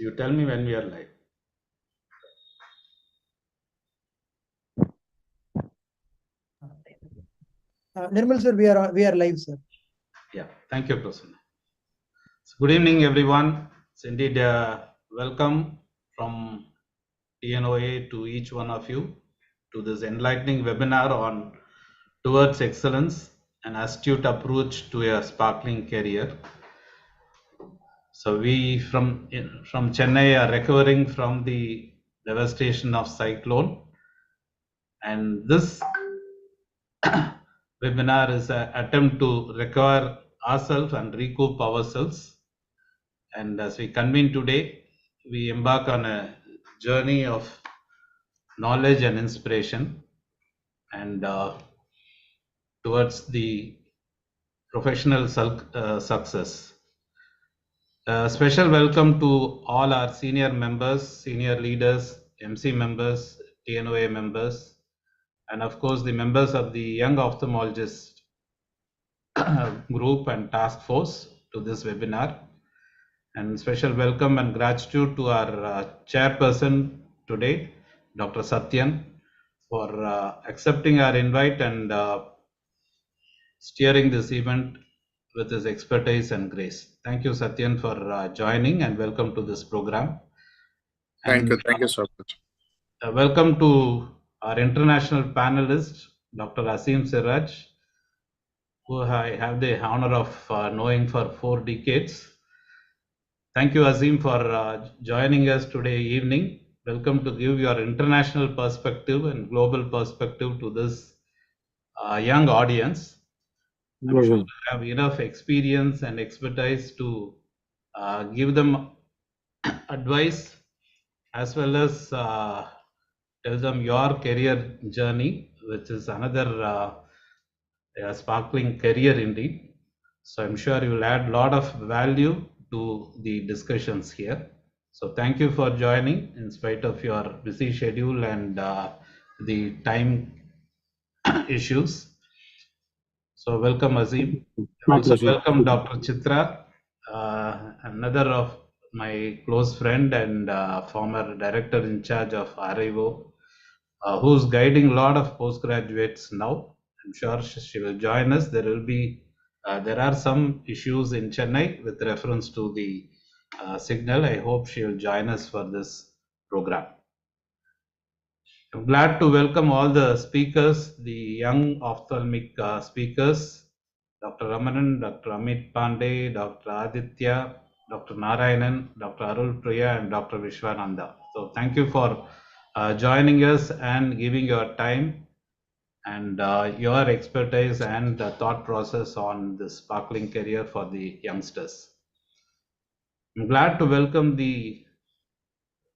So you tell me when we are live. Nirmal sir, we are live, sir. Yeah, thank you, Prasanna. So good evening, everyone. It's indeed welcome from TNOA to each one of you to this enlightening webinar on Towards Excellence, an Astute Approach to a Sparkling Career. So we from Chennai are recovering from the devastation of cyclone, and this webinar is an attempt to recover ourselves and recoup ourselves. And as we convene today, we embark on a journey of knowledge and inspiration and towards the professional success. A special welcome to all our senior members, senior leaders, MC members, TNOA members, and of course the members of the Young Ophthalmologist group and task force to this webinar. And special welcome and gratitude to our chairperson today, Dr. Satyan, for accepting our invite and steering this event with his expertise and grace. Thank you, Satyan, for joining, and welcome to this program. Thank you so much. Welcome to our international panelist, Dr. Asim Siraj, who I have the honor of knowing for 4 decades. Thank you, Azim, for joining us today evening. Welcome to give your international perspective and global perspective to this young audience. I'm sure you have enough experience and expertise to give them advice as well as tell them your career journey, which is another sparkling career indeed. So I'm sure you will add a lot of value to the discussions here. So thank you for joining in spite of your busy schedule and the time issues. So welcome, Azim. Also welcome Dr. Chitra, another of my close friend and former director in charge of RIO, who's guiding a lot of postgraduates now. I'm sure she will join us. There are some issues in Chennai with reference to the signal. I hope she will join us for this program. I'm glad to welcome all the speakers, the young ophthalmic speakers, Dr. Ramanan, Dr. Amit Pandey, Dr. Aditya, Dr. Narayanan, Dr. Arul Priya, and Dr. Vishwananda. So thank you for joining us and giving your time and your expertise and thought process on this sparkling career for the youngsters. I'm glad to welcome the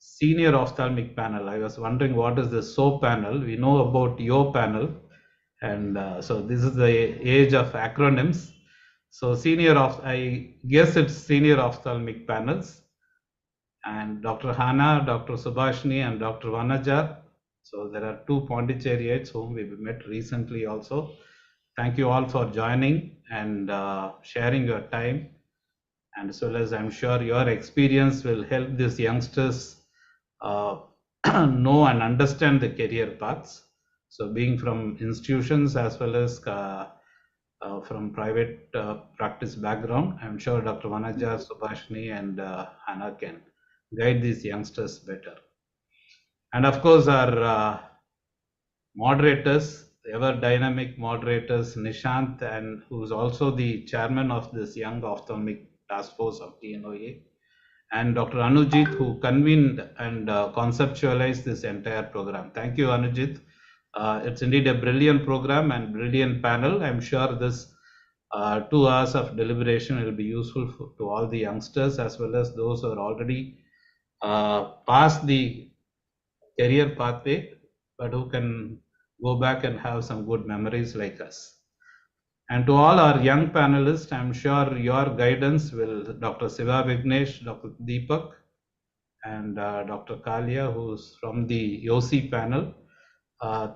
senior ophthalmic panel. I was wondering what is the SO panel. We know about your panel, and so this is the age of acronyms. So I guess it's senior ophthalmic panels, and Dr. Hana, Dr. Subhashni, and Dr. Vanaja. So there are 2 Pondicherriites whom we met recently also. Thank you all for joining and sharing your time, and as well as I'm sure your experience will help these youngsters know and understand the career paths. So being from institutions as well as from private practice background, I'm sure Dr. Vanaja, Subhashni, and Hannah can guide these youngsters better. And of course, our moderators, ever dynamic moderators, Nishant, and who's also the chairman of this Young Ophthalmic Task Force of TNOA, and Dr. Anujit, who convened and conceptualized this entire program. Thank you, Anujit. It's indeed a brilliant program and brilliant panel. I'm sure this 2 hours of deliberation will be useful to all the youngsters as well as those who are already past the career pathway, but who can go back and have some good memories like us. And to all our young panelists, I'm sure your guidance will, Dr. Siva Vignesh, Dr. Deepak, and Dr. Kalia, who's from the YOSI panel.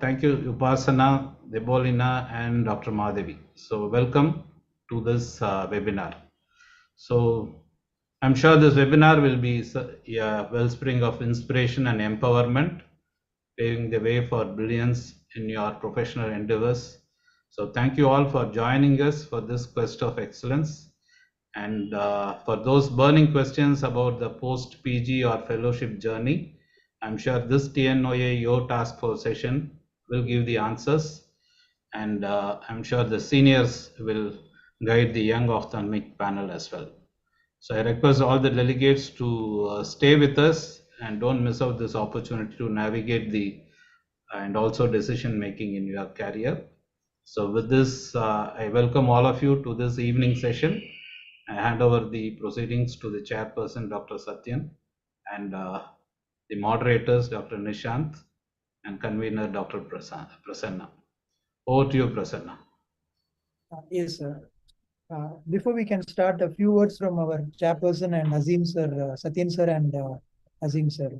Thank you, Upasana, Debolina, and Dr. Madhavi. So welcome to this webinar. So I'm sure this webinar will be a wellspring of inspiration and empowerment, paving the way for brilliance in your professional endeavors. So thank you all for joining us for this quest of excellence. And for those burning questions about the post PG or fellowship journey, I'm sure this TNOA Yo Task Force session will give the answers. And I'm sure the seniors will guide the young ophthalmic panel as well. So I request all the delegates to stay with us and don't miss out this opportunity to navigate the and also decision making in your career. So with this, I welcome all of you to this evening session. I hand over the proceedings to the chairperson, Dr. Satyan, and the moderators, Dr. Nishant, and convener, Dr. Prasanna. Over to you, Prasanna. Yes, sir. Before we can start, a few words from our chairperson and Azim sir, Satyan sir and Azim sir.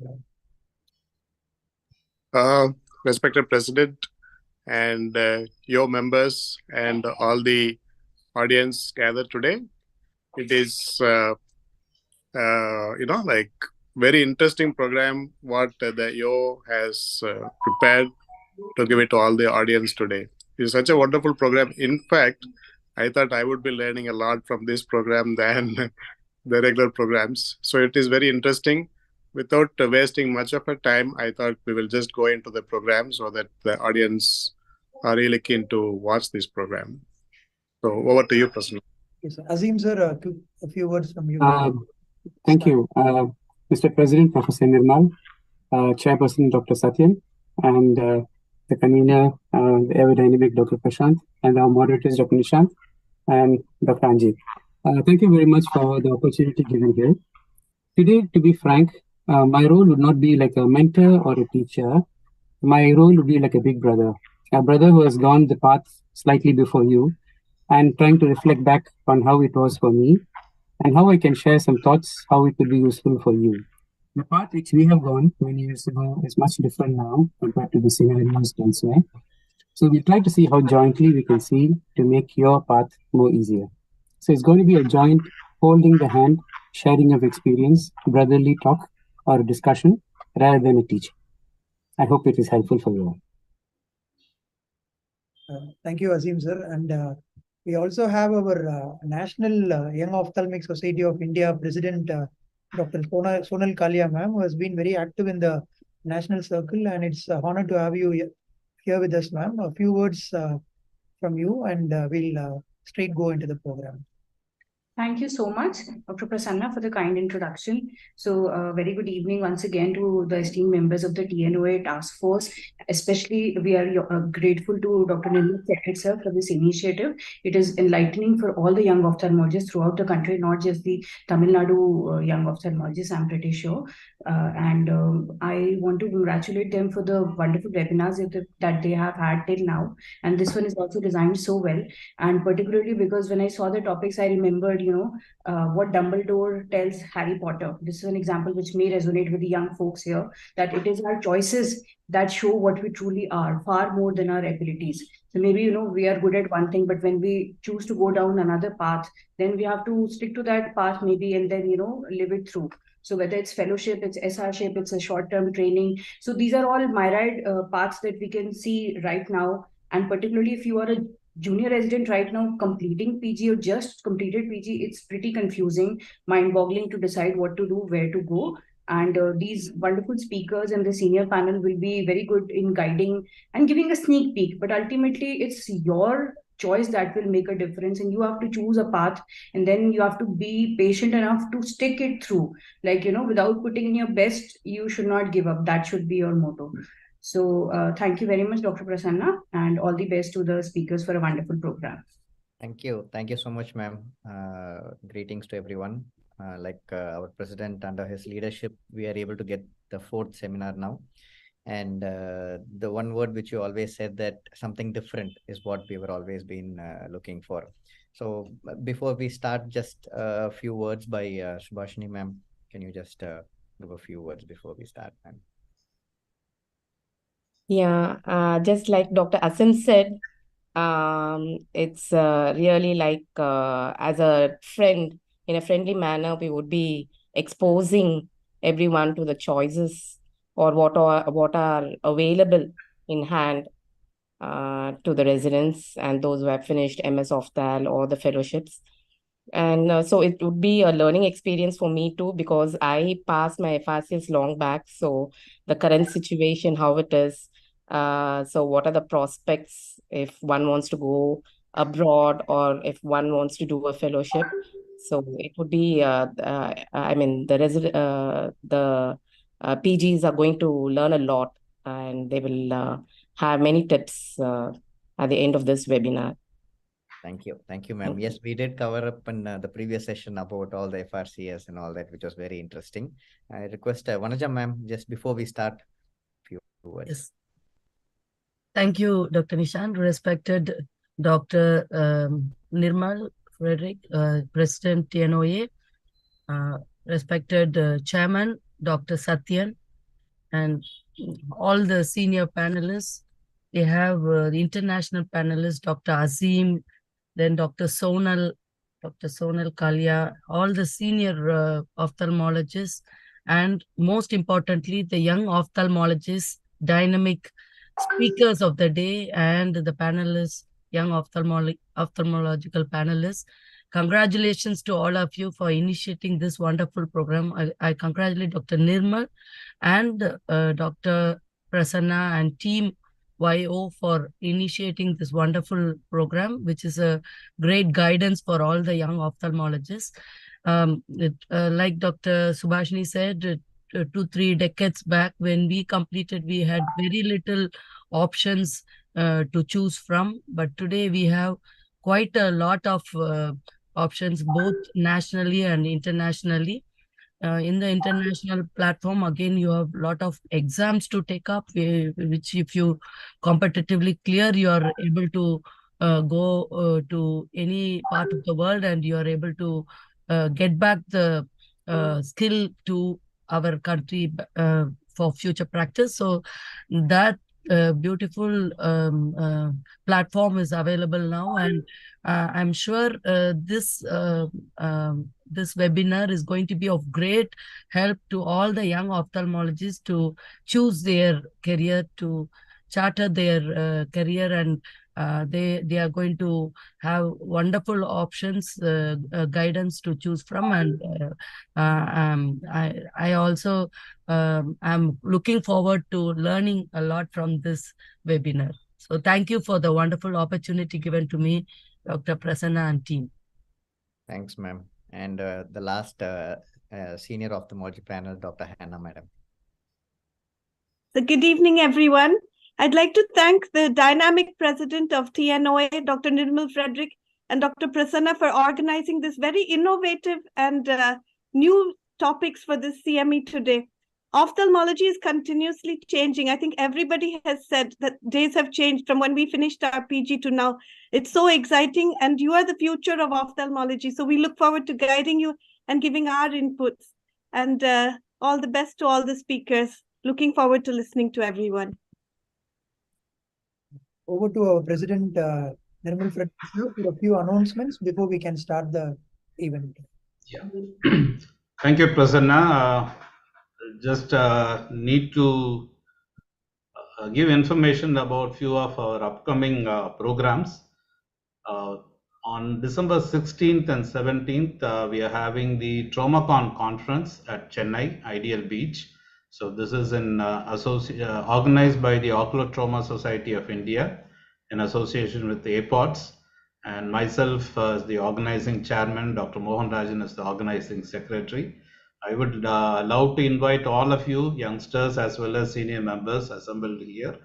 Respected President and your members and all the audience gathered today, it is like very interesting program what the Yo has prepared to give it to all the audience today. It's such a wonderful program. In fact, I thought I would be learning a lot from this program than the regular programs. So it is very interesting. Without wasting much of our time, I thought we will just go into the program so that the audience are really keen to watch this program. So over to you, Prasanna. Yes, sir. Azim sir, a few words from you. Thank you, Mr. President, Professor Nirmal, Chairperson, Dr. Satyan, and the convener, the aerodynamic, Dr. Prashant, and our moderators, Dr. Nishant and Dr. Anjit. Thank you very much for the opportunity given here. Today, to be frank, my role would not be like a mentor or a teacher. My role would be like a big brother, a brother who has gone the path slightly before you and trying to reflect back on how it was for me and how I can share some thoughts, how it will be useful for you. The path which we have gone many years ago is much different now compared to the scenarios elsewhere. So we try to see how jointly we can see to make your path more easier. So it's going to be a joint holding the hand, sharing of experience, brotherly talk or discussion rather than a teaching. I hope it is helpful for you all. Thank you, Azim sir. And we also have our National Young Ophthalmic Society of India President, Dr. Sonal Kalia ma'am, who has been very active in the national circle, and it's an honor to have you here with us, ma'am. A few words from you, and we'll straight go into the program. Thank you so much, Dr. Prasanna, for the kind introduction. So, very good evening once again to the esteemed members of the TNOA task force. Especially, we are grateful to Dr. Nirmal itself for this initiative. It is enlightening for all the young ophthalmologists throughout the country, not just the Tamil Nadu young ophthalmologists, I'm pretty sure. I want to congratulate them for the wonderful webinars that they have had till now. And this one is also designed so well. And particularly because when I saw the topics, I remembered, what Dumbledore tells Harry Potter. This is an example which may resonate with the young folks here, that it is our choices that show what we truly are, far more than our abilities. So maybe, we are good at one thing, but when we choose to go down another path, then we have to stick to that path maybe and then, live it through. So whether it's fellowship, it's SR-ship, it's a short-term training. So these are all myriad paths that we can see right now. And particularly if you are a junior resident right now completing PG or just completed PG, it's pretty confusing, mind-boggling to decide what to do, where to go. And these wonderful speakers and the senior panel will be very good in guiding and giving a sneak peek. But ultimately, it's your choice that will make a difference, and you have to choose a path, and then you have to be patient enough to stick it through. Like, without putting in your best, you should not give up. That should be your motto. So thank you very much, Dr. Prasanna, and all the best to the speakers for a wonderful program. Thank you. Thank you so much, ma'am. Greetings to everyone. Our president, under his leadership, we are able to get the 4th seminar now. And the one word which you always said, that something different is what we were always been looking for. So before we start, just a few words by Subhashini ma'am. Can you just give a few words before we start, ma'am? Yeah, just like Dr. Asim said, it's really like as a friend, in a friendly manner, we would be exposing everyone to the choices or what are available in hand to the residents and those who have finished MS Oftal or the fellowships. And so it would be a learning experience for me too, because I passed my FRCS long back. So the current situation, how it is, so what are the prospects if one wants to go abroad or if one wants to do a fellowship? So it would be, I mean, the PGs are going to learn a lot, and they will have many tips at the end of this webinar. Thank you, ma'am. Yes, we did cover up in the previous session about all the FRCS and all that, which was very interesting. I request Vanaja, ma'am, just before we start, a few words. Yes. Thank you, Dr. Nishan. Respected Dr. Nirmal Frederick, President TNOA, respected Chairman Dr. Satyan, and all the senior panelists. They have the international panelists, Dr. Azim, then Dr. Sonal Kalia, all the senior ophthalmologists, and most importantly, the young ophthalmologists, dynamic speakers of the day, and the panelists, young ophthalmological panelists. Congratulations to all of you for initiating this wonderful program. I congratulate Dr. Nirmal and Dr. Prasanna and team YO for initiating this wonderful program, which is a great guidance for all the young ophthalmologists. Like Dr. Subhashini said, 2-3 decades back when we completed, we had very little options to choose from. But today we have quite a lot of options, both nationally and internationally. In the international platform, again, you have a lot of exams to take up, which if you competitively clear, you are able to go to any part of the world, and you are able to get back the skill to our country for future practice. So that beautiful platform is available now, and I'm sure this webinar is going to be of great help to all the young ophthalmologists to choose their career, to charter their career, and they are going to have wonderful options, guidance to choose from. And I also am looking forward to learning a lot from this webinar. So thank you for the wonderful opportunity given to me, Dr. Prasanna and team. Thanks, ma'am. And the last senior ophthalmology panel, Dr. Hannah, madam. So good evening, everyone. I'd like to thank the dynamic president of TNOA, Dr. Nirmal Frederick, and Dr. Prasanna for organizing this very innovative and new topics for this CME today. Ophthalmology is continuously changing. I think everybody has said that days have changed from when we finished our PG to now. It's so exciting, and you are the future of ophthalmology. So we look forward to guiding you and giving our inputs. And all the best to all the speakers. Looking forward to listening to everyone. Over to our President Nirmal Frederick for a few announcements before we can start the event. Yeah. Thank you, Prasanna. Just need to give information about few of our upcoming programs. On December 16th and 17th, we are having the TraumaCon conference at Chennai, Ideal Beach. So this is organized by the Ocular Trauma Society of India in association with the APOTS, and myself as the organizing chairman, Dr. Mohan Rajan as the organizing secretary. I would love to invite all of you youngsters as well as senior members assembled here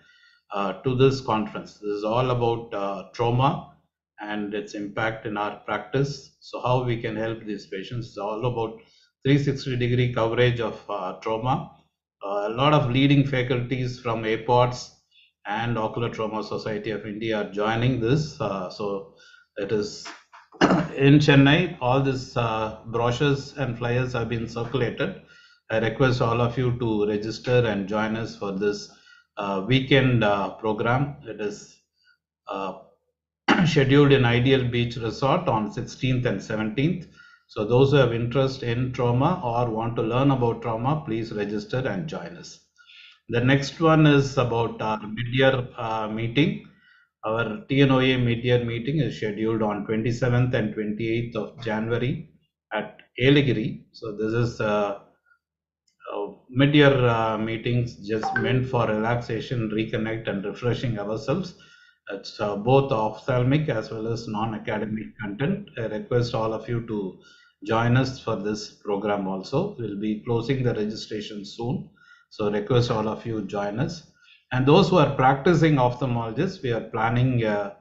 to this conference. This is all about trauma and its impact in our practice. So how we can help these patients. It's all about 360-degree coverage of trauma. A lot of leading faculties from APOTS and Ocular Trauma Society of India are joining this. So it is in Chennai. All these brochures and flyers have been circulated. I request all of you to register and join us for this weekend program. It is scheduled in Ideal Beach Resort on 16th and 17th. So those who have interest in trauma or want to learn about trauma, please register and join us. The next one is about our mid-year meeting. Our TNOA mid-year meeting is scheduled on 27th and 28th of January at Eligiri. So this is mid-year meetings just meant for relaxation, reconnect, and refreshing ourselves. It's both ophthalmic as well as non-academic content. I request all of you to join us for this program also. We'll be closing the registration soon. So request all of you join us. And those who are practicing ophthalmologists, we are planning a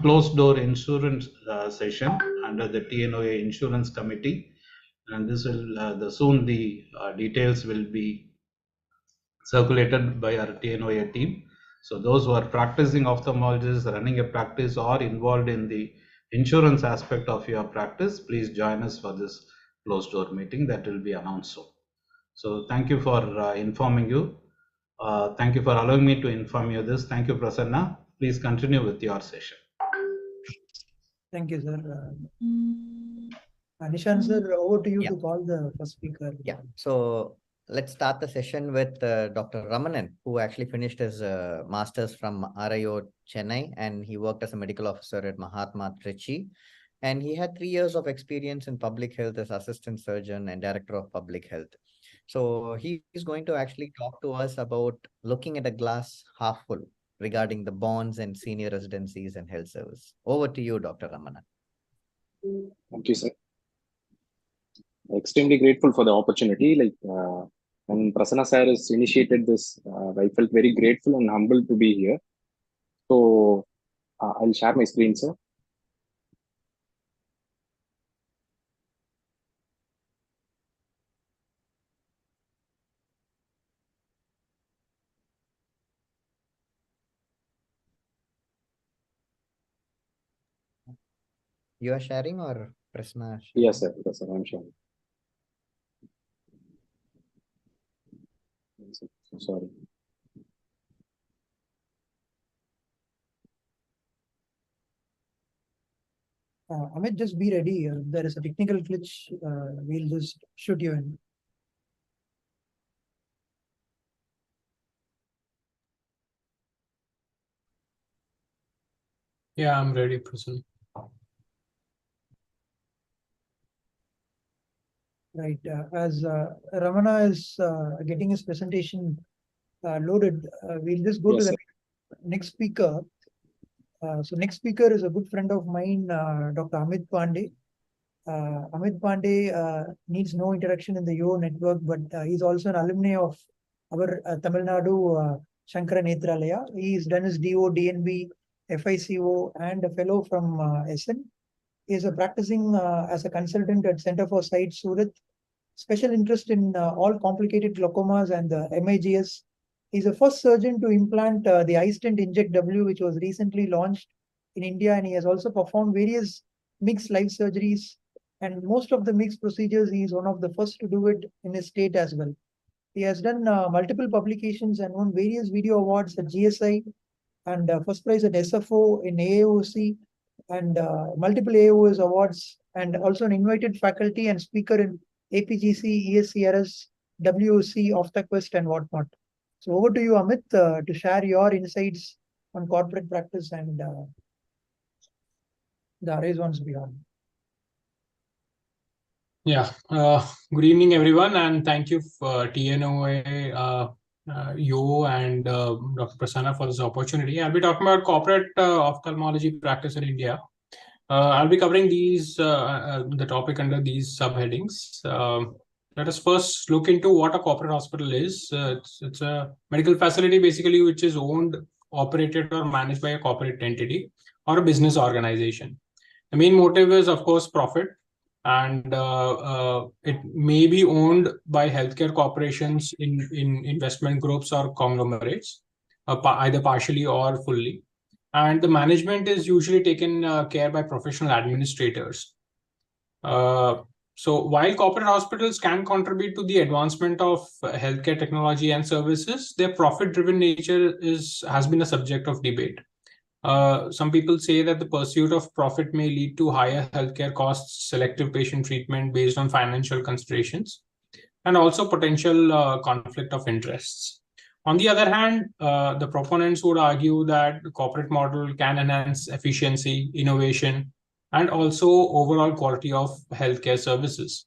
closed door insurance session under the TNOA Insurance Committee. And this will soon the details will be circulated by our TNOA team. So those who are practicing ophthalmologists, running a practice, or involved in the insurance aspect of your practice, please join us for this closed door meeting that will be announced soon. So thank you for informing you. Thank you for allowing me to inform you this. Thank you, Prasanna. Please continue with your session. Thank you, sir. Nishan sir, over to you to call the first speaker. Yeah, so let's start the session with Dr. Ramanan, who actually finished his master's from RIO Chennai, and he worked as a medical officer at Mahatma Trichy. And he had 3 years of experience in public health as assistant surgeon and director of public health. So he is going to actually talk to us about looking at a glass half full regarding the bonds and senior residencies and health service. Over to you, Dr. Ramanan. Thank you, sir. Extremely grateful for the opportunity. When Prasanna sir has initiated this, I felt very grateful and humbled to be here. So I'll share my screen, sir. You are sharing or Prasanna? Yes, sir. Yes, sir. I'm sharing. Sorry. Amit, just be ready. There is a technical glitch. We'll just shoot you in. Yeah, I'm ready, Prasanna. Right. As Ramana is getting his presentation loaded, we'll just go to the next speaker. So next speaker is a good friend of mine, Dr. Amit Pandey. Amit Pandey needs no introduction in the YO network, but he's also an alumni of our Tamil Nadu Shankara Nethralaya. He's done his DO, DNB, FICO, and a fellow from SN. He is practicing as a consultant at Center for Sight, Surat. Special interest in all complicated glaucomas and the MIGS. He's the first surgeon to implant the iStent Inject W, which was recently launched in India, and he has also performed various mixed live surgeries. And most of the mixed procedures, he is one of the first to do it in his state as well. He has done multiple publications and won various video awards at GSI and first prize at SFO in AAOC and multiple AOS awards, and also an invited faculty and speaker in APGC, ESCRS, WOC, OphtaQuest, and whatnot. So over to you, Amit, to share your insights on corporate practice and the horizons beyond. Yeah, good evening, everyone, and thank you for TNOA, Yo, and Dr. Prasanna for this opportunity. I'll be talking about corporate ophthalmology practice in India. I'll be covering the topic under these subheadings. Let us first look into what a corporate hospital is. It's a medical facility basically which is owned, operated, or managed by a corporate entity or a business organization. The main motive is, of course, profit, and it may be owned by healthcare corporations in investment groups or conglomerates, either partially or fully. And the management is usually taken care by professional administrators. So while corporate hospitals can contribute to the advancement of healthcare technology and services, their profit-driven nature has been a subject of debate. Some people say that the pursuit of profit may lead to higher healthcare costs, selective patient treatment based on financial considerations, and also potential conflict of interests. On the other hand, the proponents would argue that the corporate model can enhance efficiency, innovation, and also overall quality of healthcare services.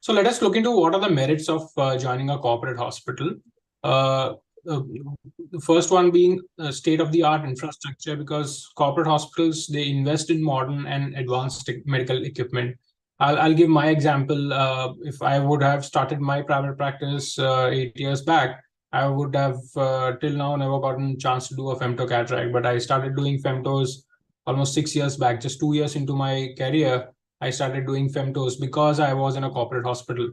So let us look into what are the merits of joining a corporate hospital. The first one being state-of-the-art infrastructure, because corporate hospitals, they invest in modern and advanced medical equipment. I'll give my example. If I would have started my private practice 8 years back, I would have till now never gotten a chance to do a femto cataract, but I started doing femtos almost 6 years back. Just 2 years into my career, I started doing femtos because I was in a corporate hospital.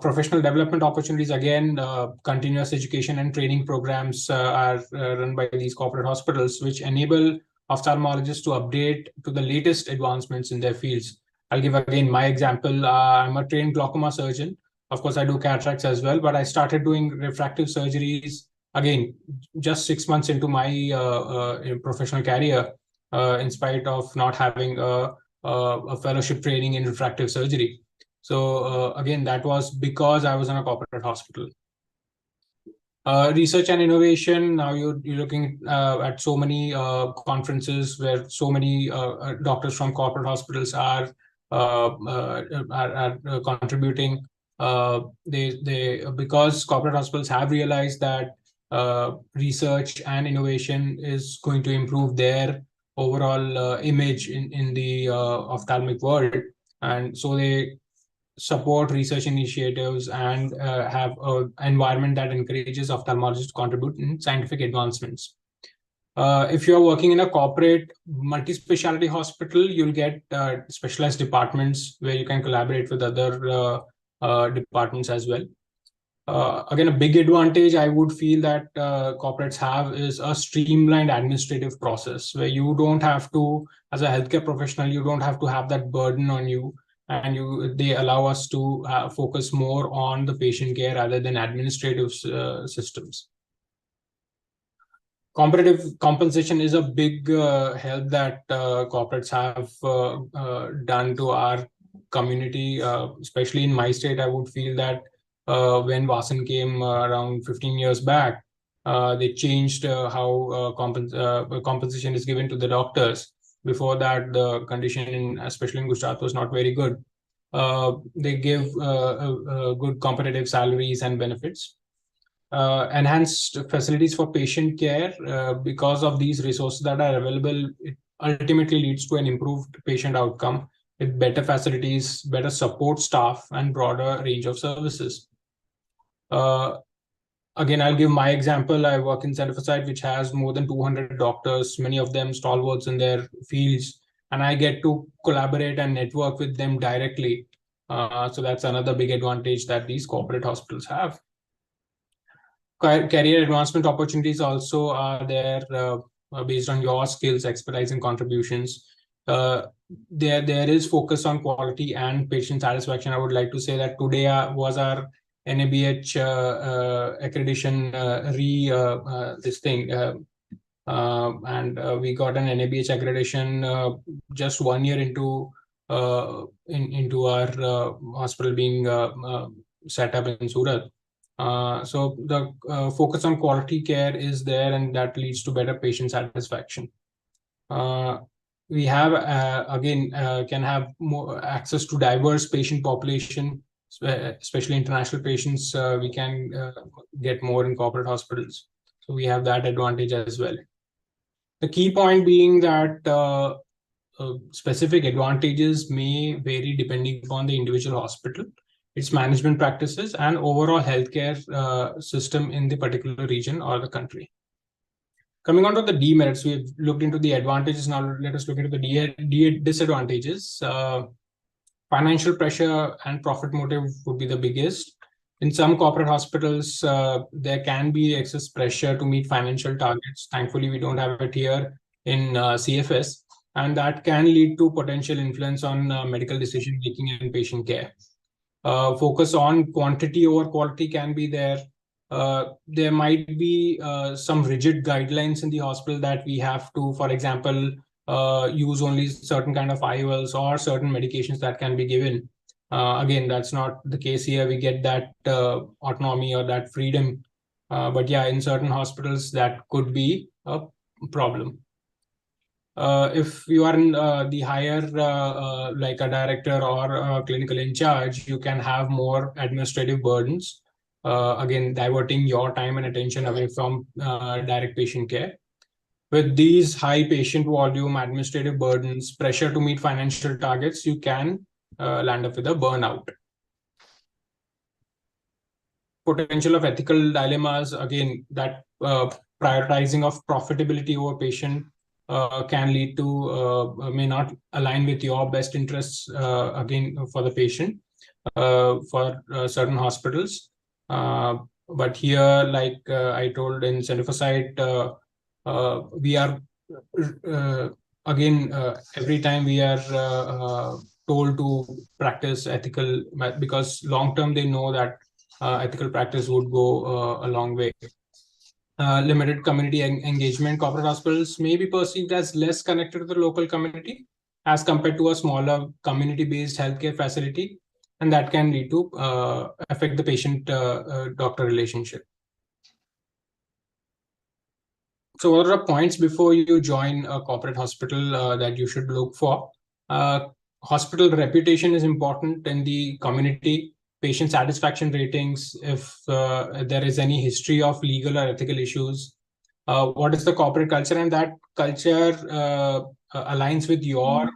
Professional development opportunities, again, continuous education and training programs are run by these corporate hospitals, which enable ophthalmologists to update to the latest advancements in their fields. I'll give again my example. I'm a trained glaucoma surgeon. Of course, I do cataracts as well, but I started doing refractive surgeries, again, just 6 months into my professional career, in spite of not having a fellowship training in refractive surgery. So again, that was because I was in a corporate hospital. Research and innovation. Now you're looking at so many conferences where so many doctors from corporate hospitals are contributing. Because corporate hospitals have realized that research and innovation is going to improve their overall image in the ophthalmic world, and so they support research initiatives and have an environment that encourages ophthalmologists to contribute in scientific advancements. If you're working in a corporate multi-specialty hospital, you'll get specialized departments where you can collaborate with other departments as well. Again, a big advantage I would feel that corporates have is a streamlined administrative process where you don't have to, as a healthcare professional, you don't have to have that burden on you, and they allow us to focus more on the patient care rather than administrative systems. Competitive compensation is a big help that corporates have done to our community, especially in my state. I would feel that when Vasan came around 15 years back, they changed how compensation is given to the doctors. Before that, the condition, especially in Gujarat, was not very good. They give good competitive salaries and benefits. Enhanced facilities for patient care. Because of these resources that are available, it ultimately leads to an improved patient outcome with better facilities, better support staff, and broader range of services. Again, I'll give my example. I work in Center for Sight, which has more than 200 doctors, many of them stalwarts in their fields, and I get to collaborate and network with them directly. So that's another big advantage that these corporate hospitals have. Career advancement opportunities also are there based on your skills, expertise, and contributions. There is focus on quality and patient satisfaction. I would like to say that today was our NABH accreditation and we got an NABH accreditation just 1 year into our hospital being set up in Surat. So the focus on quality care is there, and that leads to better patient satisfaction. We have can have more access to diverse patient population, especially international patients. We can get more in corporate hospitals, so we have that advantage as well. The key point being that specific advantages may vary depending upon the individual hospital, its management practices, and overall healthcare system in the particular region or the country. Coming on to the demerits, we've looked into the advantages. Now let us look into the disadvantages. Financial pressure and profit motive would be the biggest. In some corporate hospitals, there can be excess pressure to meet financial targets. Thankfully, we don't have it here in CFS, and that can lead to potential influence on medical decision making and patient care. Focus on quantity over quality can be there. there might be some rigid guidelines in the hospital that we have to, for example, use only certain kind of IOLs or certain medications that can be given. Again, that's not the case here. We get that autonomy or that freedom. But yeah, in certain hospitals, that could be a problem. If you are in the higher, like a director or a clinical in charge, you can have more administrative burdens. Again, diverting your time and attention away from direct patient care. With these high patient volume, administrative burdens, pressure to meet financial targets, you can land up with a burnout. Potential of ethical dilemmas, again, that prioritizing of profitability over patient can lead to, may not align with your best interests, again, for the patient, for certain hospitals. But here, like I told in Cenifosite, we are, again, every time we are told to practice ethical, because long-term they know that ethical practice would go a long way. Limited community engagement, corporate hospitals may be perceived as less connected to the local community as compared to a smaller community-based healthcare facility, and that can lead to affect the patient-doctor relationship. So what are the points before you join a corporate hospital that you should look for? Hospital reputation is important in the community. Patient satisfaction ratings, if there is any history of legal or ethical issues. What is the corporate culture, and that culture aligns with your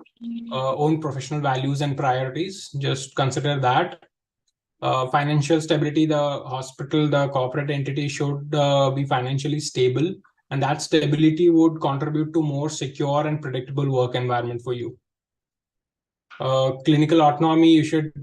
own professional values and priorities. Just consider that. Financial stability, the hospital, the corporate entity should be financially stable, and that stability would contribute to more secure and predictable work environment for you. Clinical autonomy, you should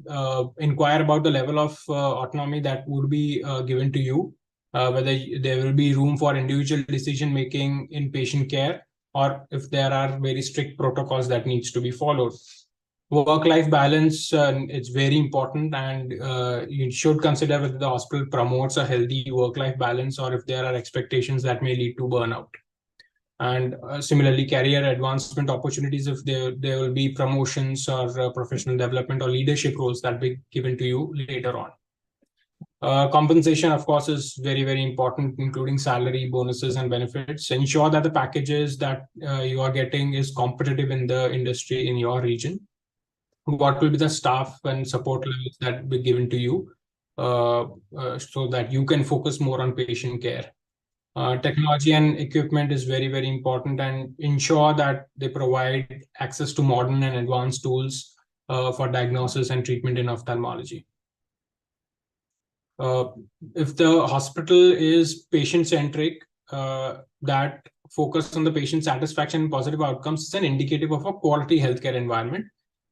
inquire about the level of autonomy that would be given to you, whether there will be room for individual decision making in patient care, or if there are very strict protocols that needs to be followed. Work-life balance, it's very important, and you should consider whether the hospital promotes a healthy work-life balance or if there are expectations that may lead to burnout. And similarly, career advancement opportunities, if there will be promotions or professional development or leadership roles that be given to you later on. Compensation, of course, is very, very important, including salary, bonuses, and benefits. Ensure that the packages that you are getting is competitive in the industry in your region. What will be the staff and support levels that be given to you so that you can focus more on patient care. Technology and equipment is very, very important, and ensure that they provide access to modern and advanced tools for diagnosis and treatment in ophthalmology. If the hospital is patient-centric, that focus on the patient satisfaction and positive outcomes is an indicative of a quality healthcare environment,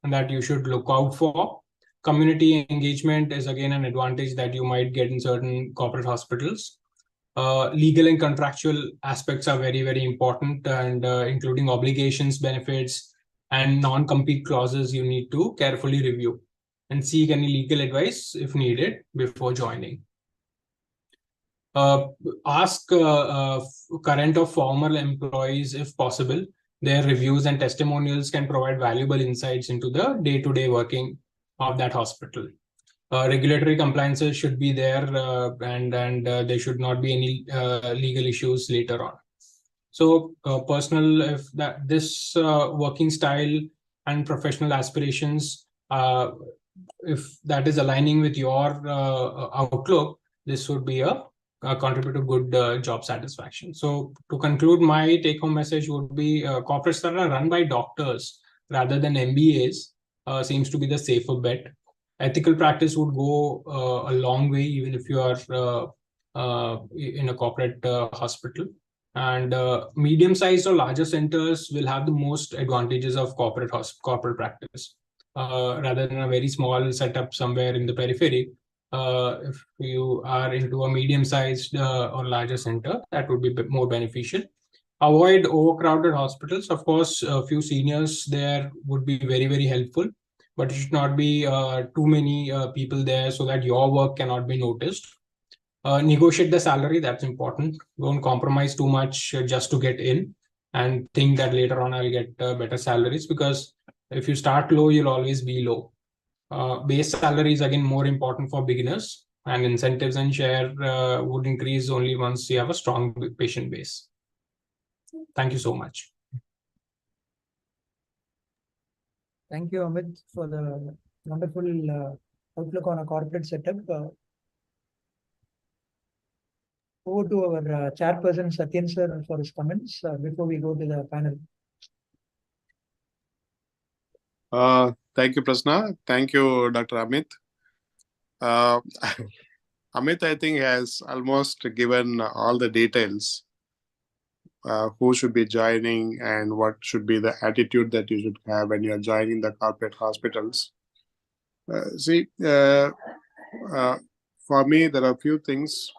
and that you should look out for. Community engagement is again an advantage that you might get in certain corporate hospitals. Legal and contractual aspects are very, very important, and including obligations, benefits, and non-compete clauses you need to carefully review and seek any legal advice if needed before joining. Ask current or former employees if possible. Their reviews and testimonials can provide valuable insights into the day-to-day working of that hospital. Regulatory compliances should be there, and there should not be any legal issues later on. So personal, if that this working style and professional aspirations, if that is aligning with your outlook, this would be a contribute to good job satisfaction. So to conclude, my take-home message would be corporates that are run by doctors rather than MBAs seems to be the safer bet. Ethical practice would go a long way, even if you are in a corporate hospital. And medium-sized or larger centers will have the most advantages of corporate practice, rather than a very small setup somewhere in the periphery. If you are into a medium-sized or larger center, that would be a bit more beneficial. Avoid overcrowded hospitals. Of course, a few seniors there would be very, very helpful, but it should not be too many people there so that your work cannot be noticed. negotiate the salary. That's important. Don't compromise too much just to get in and think that later on I'll get better salaries, because if you start low, you'll always be low. Base salary is again more important for beginners, and incentives and share would increase only once you have a strong patient base. Thank you so much. Thank you, Amit, for the wonderful outlook on a corporate setup. Over to our chairperson, Satyen sir, for his comments before we go to the panel. Thank you, Prasna. Thank you, Dr. Amit. Amit, I think, has almost given all the details. Who should be joining and what should be the attitude that you should have when you're joining the corporate hospitals. For me, there are a few things.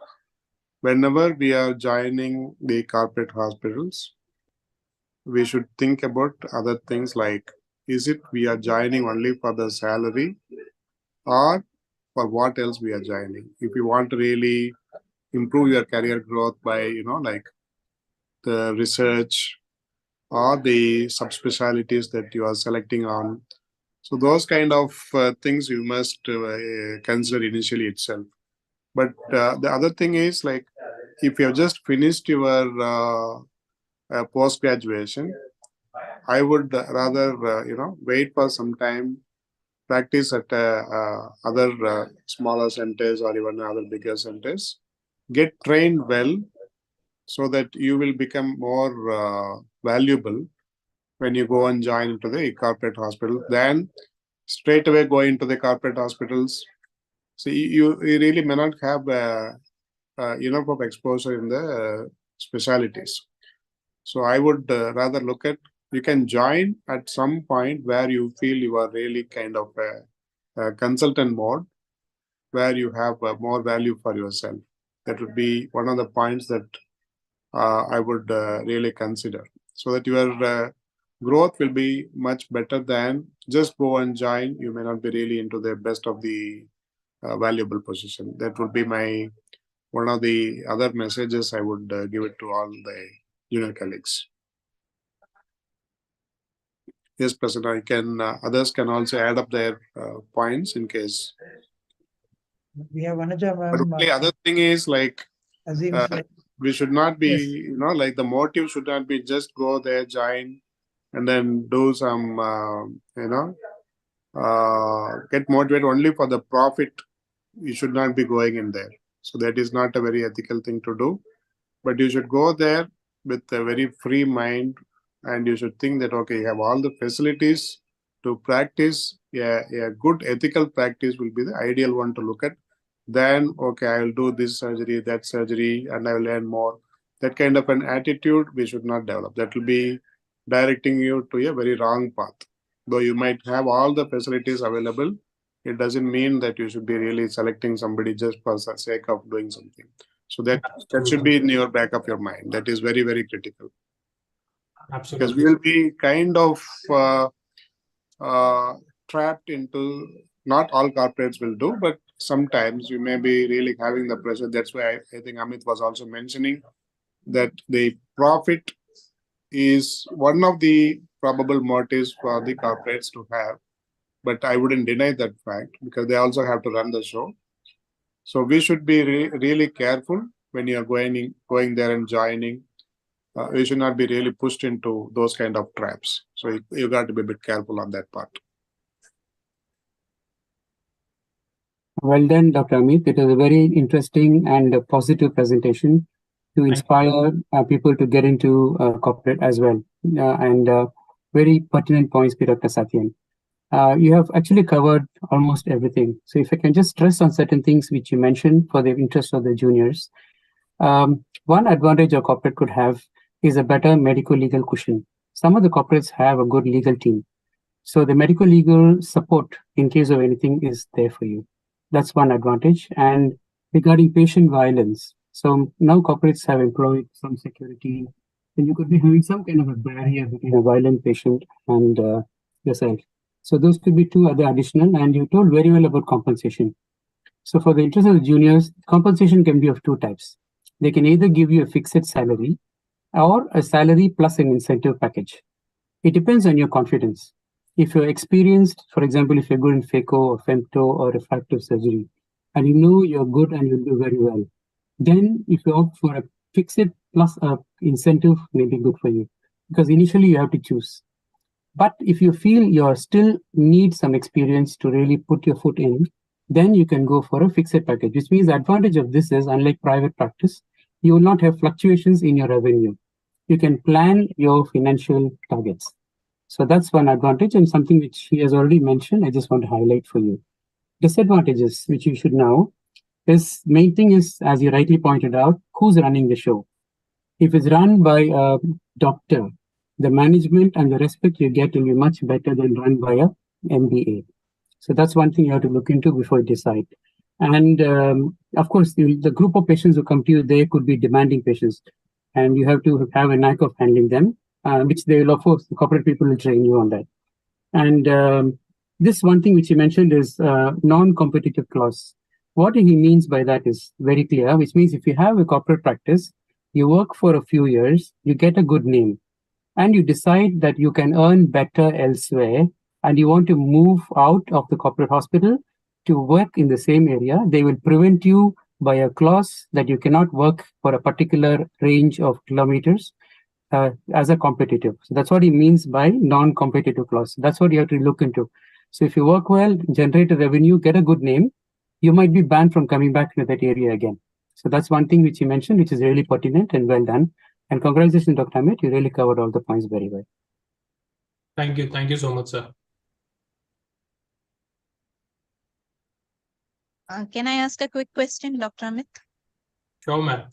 Whenever we are joining the corporate hospitals, we should think about other things like, is it we are joining only for the salary, or for what else we are joining? If you want to really improve your career growth by, like the research or the subspecialties that you are selecting on. So those kind of things you must consider initially itself. But the other thing is, like, if you have just finished your post-graduation, I would rather, wait for some time, practice at other smaller centers or even other bigger centers, get trained well, so that you will become more valuable when you go and join into the corporate hospital. Then straight away go into the corporate hospitals. So you really may not have enough of exposure in the specialties. So I would rather look at, you can join at some point where you feel you are really kind of a consultant mode, where you have more value for yourself. That would be one of the points that I would really consider, so that your growth will be much better than just go and join. You may not be really into the best of the valuable position. That would be one of the other messages I would give it to all the junior colleagues. Yes, President, others can also add up their points in case. We have Anuja, But the other thing is, like, we should not be, like, the motive should not be just go there, join, and then do some, get motivated only for the profit. You should not be going in there. So that is not a very ethical thing to do. But you should go there with a very free mind, and you should think that, okay, you have all the facilities to practice. Yeah, a good ethical practice will be the ideal one to look at. Then, okay, I will do this surgery, that surgery, and I will learn more. That kind of an attitude we should not develop. That will be directing you to a very wrong path. Though you might have all the facilities available, it doesn't mean that you should be really selecting somebody just for the sake of doing something. So that should be in your back of your mind. That is very, very critical. Absolutely. Because we will be kind of trapped into, not all corporates will do, but sometimes you may be really having the pressure. That's why I think Amit was also mentioning that the profit is one of the probable motives for the corporates to have. But I wouldn't deny that fact, because they also have to run the show. So we should be really careful when you are going there and joining. We should not be really pushed into those kind of traps. So you got to be a bit careful on that part. Well done, Dr. Amit. It was a very interesting and a positive presentation to inspire people to get into corporate as well. And very pertinent points by Dr. Satyen. You have actually covered almost everything. So if I can just stress on certain things which you mentioned for the interest of the juniors. One advantage a corporate could have is a better medical legal cushion. Some of the corporates have a good legal team. So the medical legal support in case of anything is there for you. That's one advantage. And regarding patient violence, so now corporates have employed some security, and you could be having some kind of a barrier between a violent patient and yourself. So those could be two other additional, and you told very well about compensation. So for the interest of the juniors, compensation can be of two types. They can either give you a fixed salary or a salary plus an incentive package. It depends on your confidence. If you're experienced, for example, if you're good in phaco or femto or refractive surgery, and you know you're good and you'll do very well, then if you opt for a fixed plus a incentive, may be good for you, because initially you have to choose. But if you feel you still need some experience to really put your foot in, then you can go for a fixed package, which means the advantage of this is, unlike private practice, you will not have fluctuations in your revenue. You can plan your financial targets. So that's one advantage, and something which he has already mentioned, I just want to highlight for you. Disadvantages, which you should know, is main thing is, as you rightly pointed out, who's running the show. If it's run by a doctor, the management and the respect you get will be much better than run by a MBA. So that's one thing you have to look into before you decide. And of course, the group of patients who come to you, they could be demanding patients, and you have to have a knack of handling them, which they will, of course, the corporate people will train you on that. And this one thing which he mentioned is non-competitive clause. What he means by that is very clear, which means if you have a corporate practice, you work for a few years, you get a good name, and you decide that you can earn better elsewhere, and you want to move out of the corporate hospital to work in the same area, they will prevent you by a clause that you cannot work for a particular range of kilometers as a competitive. So that's what he means by non-competitive clause. That's what you have to look into. So if you work well, generate a revenue, get a good name, you might be banned from coming back to that area again. So that's one thing which he mentioned, which is really pertinent and well done. And congratulations, Dr. Amit, you really covered all the points very well. Thank you. Thank you so much, sir. Can I ask a quick question, Dr. Amit? Sure, ma'am.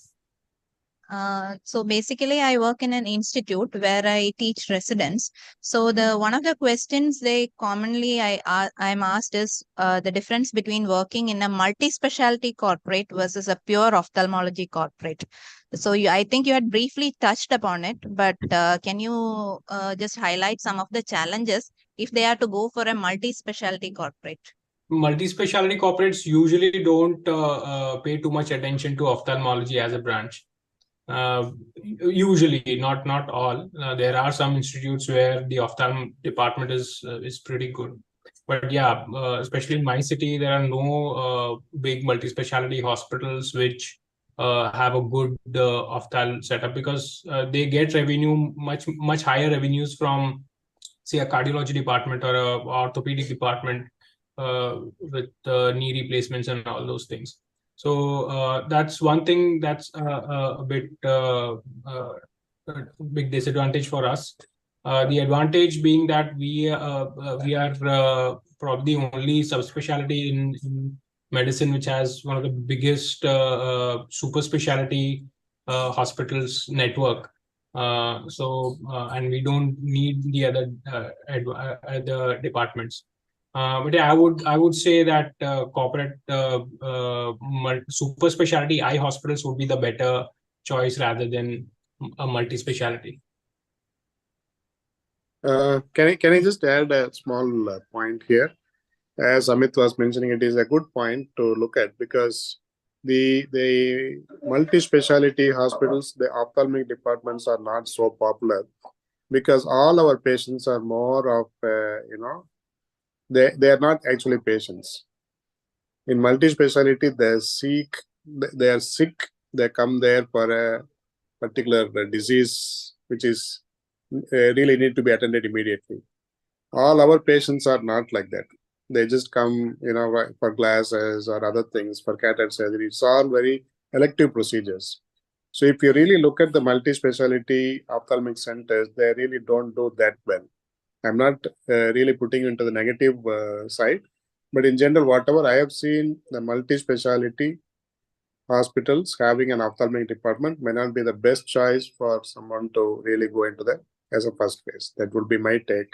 So basically, I work in an institute where I teach residents. So one of the questions they commonly I'm asked is the difference between working in a multi-specialty corporate versus a pure ophthalmology corporate. So I think you had briefly touched upon it, but can you just highlight some of the challenges if they are to go for a multi-specialty corporate? Multi-specialty corporates usually don't pay too much attention to ophthalmology as a branch. Usually, not all. There are some institutes where the ophthalm department is pretty good, but yeah, especially in my city, there are no big multi-specialty hospitals which have a good ophthalm setup, because they get revenue, much higher revenues from, say, a cardiology department or a orthopedic department with knee replacements and all those things. So that's one thing that's a bit big disadvantage for us. The advantage being that we are probably the only subspecialty in medicine which has one of the biggest super specialty hospitals network. And we don't need the other departments. But yeah, I would say that corporate super specialty eye hospitals would be the better choice rather than a multi-specialty. Can I just add a small point here? As Amit was mentioning, it is a good point to look at, because the multi-speciality hospitals, the ophthalmic departments are not so popular, because all our patients are more of they are not actually patients. In multi-speciality, they are sick, they come there for a particular disease which is really need to be attended immediately. All our patients are not like that. They just come, for glasses or other things, for cataract surgery. It's all very elective procedures. So if you really look at the multi-specialty ophthalmic centers, they really don't do that well. I'm not really putting into the negative side, but in general, whatever I have seen, the multi-specialty hospitals having an ophthalmic department may not be the best choice for someone to really go into that as a first phase. That would be my take,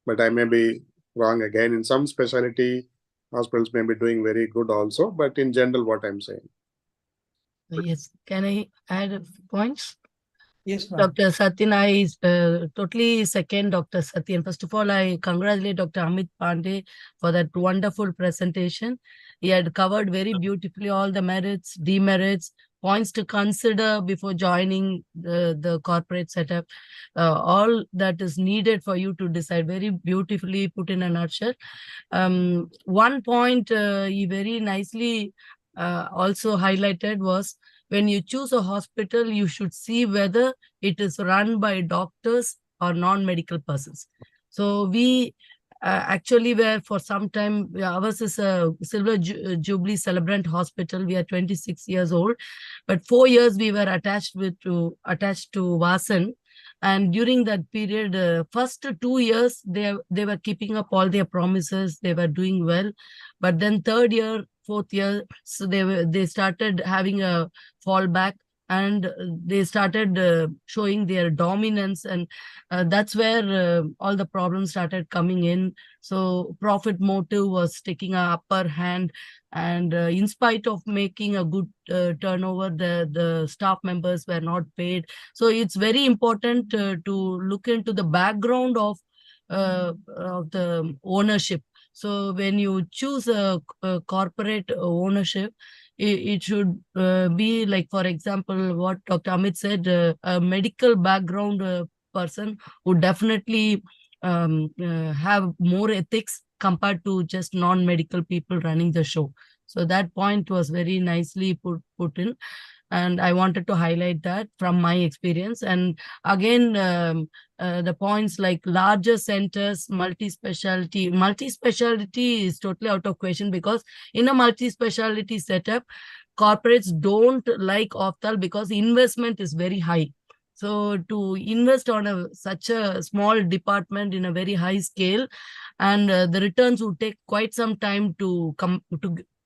but I may be wrong again. In some specialty hospitals may be doing very good also, but in general, what I'm saying. Yes, can I add points? Yes, ma'am. Dr. Satyan, I totally second Dr. Satyan. First of all, I congratulate Dr. Amit Pandey for that wonderful presentation. He had covered very beautifully all the merits, demerits, points to consider before joining the corporate setup, all that is needed for you to decide. Very beautifully put in a nutshell. One point he very nicely also highlighted was, when you choose a hospital, you should see whether it is run by doctors or non-medical persons. So we actually were for some time, ours is a Silver Jubilee Celebrant Hospital. We are 26 years old, but 4 years we were attached to Vasan. And during that period, first 2 years, they were keeping up all their promises. They were doing well. But then third year, fourth year, so they started having a fallback, and they started showing their dominance, and that's where all the problems started coming in. So profit motive was taking an upper hand, and in spite of making a good turnover, the staff members were not paid. So it's very important to look into the background of the ownership. So when you choose a corporate ownership, it should be like, for example, what Dr. Amit said, a medical background person would definitely have more ethics compared to just non-medical people running the show. So that point was very nicely put in. And I wanted to highlight that from my experience. And again, the points like larger centers, multi-specialty is totally out of question, because in a multi-specialty setup, corporates don't like Optal because investment is very high. So to invest on such a small department in a very high scale, and the returns would take quite some time to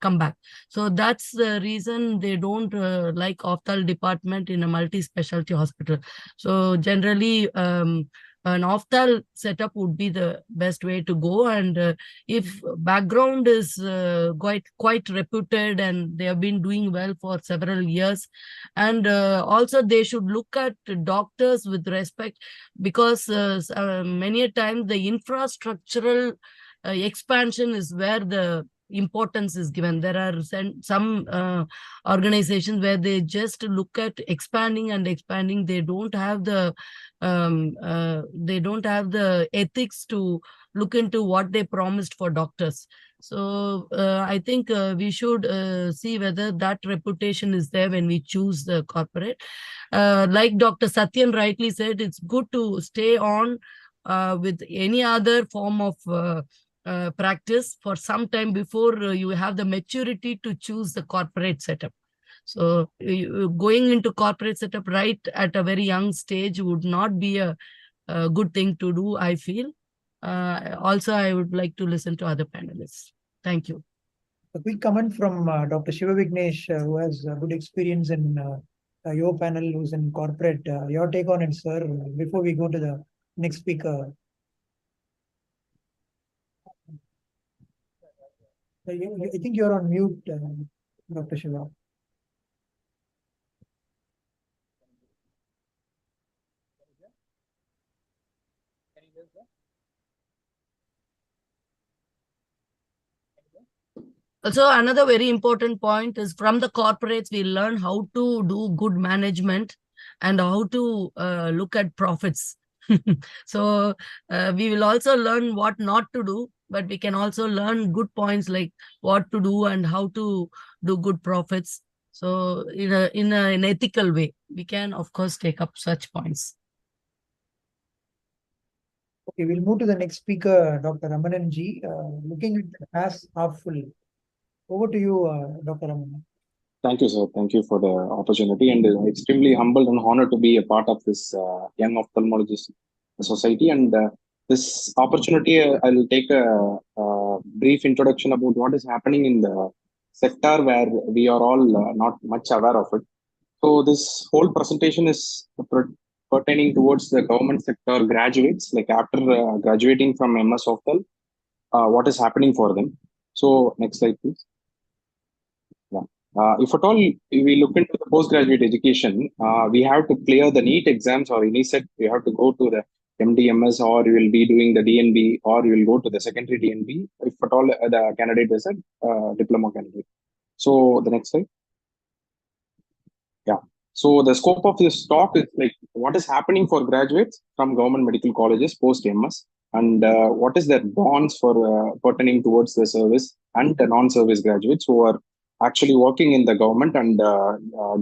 come back. So that's the reason they don't like Optal department in a multi-specialty hospital. So generally, an Optal setup would be the best way to go. And if background is quite reputed and they have been doing well for several years, and also they should look at doctors with respect, because many a time the infrastructural expansion is where the importance is given. There are some organizations where they just look at expanding and expanding. They don't have the ethics to look into what they promised for doctors. So I think we should see whether that reputation is there when we choose the corporate. Like Dr. Satyan rightly said, it's good to stay on with any other form of practice for some time before you have the maturity to choose the corporate setup. So going into corporate setup right at a very young stage would not be a good thing to do, I feel. Also, I would like to listen to other panelists. Thank you. A quick comment from Dr. Shiva Vignesh, who has good experience in your panel, who's in corporate. Your take on it, sir, before we go to the next speaker. I think you're on mute, Dr. Shiva. Also, another very important point is, from the corporates, we learn how to do good management and how to look at profits. So we will also learn what not to do, but we can also learn good points like what to do and how to do good profits. So in an ethical way, we can, of course, take up such points. Okay, we'll move to the next speaker, Dr. Ramanan Ji. Looking at the glass half full. Over to you, Dr. Ramanan. Thank you, sir. Thank you for the opportunity, and extremely humbled and honored to be a part of this young ophthalmologist society. And this opportunity, I will take a brief introduction about what is happening in the sector where we are all not much aware of it. So this whole presentation is pertaining towards the government sector graduates, like after graduating from MS Optal, what is happening for them. So next slide, please. Yeah. If at all we look into the postgraduate education, we have to clear the NEET exams or any set. We have to go to the MDMS, or you will be doing the DNB, or you will go to the secondary DNB. If at all the candidate is a diploma candidate. So the next slide. Yeah. So the scope of this talk is like what is happening for graduates from government medical colleges post MS, and what is their bonds for pertaining towards the service, and the non-service graduates who are actually working in the government and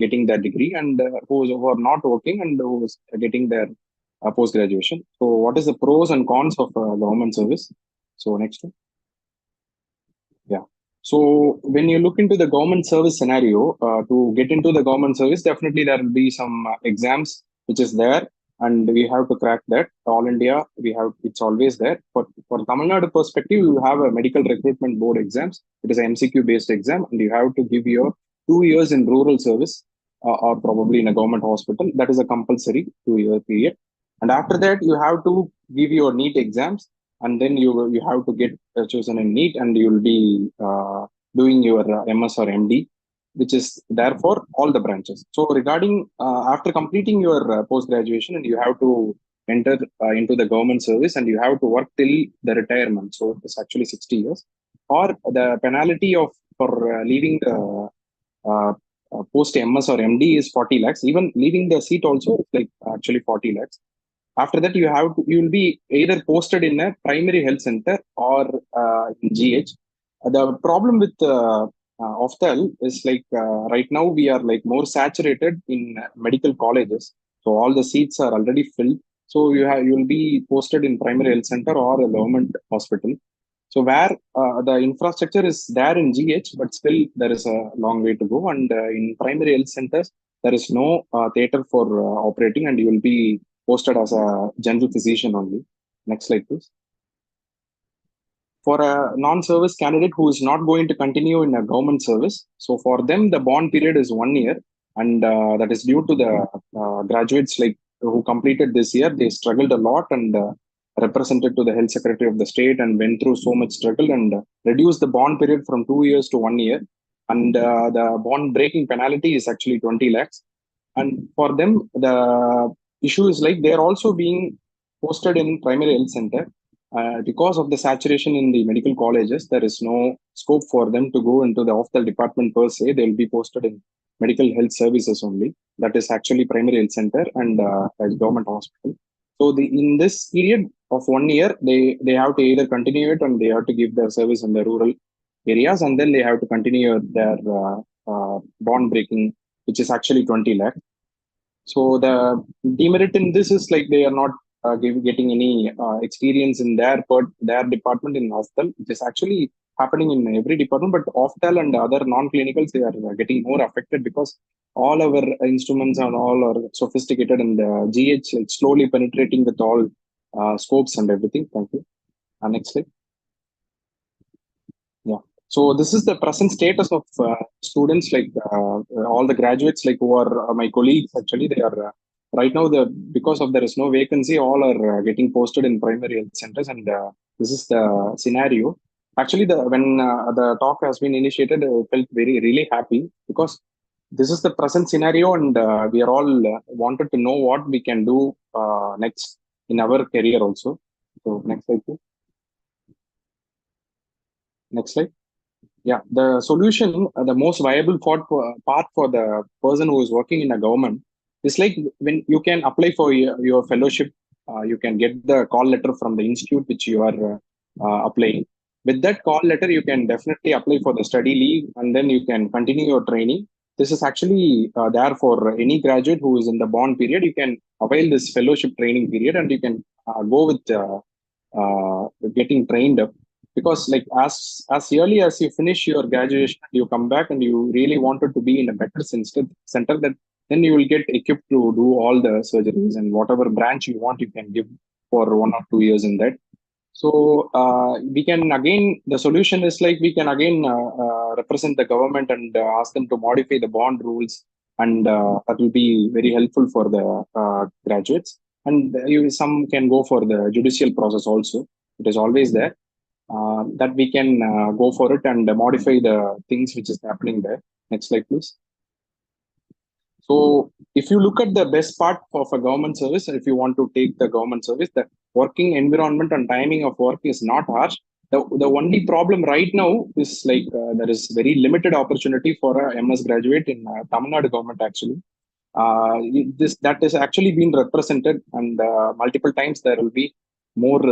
getting their degree, and who are not working and who is getting their post graduation. So what is the pros and cons of government service? So next one. Yeah. So when you look into the government service scenario, to get into the government service, definitely there will be some exams which is there, and we have to crack that. All India, it's always there. For Tamil Nadu perspective, you have a medical recruitment board exams. It is an MCQ based exam, and you have to give your 2 years in rural service or probably in a government hospital. That is a compulsory 2 year period. And after that, you have to give your NEET exams, and then you have to get chosen in NEET, and you will be doing your MS or MD, which is there for all the branches. So regarding after completing your post graduation, and you have to enter into the government service, and you have to work till the retirement. So it's actually 60 years. Or the penalty for leaving the post MS or MD is 40 lakhs. Even leaving the seat also, it's like actually 40 lakhs. After that, you will be either posted in a primary health center or in GH. The problem with Oftal is like right now we are like more saturated in medical colleges, so all the seats are already filled. So you will be posted in primary health center or a government hospital. So where the infrastructure is there in GH, but still there is a long way to go. And in primary health centers, there is no theater for operating, and you will be posted as a general physician only. Next slide, please. For a non-service candidate who is not going to continue in a government service, so for them the bond period is 1 year, and that is due to the graduates like who completed this year. They struggled a lot and represented to the health secretary of the state and went through so much struggle and reduced the bond period from 2 years to 1 year, and the bond breaking penalty is actually 20 lakhs. And for them, the issue is like they are also being posted in primary health center. Because of the saturation in the medical colleges, there is no scope for them to go into the Oftal department per se. They will be posted in medical health services only. That is actually primary health center and government hospital. So in this period of 1 year, they have to either continue it, and they have to give their service in the rural areas, and then they have to continue their bond breaking, which is actually 20 lakh. So the demerit in this is like they are not getting any experience in their department in Oftal, which is actually happening in every department. But Oftal and other non-clinicals, they are getting more affected because all our instruments and all are sophisticated, and GH like slowly penetrating with all scopes and everything. Thank you. Next slide. Yeah. So this is the present status of students, like all the graduates, like who are my colleagues. Actually, they are right now because of there is no vacancy, all are getting posted in primary health centers, and this is the scenario. Actually, when the talk has been initiated, I felt really happy because this is the present scenario, and we are all wanted to know what we can do next in our career also. So next slide, please. Next slide. Yeah, the solution, the most viable path for the person who is working in a government is like when you can apply for your fellowship, you can get the call letter from the institute which you are applying. With that call letter, you can definitely apply for the study leave, and then you can continue your training. This is actually there for any graduate who is in the bond period. You can avail this fellowship training period, and you can go with getting trained up. Because like as early as you finish your graduation, you come back and you really wanted to be in a better center, that then you will get equipped to do all the surgeries, and whatever branch you want, you can give for 1 or 2 years in that. So we can again, the solution is like we can again represent the government and ask them to modify the bond rules, and that will be very helpful for the graduates. And some can go for the judicial process also. It is always there. That we can go for it and modify the things which is happening there. Next slide, please. So if you look at the best part of a government service, if you want to take the government service, the working environment and timing of work is not harsh. The only problem right now is like there is very limited opportunity for a MS graduate in Tamil Nadu government actually. That is actually been represented, and multiple times there will be more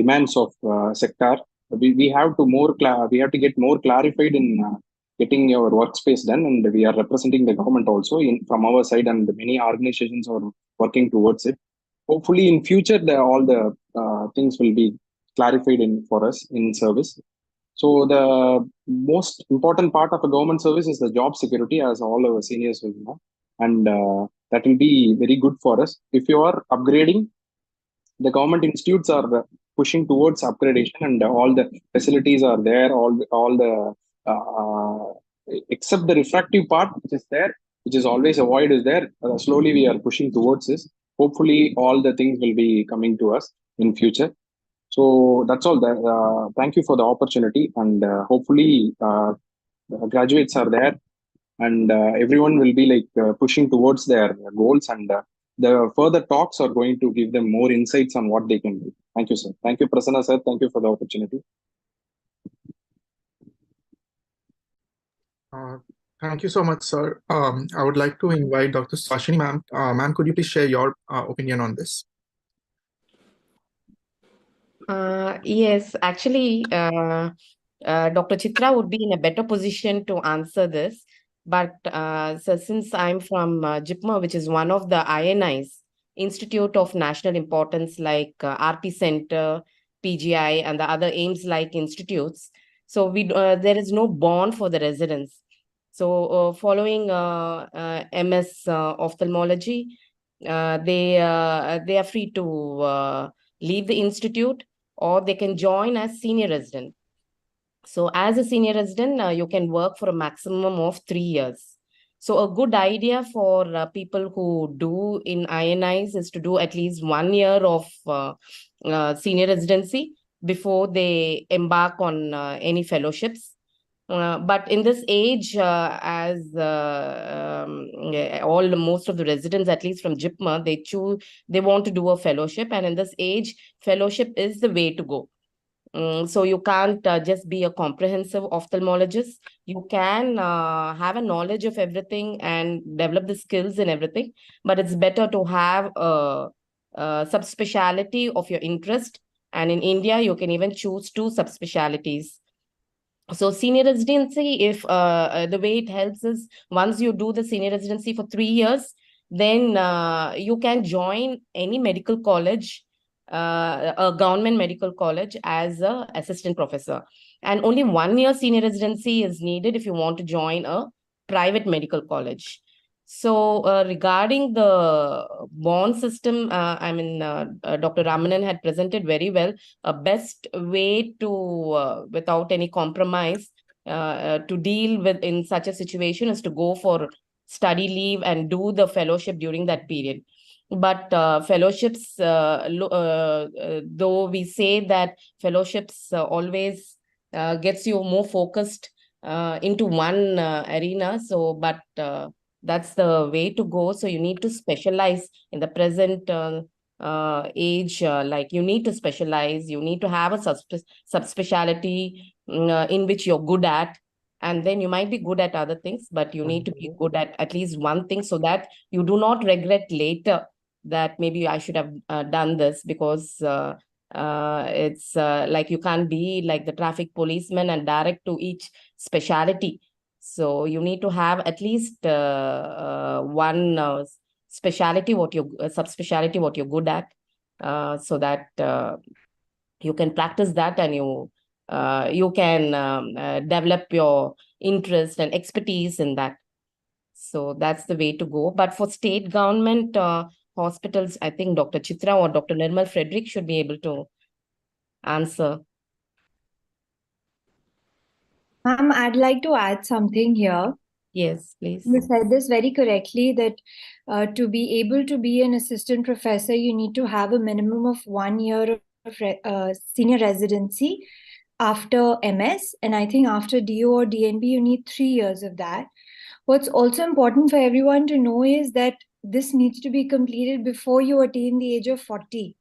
demands of sector. We have to get more clarified in getting your workspace done, and we are representing the government also from our side, and many organizations are working towards it. Hopefully in future all the things will be clarified for us in service. So the most important part of a government service is the job security, as all our seniors will know, and that will be very good for us. If you are upgrading, the government institutes are pushing towards upgradation, and all the facilities are there, all the except the refractive part which is there, which is always a void is there. Slowly we are pushing towards this. Hopefully all the things will be coming to us in future. So that's all. Thank you for the opportunity, and hopefully graduates are there, and everyone will be like pushing towards their goals, and the further talks are going to give them more insights on what they can do. Thank you, sir. Thank you, Prasanna sir. Thank you for the opportunity. Thank you so much, sir. I would like to invite Dr. Swashini ma'am. Ma'am, could you please share your opinion on this? Yes, actually, Dr. Chitra would be in a better position to answer this. But so since I'm from JIPMA, which is one of the INIs, Institute of National Importance, like RP Center, PGI, and the other AIMS-like institutes, so there is no bond for the residents. So following MS ophthalmology, they are free to leave the institute, or they can join as senior resident. So as a senior resident, you can work for a maximum of 3 years. So a good idea for people who do in INIs is to do at least 1 year of senior residency before they embark on any fellowships. But in this age, as most of the residents, at least from JIPMA, they want to do a fellowship, and in this age, fellowship is the way to go. So you can't just be a comprehensive ophthalmologist. You can have a knowledge of everything and develop the skills in everything, but it's better to have a subspecialty of your interest. And in India, you can even choose 2 subspecialties. So senior residency, if the way it helps is, once you do the senior residency for 3 years, then you can join any medical college, a government medical college, as an assistant professor. And only 1 year senior residency is needed if you want to join a private medical college. So regarding the bond system, Dr. Ramanan had presented very well. A best way to, without any compromise, to deal with in such a situation is to go for study leave and do the fellowship during that period. But fellowships, though we say that fellowships always gets you more focused into one arena, but that's the way to go. So you need to specialize in the present age. Like you need to specialize, you need to have a subspecialty in which you're good at. And then you might be good at other things, but you need to be good at least one thing, so that you do not regret later that maybe I should have done this, because it's like you can't be like the traffic policeman and direct to each specialty. So you need to have at least one specialty, subspecialty, what you're good at, so that you can practice that, and you can develop your interest and expertise in that. So that's the way to go. But for state government hospitals, I think Dr. Chitra or Dr. Nirmal Frederick should be able to answer. Ma'am, I'd like to add something here. Yes, please. You said this very correctly, that to be able to be an assistant professor, you need to have a minimum of 1 year of senior residency. after MS, and I think after DO or DNB, you need 3 years of that. What's also important for everyone to know is that this needs to be completed before you attain the age of 40,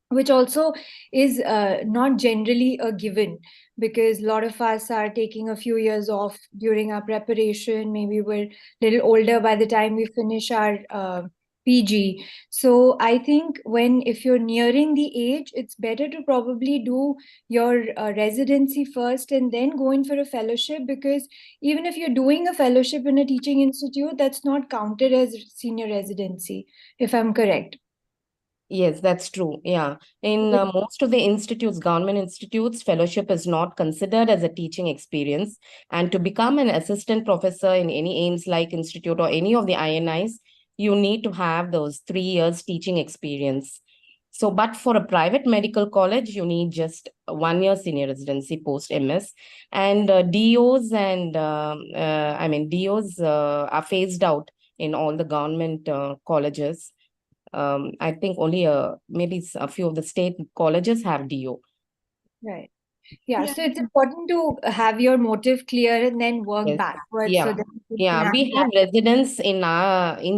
which also is not generally a given, because a lot of us are taking a few years off during our preparation. Maybe we're a little older by the time we finish our PG. So I think if you're nearing the age, it's better to probably do your residency first and then go in for a fellowship, because even if you're doing a fellowship in a teaching institute, that's not counted as senior residency, if I'm correct. Yes, that's true. Yeah. In most of the institutes, government institutes, fellowship is not considered as a teaching experience. And to become an assistant professor in any AIMS-like institute or any of the INIs, you need to have those 3 years teaching experience. So, but for a private medical college, you need just 1 year senior residency post MS. And DOs are phased out in all the government colleges. I think only maybe a few of the state colleges have DO. Right. Yeah. So it's important to have your motive clear and then work backwards. Yeah. So that you Yeah. can We have residents in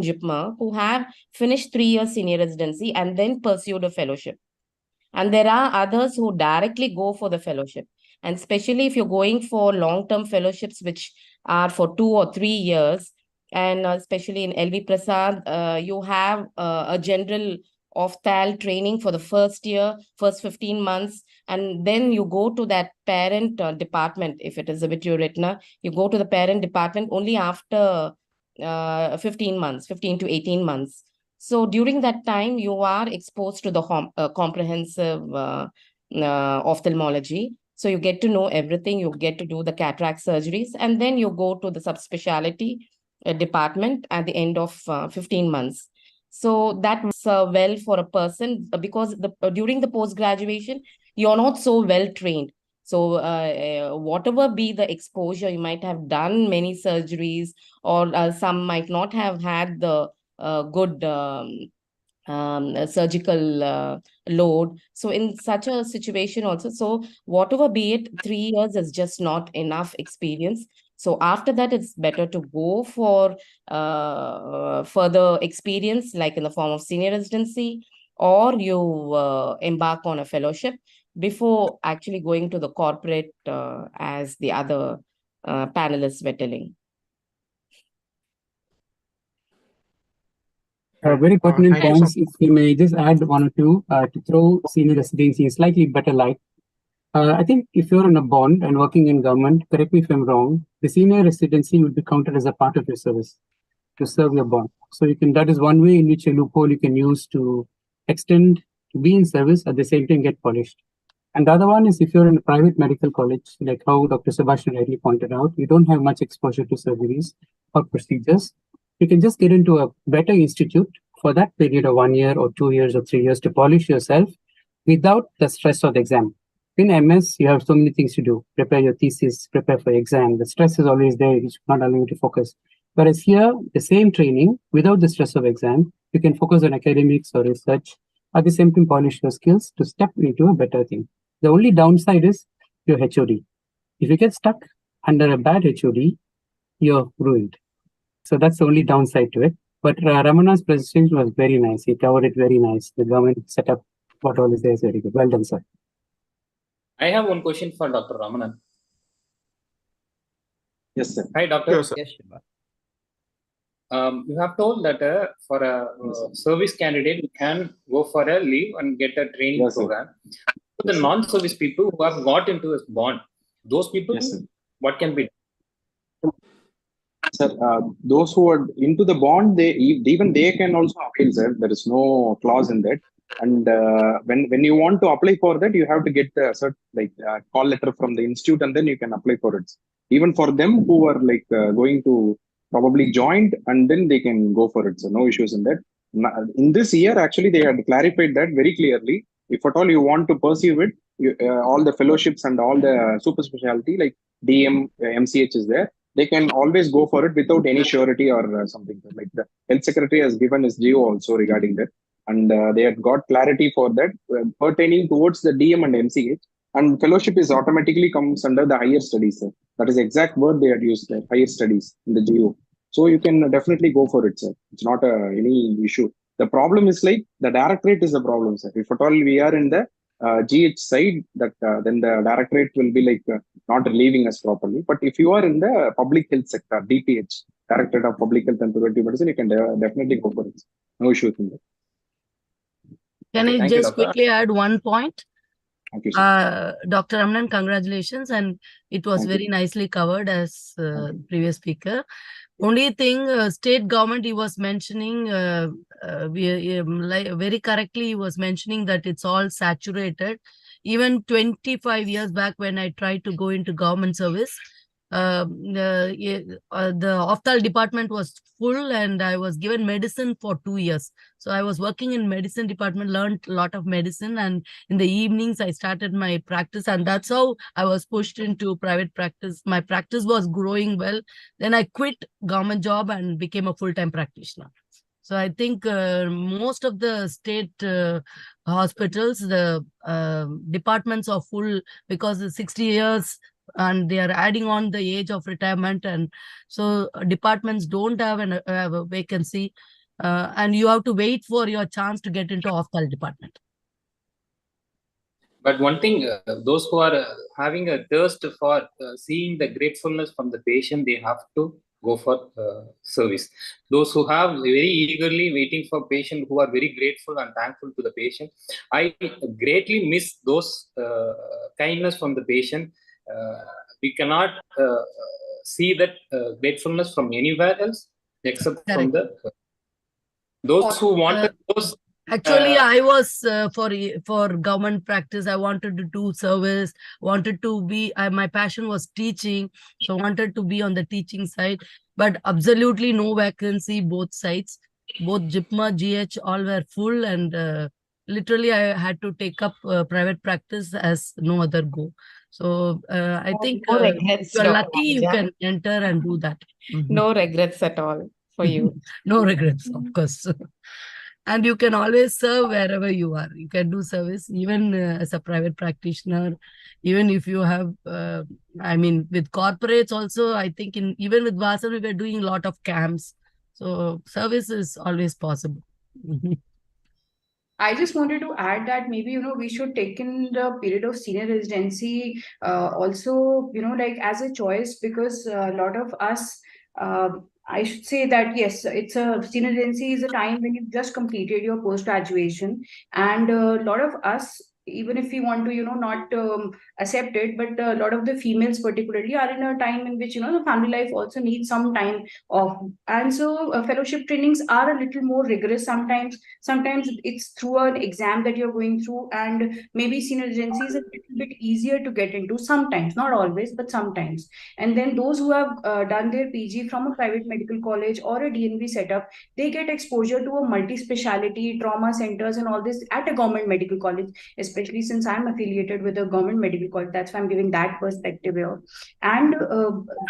JIPMER who have finished 3 years senior residency and then pursued a fellowship. And there are others who directly go for the fellowship. And especially if you're going for long-term fellowships, which are for 2 or 3 years, and especially in LV Prasad, you have a general opthal training for the first year, first 15 months, and then you go to that parent department. If it is a Vitreoretina, you go to the parent department only after 15 months, 15 to 18 months. So during that time, you are exposed to the comprehensive ophthalmology. So you get to know everything. You get to do the cataract surgeries, and then you go to the subspecialty department at the end of 15 months. So that's well for a person, because during the post-graduation, you're not so well trained. So whatever be the exposure, you might have done many surgeries, or some might not have had the good surgical load. So in such a situation also, so whatever be it, 3 years is just not enough experience. So after that, it's better to go for further experience, like in the form of senior residency, or you embark on a fellowship before actually going to the corporate, as the other panelists were telling. Very pertinent Thank you points. so If we may just add one or two to throw senior residency in slightly better light. I think if you're on a bond and working in government, correct me if I'm wrong, the senior residency will be counted as a part of your service to serve your bond. So that is one way in which a loophole you can use to extend to be in service, at the same time get polished. And the other one is if you're in a private medical college, like how Dr. Sebastian rightly pointed out, you don't have much exposure to surgeries or procedures. You can just get into a better institute for that period of 1 year or 2 years or 3 years to polish yourself without the stress of the exam. In MS, you have so many things to do. Prepare your thesis, prepare for exam. The stress is always there, which not allowing you to focus. Whereas here, the same training, without the stress of exam, you can focus on academics or research, at the same time polish your skills to step into a better thing. The only downside is your HOD. If you get stuck under a bad HOD, you're ruined. So that's the only downside to it. But Ramana's presentation was very nice. He covered it very nice. The government set up what all is there is very good. Well done, sir. I have one question for Dr. Ramanan. Yes, sir. Hi, Doctor. Yes, sir. Yes, Shiva. You have told that for a service candidate, you can go for a leave and get a training program. For the non-service people who have got into a bond, those people, what can be done? Sir, those who are into the bond, even they can also appeal, sir. There is no clause in that. And when you want to apply for that, you have to get a call letter from the institute, and then you can apply for it. Even for them who are going to probably join, and then they can go for it. So no issues in that. In this year, actually, they had clarified that very clearly. If at all you want to pursue it, all the fellowships and all the super specialty like DM, MCH is there. They can always go for it without any surety or something. Like the health secretary has given his GO also regarding that. And they had got clarity for that pertaining towards the DM and MCH. And fellowship is automatically comes under the higher studies, sir. That is the exact word they had used there, higher studies in the GO. So you can definitely go for it, sir. It's not any issue. The problem is like the directorate is the problem, sir. If at all we are in the GH side, that then the directorate will be like not relieving us properly. But if you are in the public health sector, DPH, Directorate of Public Health and Preventive Medicine, you can definitely go for it. No issue with that. Can I just quickly add one point? Thank you, sir. Dr. Ramnan, congratulations. And it was Thank very you. nicely covered as previous speaker. Only thing, state government, he was mentioning, like very correctly, he was mentioning that it's all saturated. Even 25 years back when I tried to go into government service, the ophthalm department was full and I was given medicine for 2 years. So I was working in medicine department, learned a lot of medicine, and in the evenings I started my practice, and that's how I was pushed into private practice. My practice was growing well. Then I quit government job and became a full-time practitioner. So I think most of the state hospitals, the departments are full because the 60 years and they are adding on the age of retirement, and so departments don't have a vacancy, and you have to wait for your chance to get into ophthalm department. But one thing, those who are having a thirst for seeing the gratefulness from the patient, they have to go for service. Those who have very eagerly waiting for patient, who are very grateful and thankful to the patient, I greatly miss those kindness from the patient. We cannot see that gratefulness from anywhere else except from the those who wanted those. Actually, I was for government practice. I wanted to do service, wanted to be, my passion was teaching. So wanted to be on the teaching side, but absolutely no vacancy, both sides, both JIPMA, GH, all were full. And literally I had to take up private practice as no other go. So I think no regrets, if you're Dr. lucky, you Raja. can enter and do that. No regrets at all for you. No regrets, of course. And you can always serve wherever you are. You can do service even as a private practitioner, even if you have, I mean, with corporates also, I think even with Vasan, we were doing a lot of camps. So service is always possible. I just wanted to add that maybe, we should take in the period of senior residency also, like as a choice, because a lot of us, I should say that, yes, it's a senior residency is a time when you've just completed your post-graduation. And a lot of us, even if we want to, not accept it, but a lot of the females particularly are in a time in which, the family life also needs some time off. And so fellowship trainings are a little more rigorous sometimes. Sometimes it's through an exam that you're going through, and maybe senior residency is a little bit easier to get into sometimes, not always, but sometimes. And then those who have done their PG from a private medical college or a DNB setup, they get exposure to a multi-speciality trauma centers and all this at a government medical college, especially since I'm affiliated with a government medical college. That's why I'm giving that perspective here. And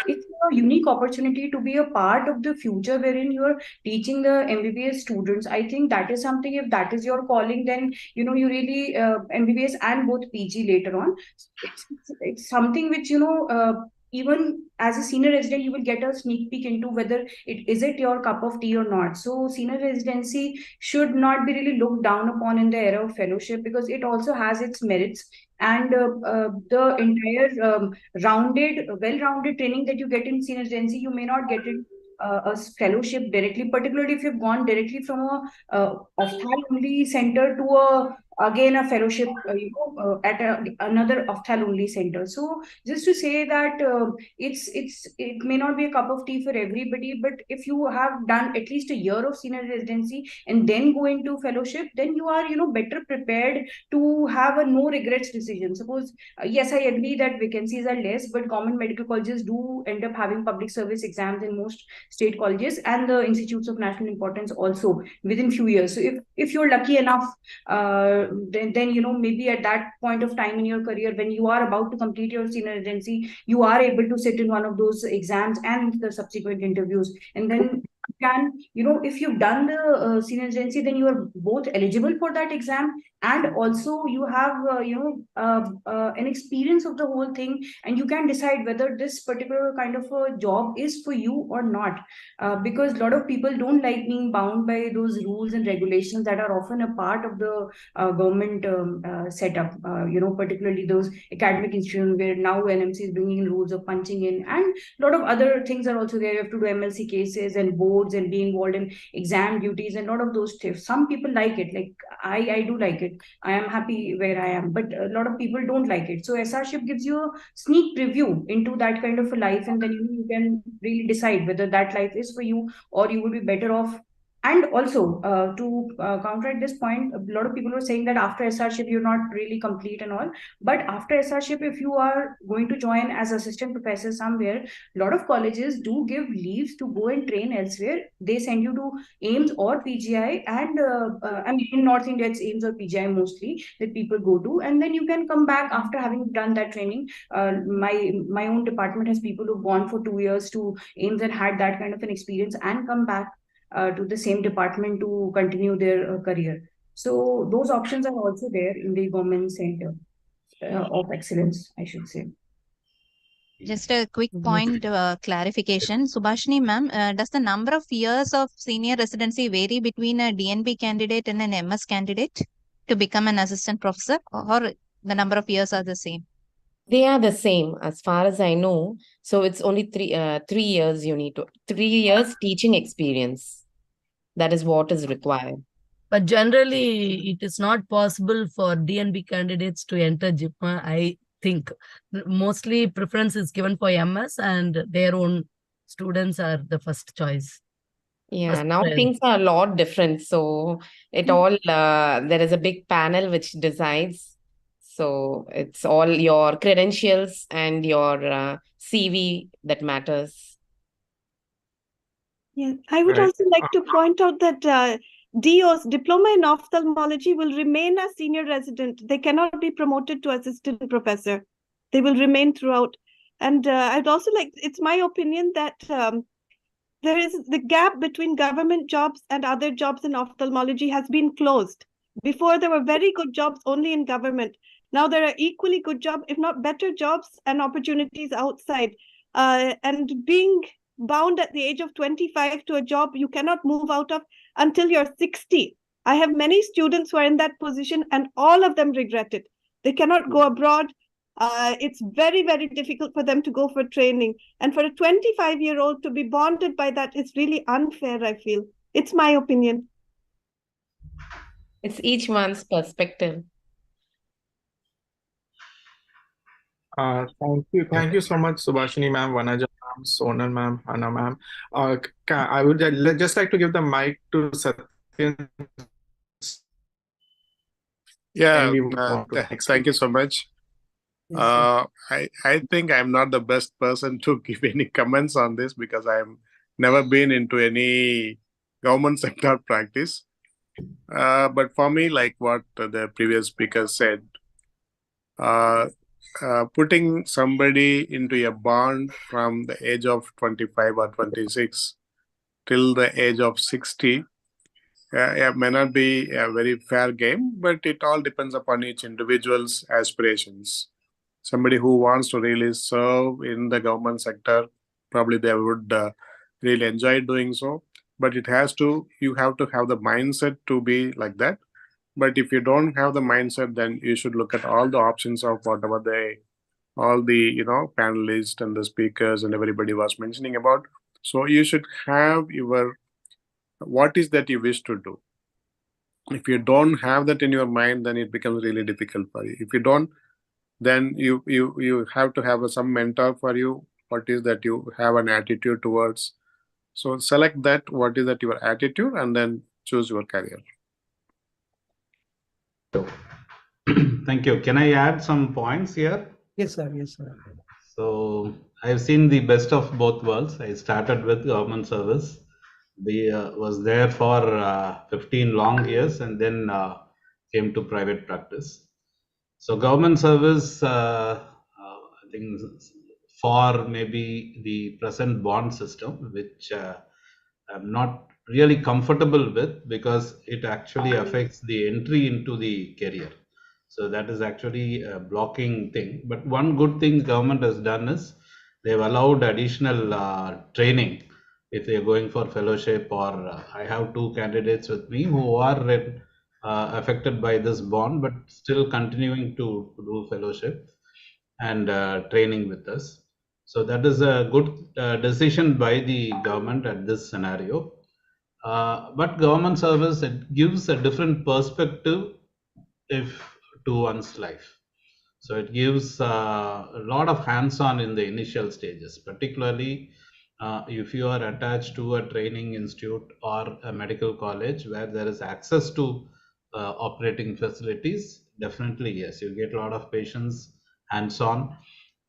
it's a unique opportunity to be a part of the future wherein you're teaching the MBBS students. I think that is something, if that is your calling, then, you really MBBS and both PG later on. It's something which, even as a senior resident, you will get a sneak peek into whether it is your cup of tea or not. So senior residency should not be really looked down upon in the era of fellowship, because it also has its merits. And the entire well-rounded training that you get in senior residency, you may not get it a fellowship directly, particularly if you've gone directly from a ophthalm-only center to again a fellowship at another ophthalm-only center. So just to say that it may not be a cup of tea for everybody, but if you have done at least a year of senior residency and then go into fellowship, then you are better prepared to have a no regrets decision. Suppose yes, I agree that vacancies are less, but government medical colleges do end up having public service exams in most state colleges and the institutes of national importance also within few years. So if you're lucky enough, then maybe at that point of time in your career when you are about to complete your senior residency, you are able to sit in one of those exams and the subsequent interviews, and then can, if you've done the senior residency, then you are both eligible for that exam, and also you have, an experience of the whole thing, and you can decide whether this particular kind of a job is for you or not. Because a lot of people don't like being bound by those rules and regulations that are often a part of the government setup, particularly those academic institutions where now NMC is bringing in rules of punching in, and a lot of other things are also there. You have to do MLC cases and boards and be involved in exam duties and a lot of those stuff. Some people like it, like I do like it. I am happy where I am, but a lot of people don't like it. So SRship gives you a sneak preview into that kind of a life, and then you can really decide whether that life is for you, or you would be better off. And also, to counteract this point, a lot of people were saying that after SRship you're not really complete and all. But after SRship, if you are going to join as assistant professor somewhere, a lot of colleges do give leaves to go and train elsewhere. They send you to AIMS or PGI, and I mean, in North India it's AIMS or PGI mostly that people go to, and then you can come back after having done that training. My own department has people who've gone for 2 years to AIMS and had that kind of an experience and come back to the same department to continue their career. So those options are also there in the government center of excellence, I should say. Just a quick point clarification. Subhashini ma'am, does the number of years of senior residency vary between a DNB candidate and an MS candidate to become an assistant professor, or the number of years are the same? They are the same as far as I know. So it's only 3 years you need to, 3 years teaching experience. That is what is required. But generally, it is not possible for DNB candidates to enter JIPMA. I think mostly preference is given for MS, and their own students are the first choice. Yeah, now things are a lot different. So it all, there is a big panel which decides. So it's all your credentials and your CV that matters. Yeah, I would also like to point out that DOs, Diploma in Ophthalmology, will remain as senior resident. They cannot be promoted to assistant professor. They will remain throughout. And I'd also like, it's my opinion that there is the gap between government jobs and other jobs in ophthalmology has been closed. Before, there were very good jobs only in government. Now there are equally good jobs, if not better jobs and opportunities outside. And being bound at the age of 25 to a job you cannot move out of until you're 60. I have many students who are in that position, and all of them regret it. They cannot go abroad. It's very, very difficult for them to go for training. And for a 25-year-old to be bonded by that is really unfair, I feel. It's my opinion. It's each one's perspective. Thank you so much, Subhashini ma'am, Vanaja ma'am, Sonal ma'am, Hannah ma'am. I would just like to give the mic to Satyan. Yeah, thank you so much. Yes, I think I'm not the best person to give any comments on this because I've never been into any government sector practice. But for me, like what the previous speaker said, putting somebody into a bond from the age of 25 or 26 till the age of 60 may not be a very fair game, but it all depends upon each individual's aspirations. Somebody who wants to really serve in the government sector, probably they would really enjoy doing so. But you have to have the mindset to be like that. But if you don't have the mindset, then you should look at all the options of whatever all the panelists and the speakers and everybody was mentioning about. So you should have what is that you wish to do. If you don't have that in your mind, then it becomes really difficult for you. If you don't, then you have to have some mentor for you. What is that you have an attitude towards? So select that, what is that your attitude, and then choose your career. Thank you. Can I add some points here? Yes, sir. Yes, sir. So I've seen the best of both worlds. I started with government service. We was there for 15 long years, and then came to private practice. So government service, I think for maybe the present bond system, which I'm not really comfortable with, because it actually affects the entry into the career. So that is actually a blocking thing. But one good thing government has done is they've allowed additional training if they're going for fellowship, or I have two candidates with me who are affected by this bond, but still continuing to do fellowship and training with us. So that is a good decision by the government at this scenario. But government service, it gives a different perspective if to one's life. So it gives a lot of hands-on in the initial stages, particularly if you are attached to a training institute or a medical college where there is access to operating facilities. Definitely, yes, you get a lot of patients hands-on,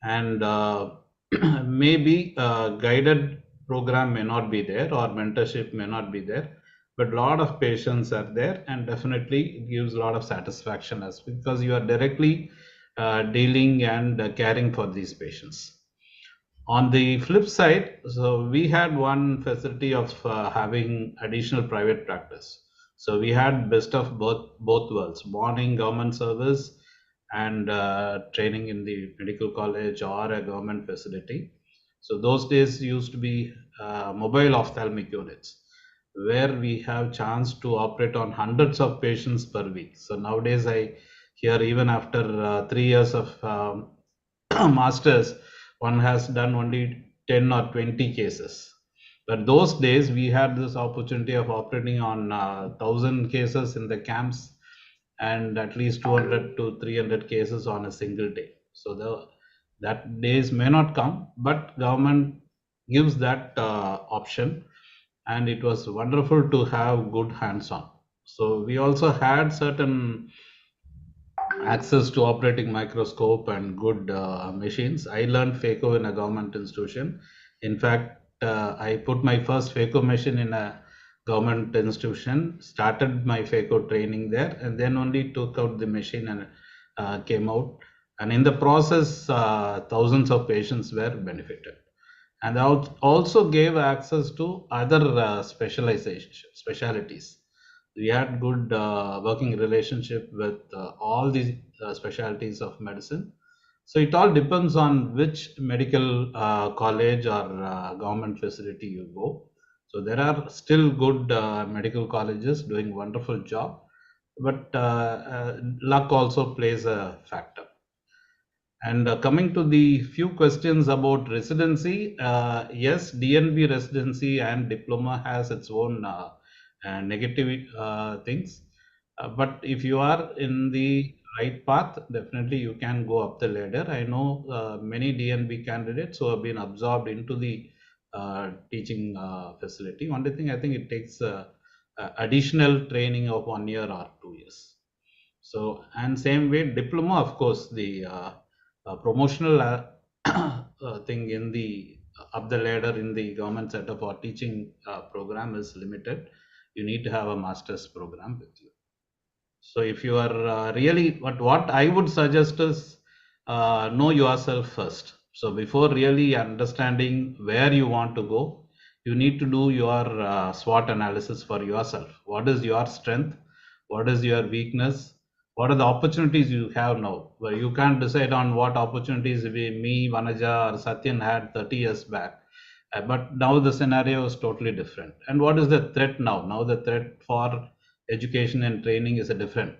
and maybe guided program may not be there, or mentorship may not be there, but a lot of patients are there, and definitely it gives a lot of satisfaction, as because you are directly dealing and caring for these patients. On the flip side, so we had one facility of having additional private practice. So we had best of both worlds: morning government service and training in the medical college or a government facility. So those days used to be mobile ophthalmic units, where we have chance to operate on hundreds of patients per week. So nowadays I hear, even after 3 years of masters, one has done only 10 or 20 cases. But those days we had this opportunity of operating on 1,000 cases in the camps, and at least 200 to 300 cases on a single day. So that days may not come, but government gives that option, and it was wonderful to have good hands-on. So we also had certain access to operating microscope and good machines. I learned phaco in a government institution. In fact, I put my first phaco machine in a government institution, started my phaco training there, and then only took out the machine and came out. And in the process, thousands of patients were benefited. And also gave access to other specialities. We had good working relationship with all these specialties of medicine. So it all depends on which medical college or government facility you go. So there are still good medical colleges doing wonderful job, but luck also plays a factor. And coming to the few questions about residency, yes, DNB residency and diploma has its own negative things. But if you are in the right path, definitely you can go up the ladder. I know many DNB candidates who have been absorbed into the teaching facility. Only thing, I think it takes additional training of 1 year or 2 years. So, and same way, diploma, of course, the promotional thing in the up the ladder in the government setup or teaching program is limited. You need to have a master's program with you. So if you are really, what I would suggest is know yourself first. So before really understanding where you want to go, you need to do your SWOT analysis for yourself. What is your strength? What is your weakness? What are the opportunities you have now? Well, you can't decide on what opportunities me, Vanaja, or Satyan had 30 years back. But now the scenario is totally different. And what is the threat now? Now the threat for education and training is a different,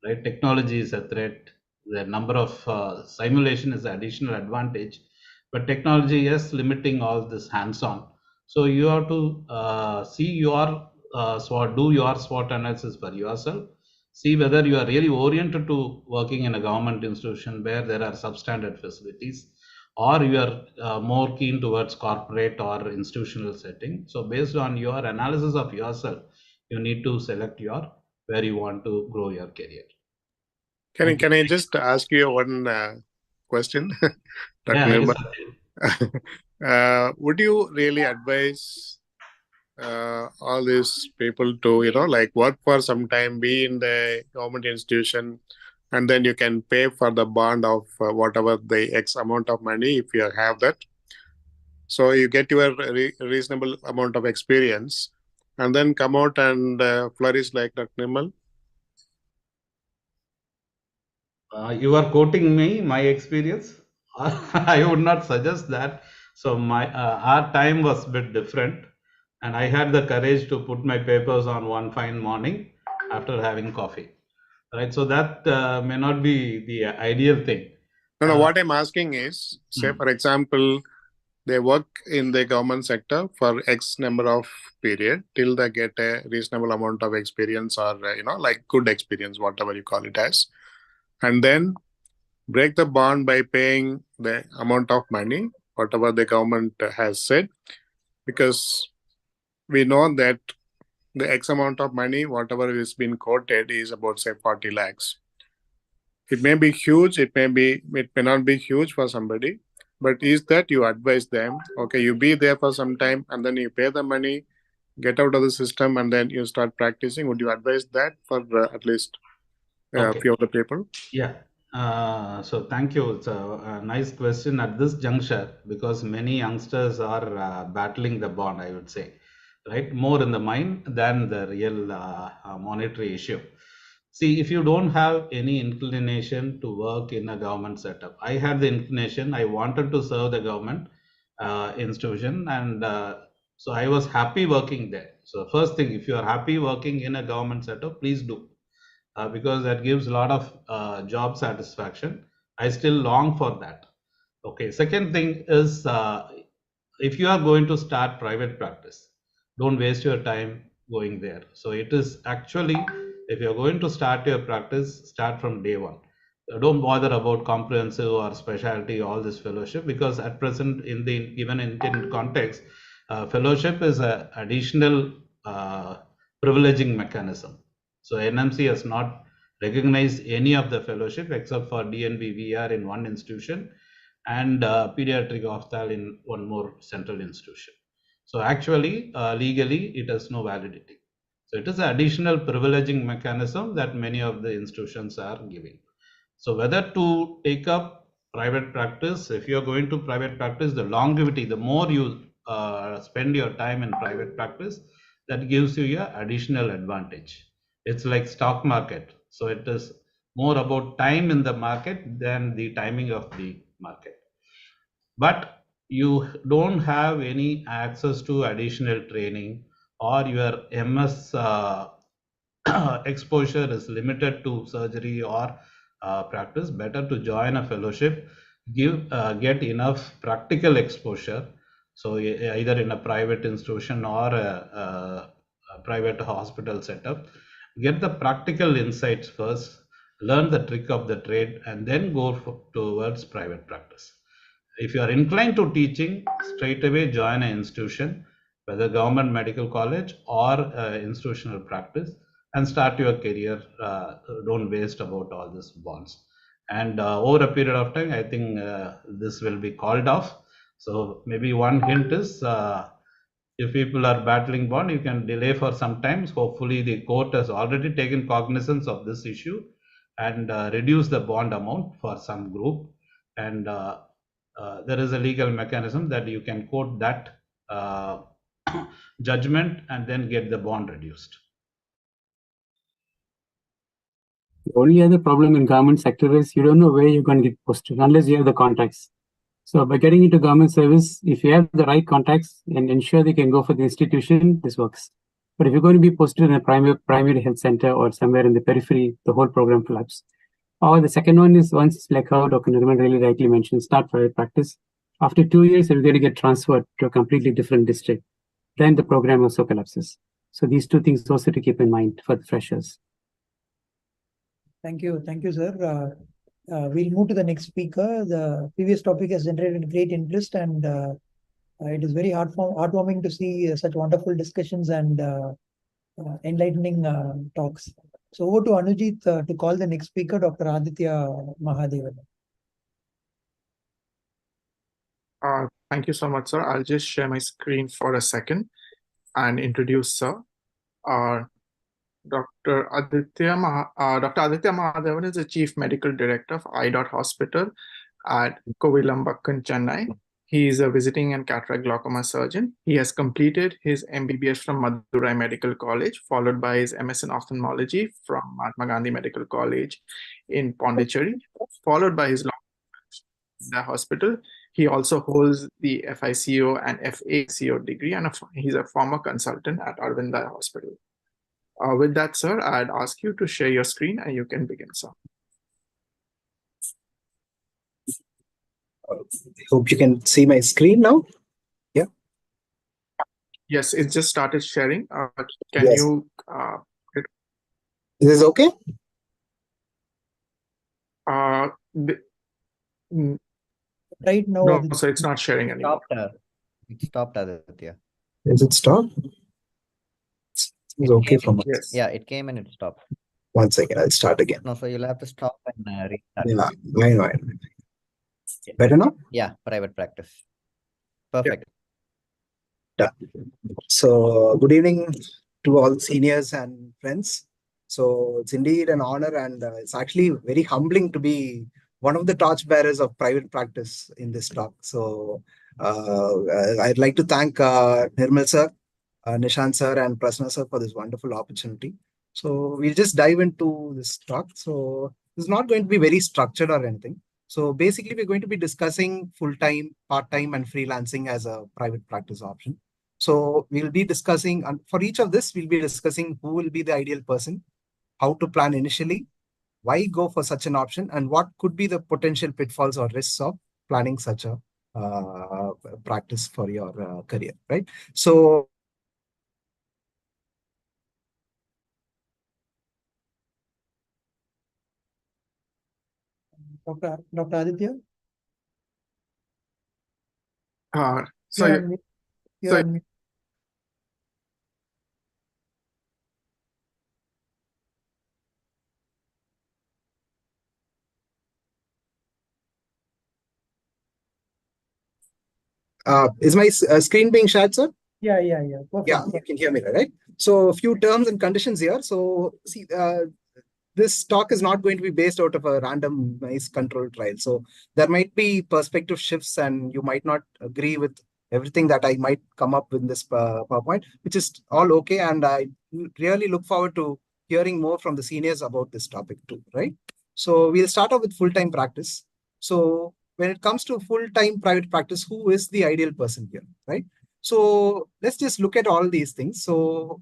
right? Technology is a threat. The number of simulation is an additional advantage, but technology is limiting all this hands-on. So you have to see your SWOT, do your SWOT analysis for yourself. See whether you are really oriented to working in a government institution where there are substandard facilities, or you are more keen towards corporate or institutional setting. So based on your analysis of yourself, you need to select your where you want to grow your career. Can I just ask you one question, Dr. Nirmal? Would you really advise all these people to, like work for some time, be in the government institution, and then you can pay for the bond of whatever the X amount of money if you have that? So you get your reasonable amount of experience and then come out and flourish like Dr. Nirmal. You are quoting me, my experience. I would not suggest that. So our time was a bit different, and I had the courage to put my papers on one fine morning after having coffee. Right. So that may not be the ideal thing. No, what I'm asking is, say for example, they work in the government sector for X number of period till they get a reasonable amount of experience or, like good experience, whatever you call it as. And then break the bond by paying the amount of money, whatever the government has said, because we know that the X amount of money, whatever is been quoted, is about say 40 lakhs. It may be huge, it may not be huge for somebody, but is that you advise them, okay, you be there for some time and then you pay the money, get out of the system, and then you start practicing. Would you advise that for at least a few of the people? Yeah. So thank you. It's a nice question at this juncture because many youngsters are battling the bond, I would say, right? More in the mind than the real monetary issue. See, if you don't have any inclination to work in a government setup, I had the inclination, I wanted to serve the government institution, and so I was happy working there. So first thing, if you are happy working in a government setup, please do. Because that gives a lot of job satisfaction. I still long for that. Okay. Second thing is, if you are going to start private practice, don't waste your time going there. So it is actually, if you're going to start your practice, start from day one. Don't bother about comprehensive or specialty, all this fellowship, because at present in the even in Indian context, fellowship is an additional privileging mechanism. So NMC has not recognized any of the fellowship except for DNB VR in one institution and pediatric ophthal in one more central institution. So actually, legally, it has no validity. So it is an additional privileging mechanism that many of the institutions are giving. So whether to take up private practice, if you're going to private practice, the longevity, the more you spend your time in private practice, that gives you an additional advantage. It's like stock market. So it is more about time in the market than the timing of the market. But you don't have any access to additional training, or your MS exposure is limited to surgery or practice, better to join a fellowship, get enough practical exposure. So either in a private institution or a private hospital setup, get the practical insights first, learn the trick of the trade, and then go towards private practice. If you are inclined to teaching, straight away join an institution, whether government medical college or institutional practice, and start your career. Don't waste about all these bonds. And over a period of time, I think this will be called off. So maybe one hint is, if people are battling bond, you can delay for some time. Hopefully the court has already taken cognizance of this issue and reduce the bond amount for some group. And there is a legal mechanism that you can quote that judgment and then get the bond reduced. The only other problem in government sector is you don't know where you're going to get posted unless you have the contacts. So by getting into government service, if you have the right contacts and ensure they can go for the institution, this works. But if you're going to be posted in a primary health center or somewhere in the periphery, the whole program collapses. Or the second one is, once, like how Dr. Nirmal really rightly mentioned, start private practice. After 2 years, you're going to get transferred to a completely different district. Then the program also collapses. So these two things also to keep in mind for the freshers. Thank you, sir. We'll move to the next speaker. The previous topic has generated great interest, and it is very heartwarming to see such wonderful discussions and enlightening talks. So over to Anujit to call the next speaker, Dr. Aditya Mahadevan. Thank you so much, sir. I'll just share my screen for a second and introduce sir. Dr. Aditya Mahadevan is the Chief Medical Director of IDOT Hospital at Kovilambakkan, Chennai. He is a visiting and cataract glaucoma surgeon. He has completed his MBBS from Madurai Medical College, followed by his MS in ophthalmology from Mahatma Gandhi Medical College in Pondicherry, followed by his in the hospital. He also holds the FICO and FACO degree, and he's a former consultant at Arvinda Hospital. With that, sir, I'd ask you to share your screen and you can begin, sir. I hope you can see my screen now. Yeah. Yes, it just started sharing. Can you? Is this okay? Right now, no, so it's not sharing anymore. It stopped, Aditya. Is it stop? It's okay from us. Yes. Yeah, it came and it stopped. 1 second, I'll start again. No, so you'll have to stop and restart. Yeah, I know. Better now? Yeah, private practice. Perfect. Done. So, good evening to all seniors and friends. So, it's indeed an honor, and it's actually very humbling to be one of the torchbearers of private practice in this talk. So, I'd like to thank Nirmal sir, Nishant sir, and Prasanna sir for this wonderful opportunity. So, we'll just dive into this talk. So, it's not going to be very structured or anything. So basically, we're going to be discussing full-time, part-time, and freelancing as a private practice option. So we'll be discussing, and for each of this, we'll be discussing who will be the ideal person, how to plan initially, why go for such an option, and what could be the potential pitfalls or risks of planning such a practice for your career, right? So Dr. Aditya? So you're on mute. Is my screen being shared, sir? Yeah. Perfect. Yeah, you can hear me, right? So a few terms and conditions here. So see, this talk is not going to be based out of a randomized controlled trial. So there might be perspective shifts and you might not agree with everything that I might come up with in this PowerPoint, which is all okay. And I really look forward to hearing more from the seniors about this topic too, right? So we'll start off with full-time practice. So when it comes to full-time private practice, who is the ideal person here, right? So let's just look at all these things. So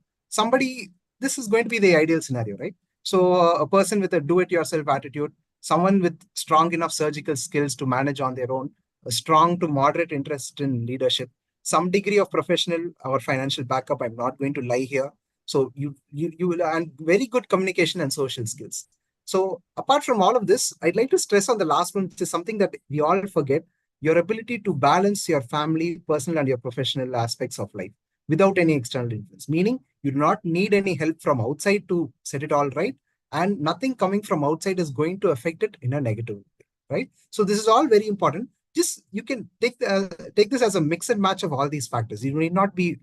this is going to be the ideal scenario, right? So a person with a do-it-yourself attitude, someone with strong enough surgical skills to manage on their own, a strong to moderate interest in leadership, some degree of professional or financial backup. I'm not going to lie here. So you will, and very good communication and social skills. So apart from all of this, I'd like to stress on the last one, which is something that we all forget: your ability to balance your family, personal, and your professional aspects of life without any external influence. Meaning, you do not need any help from outside to set it all right, and nothing coming from outside is going to affect it in a negative way, right? So this is all very important. Just you can take this as a mix and match of all these factors. You need not be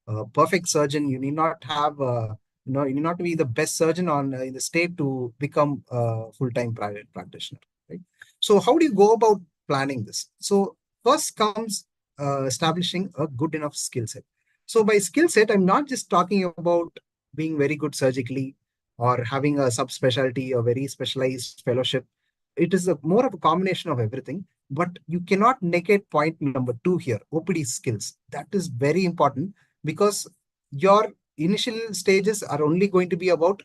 a perfect surgeon. You need not have you need not be the best surgeon in the state to become a full-time private practitioner, right? So how do you go about planning this? So first comes establishing a good enough skill set. So by skill set, I'm not just talking about being very good surgically or having a subspecialty or very specialized fellowship. It is more of a combination of everything. But you cannot negate point number 2 here, OPD skills. That is very important because your initial stages are only going to be about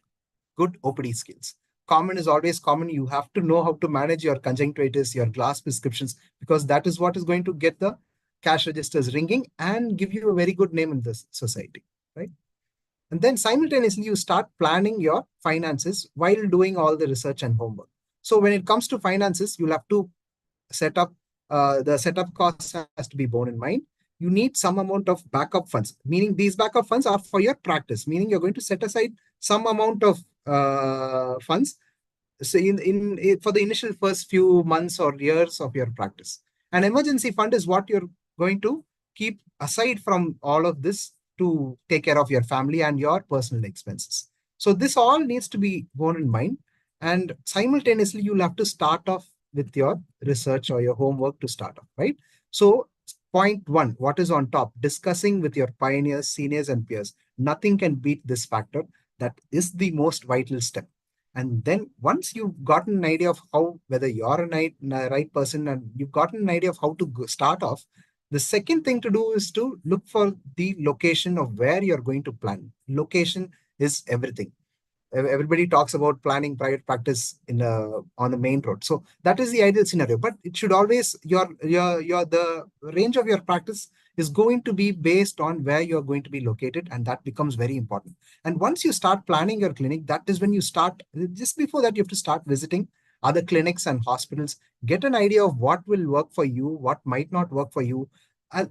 good OPD skills. Common is always common. You have to know how to manage your conjunctivitis, your glass prescriptions, because that is what is going to get the cash registers ringing and give you a very good name in this society, right? And then simultaneously, you start planning your finances while doing all the research and homework. So when it comes to finances, you'll have to set up, the setup costs has to be borne in mind. You need some amount of backup funds, meaning these backup funds are for your practice, meaning you're going to set aside some amount of funds so for the initial first few months or years of your practice. An emergency fund is what you're going to keep aside from all of this to take care of your family and your personal expenses. So this all needs to be borne in mind. And simultaneously, you'll have to start off with your research or your homework to start off, right? So Point one, what is on top? Discussing with your pioneers, seniors, and peers. Nothing can beat this factor. That is the most vital step. And then once you've gotten an idea of how, whether you're a right person and you've gotten an idea of how to start off, the second thing to do is to look for the location of where you're going to plan. Location is everything. Everybody talks about planning private practice on the main road. So that is the ideal scenario, but it should always, the range of your practice is going to be based on where you're going to be located, and that becomes very important. And once you start planning your clinic, that is when you start, just before that, you have to start visiting other clinics and hospitals, get an idea of what will work for you, what might not work for you.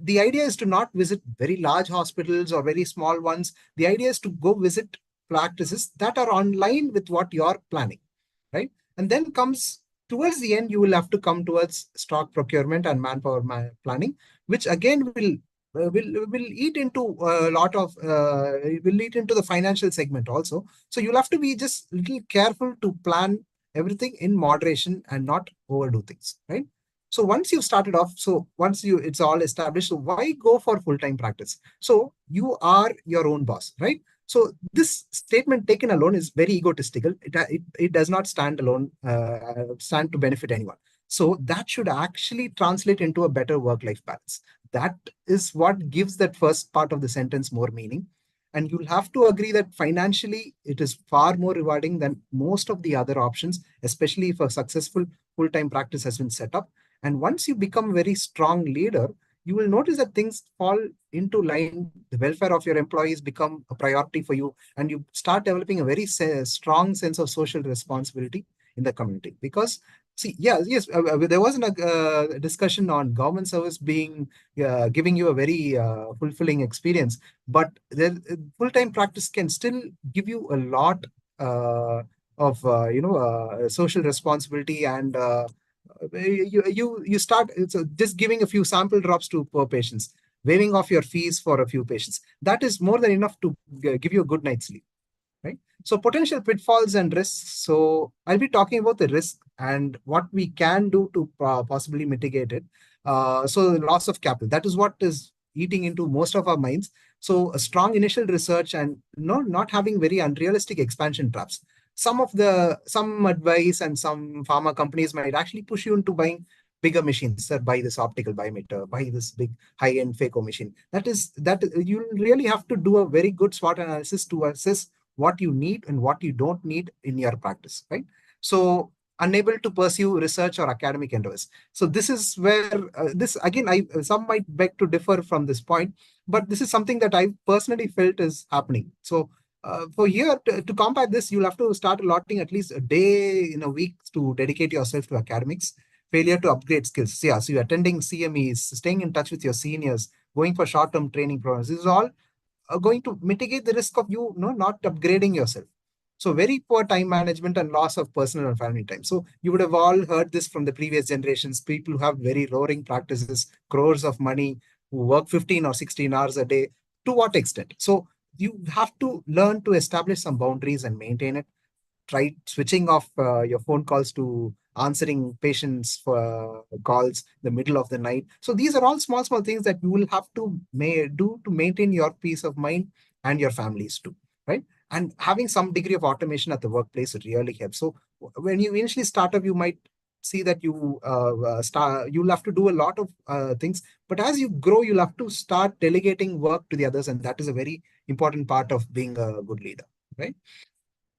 The idea is to not visit very large hospitals or very small ones. The idea is to go visit practices that are online with what you're planning, right? And then comes towards the end, you will have to come towards stock procurement and manpower planning, which again will eat into a lot of will eat into the financial segment also. So you'll have to be just a little careful to plan everything in moderation and not overdo things, right? So once you've started off, it's all established, so why go for full-time practice? So you are your own boss, right? So this statement taken alone is very egotistical. It does not stand alone, stand to benefit anyone. So that should actually translate into a better work-life balance. That is what gives that first part of the sentence more meaning. And you'll have to agree that financially, it is far more rewarding than most of the other options, especially if a successful full-time practice has been set up. And once you become a very strong leader, you will notice that things fall into line. The welfare of your employees become a priority for you, and you start developing a very strong sense of social responsibility in the community. Because see, yes, there was a discussion on government service being giving you a very fulfilling experience, but full-time practice can still give you a lot of social responsibility, and you start just giving a few sample drops to per patients, waiving off your fees for a few patients. That is more than enough to give you a good night's sleep, right? So potential pitfalls and risks. So I'll be talking about the risk and what we can do to possibly mitigate it. So the loss of capital, that is what is eating into most of our minds. So a strong initial research and not having very unrealistic expansion traps. Some advice and some pharma companies might actually push you into buying bigger machines. Sir, buy this optical biometer, buy this big high-end phaco machine. That you really have to do a very good SWOT analysis to assess what you need and what you don't need in your practice, right? So unable to pursue research or academic endeavors. So this is where some might beg to differ from this point, but this is something that I personally felt is happening. So for here, to combat this, you'll have to start allotting at least a day in a week to dedicate yourself to academics. Failure to upgrade skills. Yeah, so you're attending CMEs, staying in touch with your seniors, going for short-term training programs. This is all going to mitigate the risk of you not upgrading yourself. So very poor time management and loss of personal and family time. So you would have all heard this from the previous generations, people who have very roaring practices, crores of money, who work 15 or 16 hours a day. To what extent? So you have to learn to establish some boundaries and maintain it. Try switching off your phone calls to answering patients for calls in the middle of the night. So these are all small things that you will have to do to maintain your peace of mind and your families too, right? And having some degree of automation at the workplace really helps. So when you initially start up, you might see that you'll have to do a lot of things, but as you grow, you'll have to start delegating work to the others, and that is a very important part of being a good leader, right?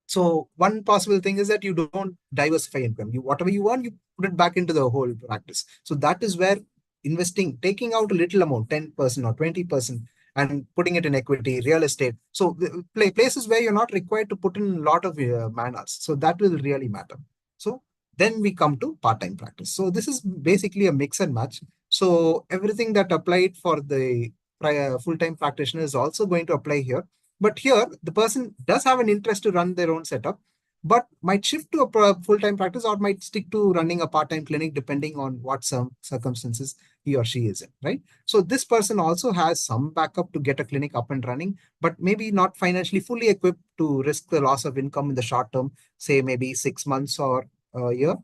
So one possible thing is that you don't diversify income. Whatever you earn, you put it back into the whole practice. So that is where investing, taking out a little amount, 10% or 20%, and putting it in equity, real estate. So places where you're not required to put in a lot of man hours. So that will really matter. So then we come to part-time practice. So this is basically a mix and match. So everything that applied for the full-time practitioner is also going to apply here. But here, the person does have an interest to run their own setup, but might shift to a full-time practice or might stick to running a part-time clinic depending on what circumstances he or she is in, right? So this person also has some backup to get a clinic up and running, but maybe not financially fully equipped to risk the loss of income in the short term, say maybe 6 months or a year.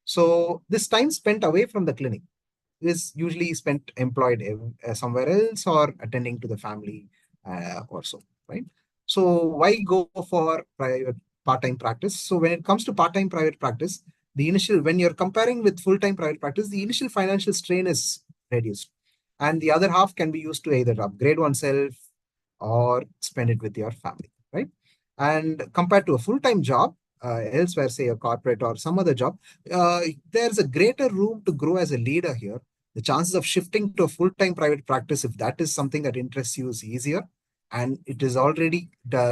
So this time spent away from the clinic is usually spent employed somewhere else or attending to the family or so, right? So why go for private part-time practice? So when it comes to part-time private practice, when you're comparing with full-time private practice, the initial financial strain is reduced, and the other half can be used to either upgrade oneself or spend it with your family, right? And compared to a full-time job elsewhere, say a corporate or some other job, there's a greater room to grow as a leader here. The chances of shifting to a full-time private practice, if that is something that interests you, is easier, and it is already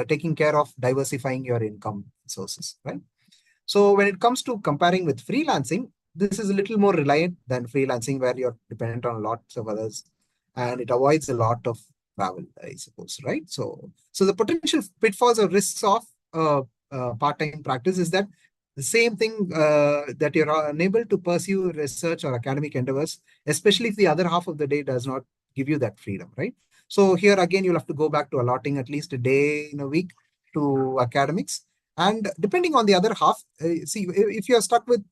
taking care of diversifying your income sources, right? So when it comes to comparing with freelancing, this is a little more reliant than freelancing, where you're dependent on lots of others, and it avoids a lot of travel, I suppose, right? So the potential pitfalls or risks of part-time practice is that the same thing, that you're unable to pursue research or academic endeavors, especially if the other half of the day does not give you that freedom, right? So here again, you'll have to go back to allotting at least a day in a week to academics. And depending on the other half, see, if you're stuck with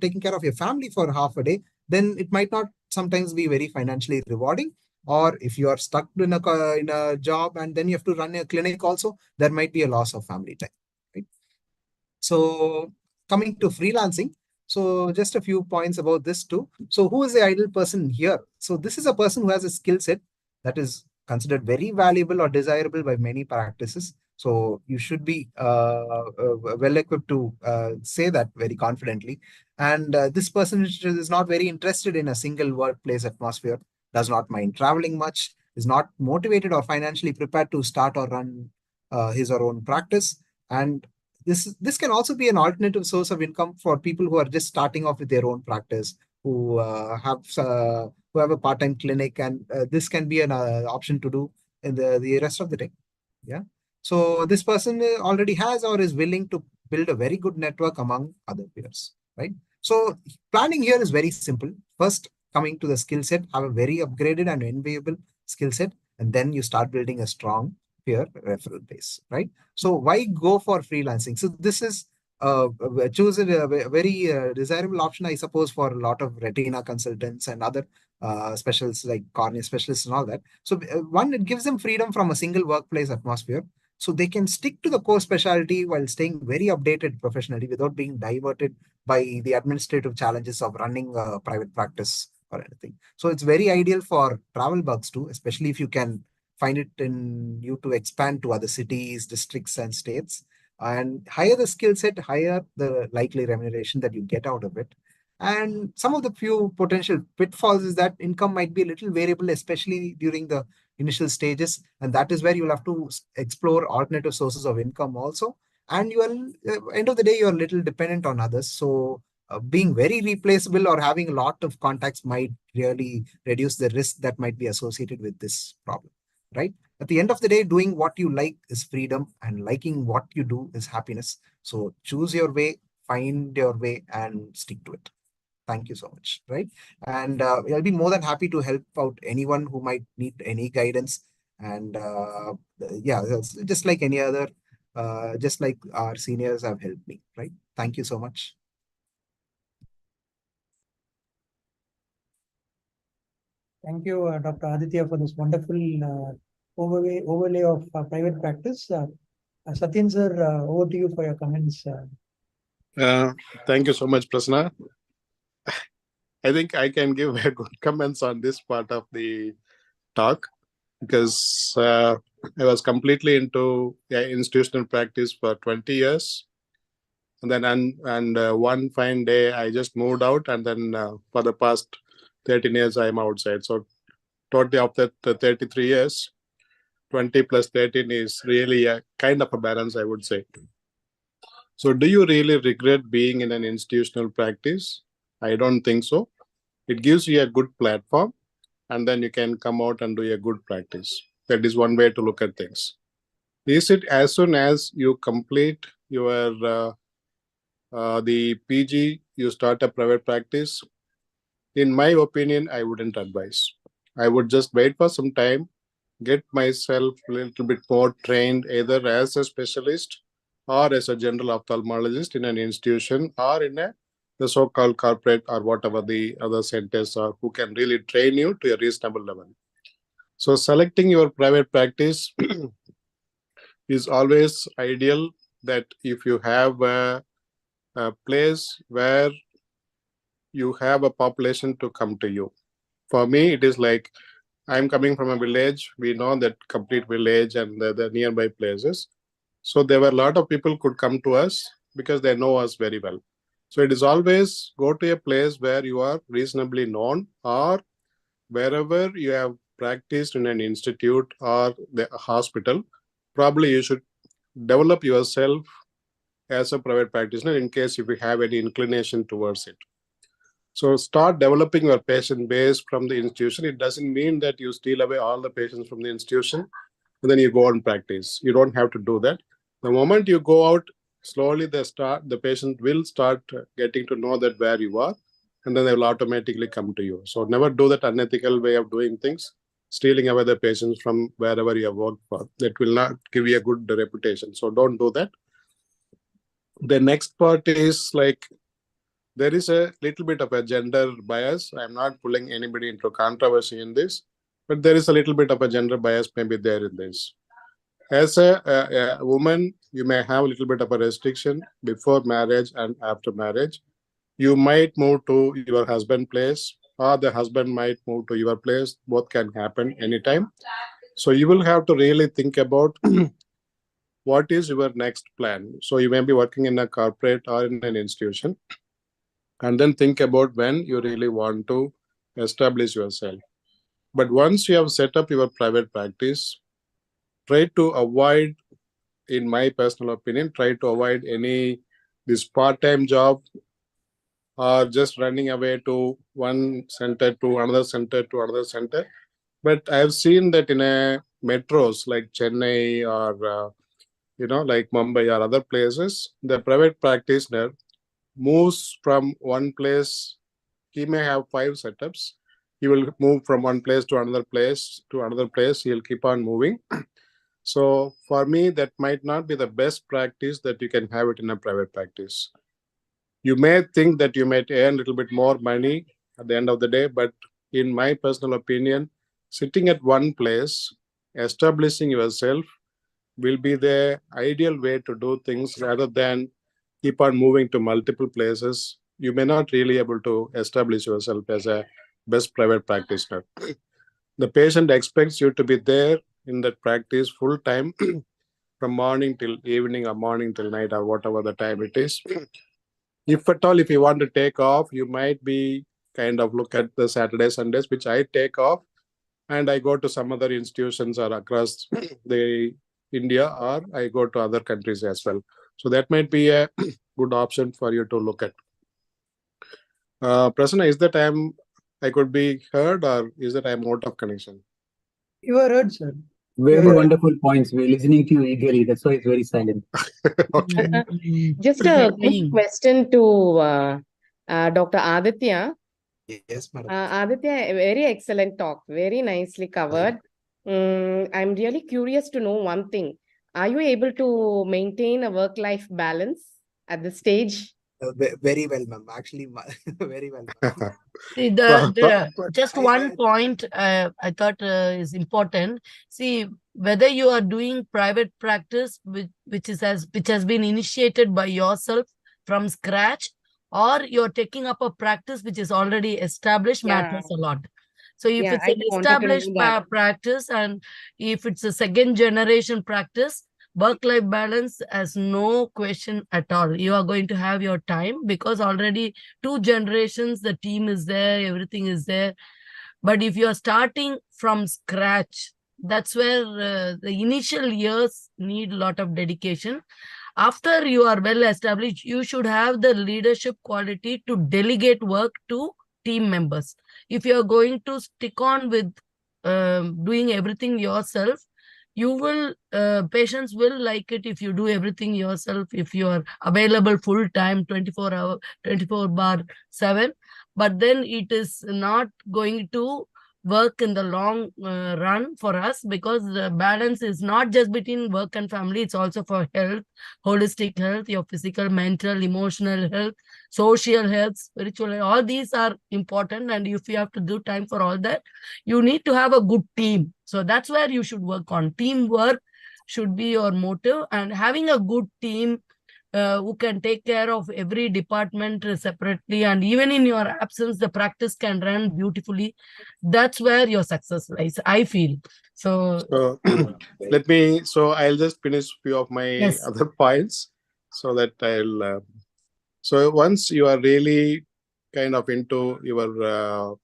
taking care of your family for half a day, then it might not sometimes be very financially rewarding. Or if you are stuck in a job and then you have to run a clinic also, there might be a loss of family time, right? So coming to freelancing, so just a few points about this too. So who is the ideal person here? So this is a person who has a skill set that is considered very valuable or desirable by many practices. So you should be well equipped to say that very confidently. And this person is not very interested in a single workplace atmosphere, does not mind traveling much, is not motivated or financially prepared to start or run his or own practice. And this can also be an alternative source of income for people who are just starting off with their own practice, who have a part-time clinic, and this can be an option to do in the rest of the day. Yeah. So this person already has or is willing to build a very good network among other peers, right? So planning here is very simple. First, coming to the skill set, have a very upgraded and enviable skill set, and then you start building a strong peer referral base, right? So why go for freelancing? So this is choose a very desirable option, I suppose, for a lot of retina consultants and other specialists like cornea specialists and all that. So one, it gives them freedom from a single workplace atmosphere. So they can stick to the core specialty while staying very updated professionally without being diverted by the administrative challenges of running a private practice or anything. So it's very ideal for travel bugs too, especially if you can find it in you to expand to other cities, districts, and states. And higher the skill set, higher the likely remuneration that you get out of it. And some of the few potential pitfalls is that income might be a little variable, especially during the initial stages. And that is where you'll have to explore alternative sources of income also. And you will, end of the day, you're a little dependent on others. So being very replaceable or having a lot of contacts might really reduce the risk that might be associated with this problem, right? At the end of the day, doing what you like is freedom, and liking what you do is happiness. So choose your way, find your way, and stick to it. Thank you so much, right? And I'll be more than happy to help out anyone who might need any guidance. And yeah, just like any other, just like our seniors have helped me, right? Thank you so much. Thank you, Dr. Aditya, for this wonderful overlay of private practice. Satyen sir, over to you for your comments. Thank you so much, Prasanna. I think I can give good comments on this part of the talk, because I was completely into institutional practice for 20 years. And then one fine day, I just moved out, and then for the past 13 years, I'm outside. So totally of that 33 years, 20 plus 13 is really a kind of a balance, I would say. So do you really regret being in an institutional practice? I don't think so. It gives you a good platform, and then you can come out and do a good practice. That is one way to look at things. Is it as soon as you complete your the PG, you start a private practice? In my opinion, I wouldn't advise. I would just wait for some time, get myself a little bit more trained, either as a specialist or as a general ophthalmologist in an institution or in a the so-called corporate or whatever the other centers are who can really train you to a reasonable level. So selecting your private practice is always ideal, that if you have a place where you have a population to come to you. For me, it is like I'm coming from a village. We know that complete village and the nearby places. So there were a lot of people could come to us because they know us very well. So it is always go to a place where you are reasonably known, or wherever you have practiced in an institute or the hospital. Probably you should develop yourself as a private practitioner in case if you have any inclination towards it. So start developing your patient base from the institution. It doesn't mean that you steal away all the patients from the institution and then you go and practice. You don't have to do that. The moment you go out, slowly the patient will start getting to know that where you are, and then they will automatically come to you. So never do that unethical way of doing things, stealing away the patients from wherever you have worked for. That will not give you a good reputation. So don't do that. The next part is like, there is a little bit of a gender bias. I'm not pulling anybody into controversy in this, but there is a little bit of a gender bias maybe there in this. As a woman, you may have a little bit of a restriction before marriage and after marriage. You might move to your husband's place, or the husband might move to your place. Both can happen anytime. So you will have to really think about what is your next plan. So you may be working in a corporate or in an institution, and then think about when you really want to establish yourself. But once you have set up your private practice, try to avoid, in my personal opinion, try to avoid this part-time job or just running away to one center to another center to another center. But I've seen that in metros like Chennai or like Mumbai or other places, the private practitioner moves from one place. He may have 5 setups. He will move from one place to another place to another place. He'll keep on moving. So for me, that might not be the best practice that you can have it in a private practice. You may think that you might earn a little bit more money at the end of the day, but in my personal opinion, sitting at one place, establishing yourself will be the ideal way to do things rather than keep on moving to multiple places. You may not really able to establish yourself as a best private practitioner. The patient expects you to be there in that practice full time from morning till evening or morning till night or whatever the time it is. If at all, if you want to take off, you might be kind of look at the Saturday, Sundays, which I take off, and I go to some other institutions or across the India, or I go to other countries as well. So that might be a good option for you to look at. Prasanna, is that I could be heard, or is that I'm out of connection? You are heard, sir. Very wonderful points. We're listening to you eagerly. That's why it's very silent. Okay. Just a quick question to Dr. Aditya. Yes, madam. Aditya, very excellent talk, very nicely covered. I'm really curious to know one thing. Are you able to maintain a work-life balance at this stage? Very well, ma'am. Actually, very well. See, just one point I thought is important. See, whether you are doing private practice, which has been initiated by yourself from scratch, or you're taking up a practice which is already established, matters a lot. So if it's an established practice, and if it's a second generation practice, work-life balance has no question at all. You are going to have your time because already 2 generations, the team is there, everything is there. But if you are starting from scratch, that's where the initial years need a lot of dedication. After you are well established, you should have the leadership quality to delegate work to team members. If you are going to stick on with doing everything yourself, you will patients will like it if you do everything yourself, if you are available full time 24/7, but then it is not going to work in the long run for us, because the balance is not just between work and family, it's also for health, holistic health, your physical, mental, emotional health, social health, spiritual health. All these are important, and if you have to do time for all that, you need to have a good team. So that's where you should work on. Teamwork should be your motive, and having a good team who can take care of every department separately, and even in your absence the practice can run beautifully. That's where your success lies, I feel. So I'll just finish few of my yes. other points, so that I'll so once you are really kind of into your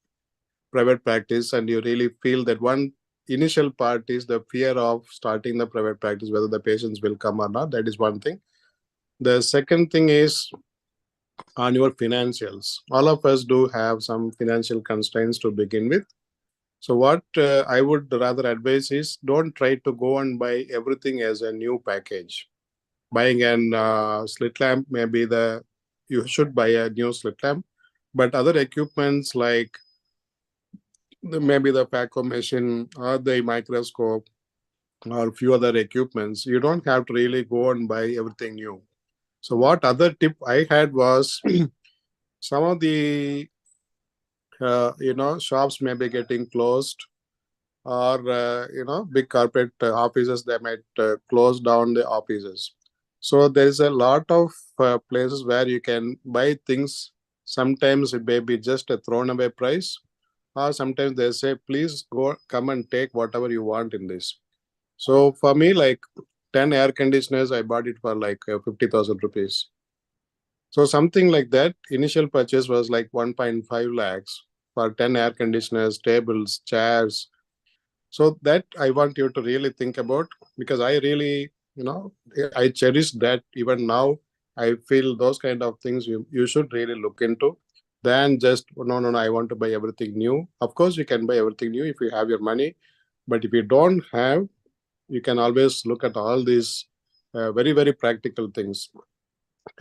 private practice, and you really feel that one initial part is the fear of starting the private practice, whether the patients will come or not, that is one thing. The second thing is on your financials. All of us do have some financial constraints to begin with. So what I would rather advise is, don't try to go and buy everything as a new package. Buying an slit lamp, maybe you should buy a new slit lamp, but other equipments like maybe the phaco machine or the microscope or a few other equipments, you don't have to really go and buy everything new. So what other tip I had was some of the shops may be getting closed, or big corporate offices, they might close down the offices. So there is a lot of places where you can buy things. Sometimes it may be just a thrown away price, or sometimes they say, please come and take whatever you want in this. So for me, like 10 air conditioners, I bought it for like 50,000 rupees. So something like that. Initial purchase was like 1.5 lakhs for 10 air conditioners, tables, chairs. So that I want you to really think about, because I really, I cherish that. Even now, I feel those kind of things you should really look into, than just, no, I want to buy everything new. Of course, you can buy everything new if you have your money. But if you don't have, you can always look at all these very, very practical things.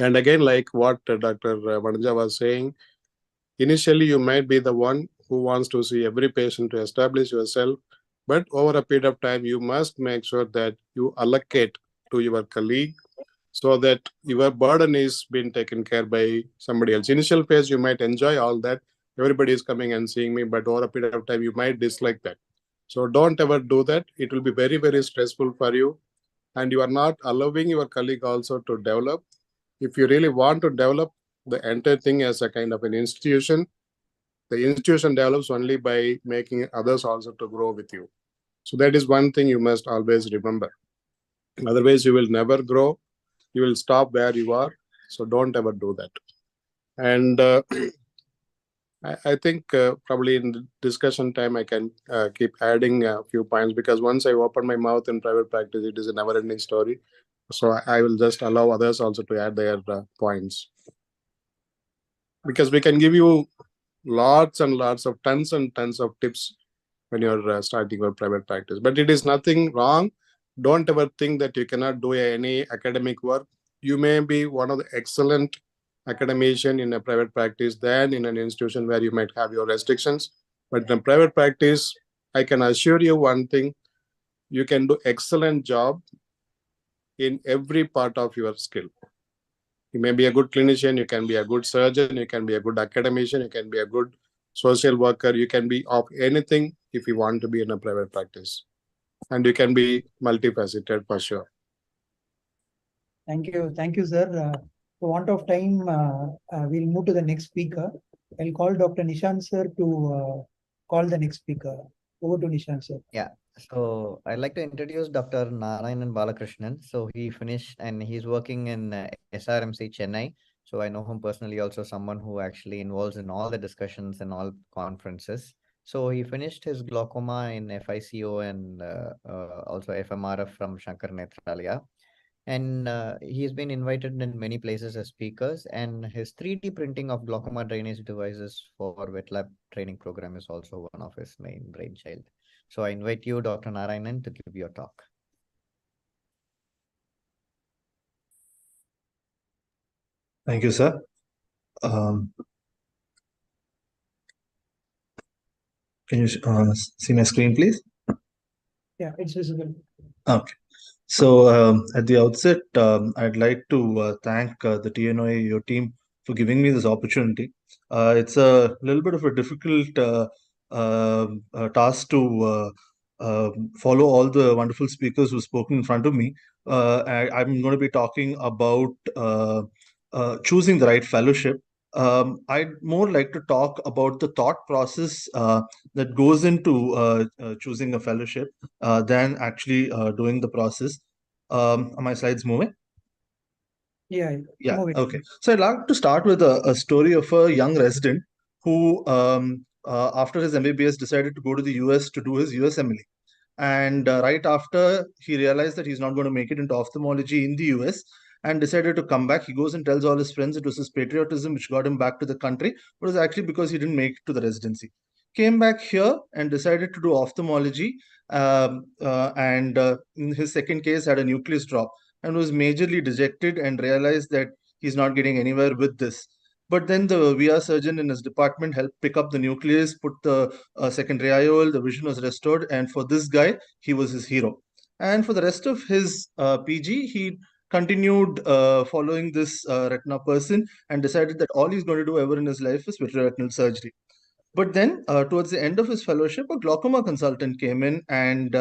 And again, like what Dr. Vanaja was saying, initially you might be the one who wants to see every patient to establish yourself, but over a period of time, you must make sure that you allocate to your colleague, so that your burden is being taken care by somebody else. Initial phase, you might enjoy all that. Everybody is coming and seeing me, but over a period of time, you might dislike that. So don't ever do that. It will be very, very stressful for you. And you are not allowing your colleague also to develop. If you really want to develop the entire thing as a kind of an institution, the institution develops only by making others also to grow with you. So that is one thing you must always remember. Otherwise, you will never grow. You will stop where you are. So don't ever do that. And I think probably in the discussion time, I can keep adding a few points, because once I open my mouth in private practice, it is a never-ending story. So I will just allow others also to add their points, because we can give you lots and lots of tons and tons of tips when you're starting your private practice. But it is nothing wrong. Don't ever think that you cannot do any academic work. You may be one of the excellent academician in a private practice than in an institution where you might have your restrictions. But in a private practice, I can assure you one thing: you can do excellent job in every part of your skill. You may be a good clinician, you can be a good surgeon, you can be a good academician, you can be a good social worker, you can be of anything if you want to be in a private practice. And you can be multifaceted for sure. Thank you, sir. For want of time, we'll move to the next speaker. I'll call Dr. Nishant sir to call the next speaker. Over to Nishant sir. Yeah. So I'd like to introduce Dr. Narayanan Balakrishnan. So he finished and he's working in SRMC Chennai. So I know him personally, also someone who actually involves in all the discussions and all conferences. So he finished his glaucoma in FICO and also FMRF from Shankar Nethralaya. And he's been invited in many places as speakers, and his 3D printing of glaucoma drainage devices for wet lab training program is also one of his main brainchild. So I invite you, Dr. Narayanan, to give your talk. Thank you, sir. Can you see my screen, please? Yeah, it's visible. Okay. So at the outset, I'd like to thank the TNOA, your team, for giving me this opportunity. It's a little bit of a difficult task to follow all the wonderful speakers who've spoken in front of me. I'm going to be talking about choosing the right fellowship. I'd more like to talk about the thought process that goes into choosing a fellowship than actually doing the process. Are my slides moving? Yeah, Yeah, move it. okay. So I'd like to start with a story of a young resident who, after his MBBS, decided to go to the US to do his USMLE. And right after he realized that he's not going to make it into ophthalmology in the US and decided to come back, he goes and tells all his friends it was his patriotism which got him back to the country, but it was actually because he didn't make it to the residency. Came back here and decided to do ophthalmology, and in his second case had a nucleus drop and was majorly dejected and realized that he's not getting anywhere with this. But then the VR surgeon in his department helped pick up the nucleus, put the secondary IOL, the vision was restored, and for this guy, he was his hero. And for the rest of his PG, he continued following this retina person and decided that all he's going to do ever in his life is vitreoretinal surgery. But then, towards the end of his fellowship, a glaucoma consultant came in, and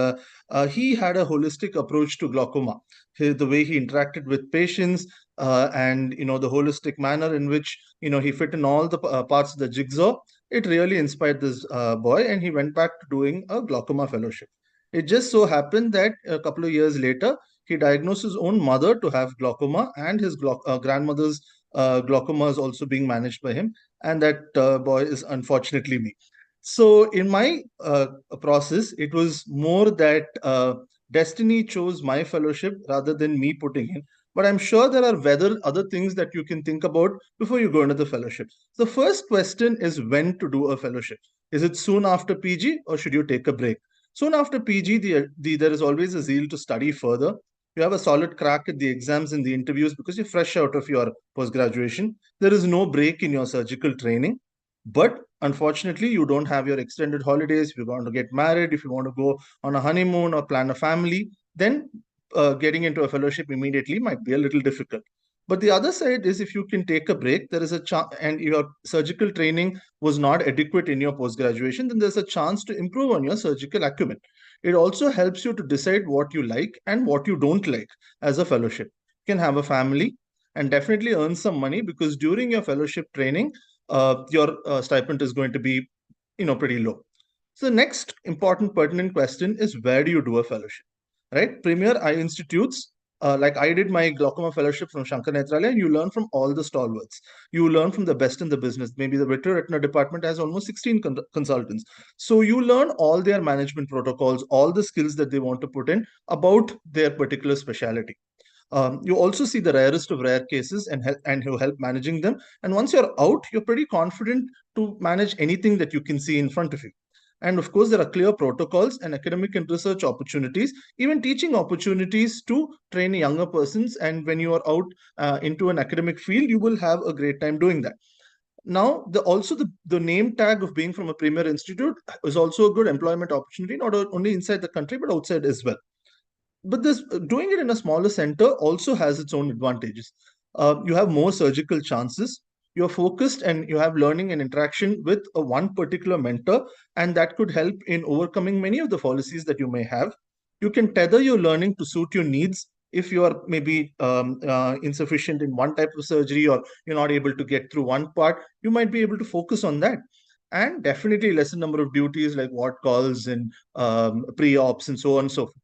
he had a holistic approach to glaucoma. The way he interacted with patients, and the holistic manner in which he fit in all the parts of the jigsaw, it really inspired this boy, and he went back to doing a glaucoma fellowship. It just so happened that a couple of years later, he diagnosed his own mother to have glaucoma, and his grandmother's glaucoma is also being managed by him, and that boy is unfortunately me. So in my process, it was more that destiny chose my fellowship rather than me putting in. But I'm sure there are other things that you can think about before you go into the fellowship. The first question is when to do a fellowship. Is it soon after PG or should you take a break? Soon after PG, there is always a zeal to study further. You have a solid crack at the exams and the interviews because you're fresh out of your post graduation. There is no break in your surgical training. But unfortunately, you don't have your extended holidays. If you want to get married, if you want to go on a honeymoon or plan a family, then getting into a fellowship immediately might be a little difficult. But the other side is if you can take a break, there is a chance, and your surgical training was not adequate in your post graduation, then there's a chance to improve on your surgical acumen. It also helps you to decide what you like and what you don't like as a fellowship. You can have a family and definitely earn some money because during your fellowship training, your stipend is going to be, pretty low. So the next important pertinent question is where do you do a fellowship, right? Premier eye institutes, like I did my glaucoma fellowship from Shankar Netralaya, and you learn from all the stalwarts. You learn from the best in the business. Maybe the vitreoretina department has almost 16 consultants. So you learn all their management protocols, all the skills that they want to put in about their particular specialty. You also see the rarest of rare cases and you help managing them. And once you're out, you're pretty confident to manage anything that you can see in front of you. And of course, there are clear protocols and academic and research opportunities, even teaching opportunities to train younger persons. And when you are out into an academic field, you will have a great time doing that. Now, the name tag of being from a premier institute is also a good employment opportunity, not only inside the country, but outside as well. But this doing it in a smaller center also has its own advantages. You have more surgical chances. You're focused and you have learning and interaction with one particular mentor, and that could help in overcoming many of the fallacies that you may have. You can tether your learning to suit your needs. If you are maybe insufficient in one type of surgery or you're not able to get through one part, you might be able to focus on that. And definitely lesser number of duties like ward calls and pre-ops and so on and so forth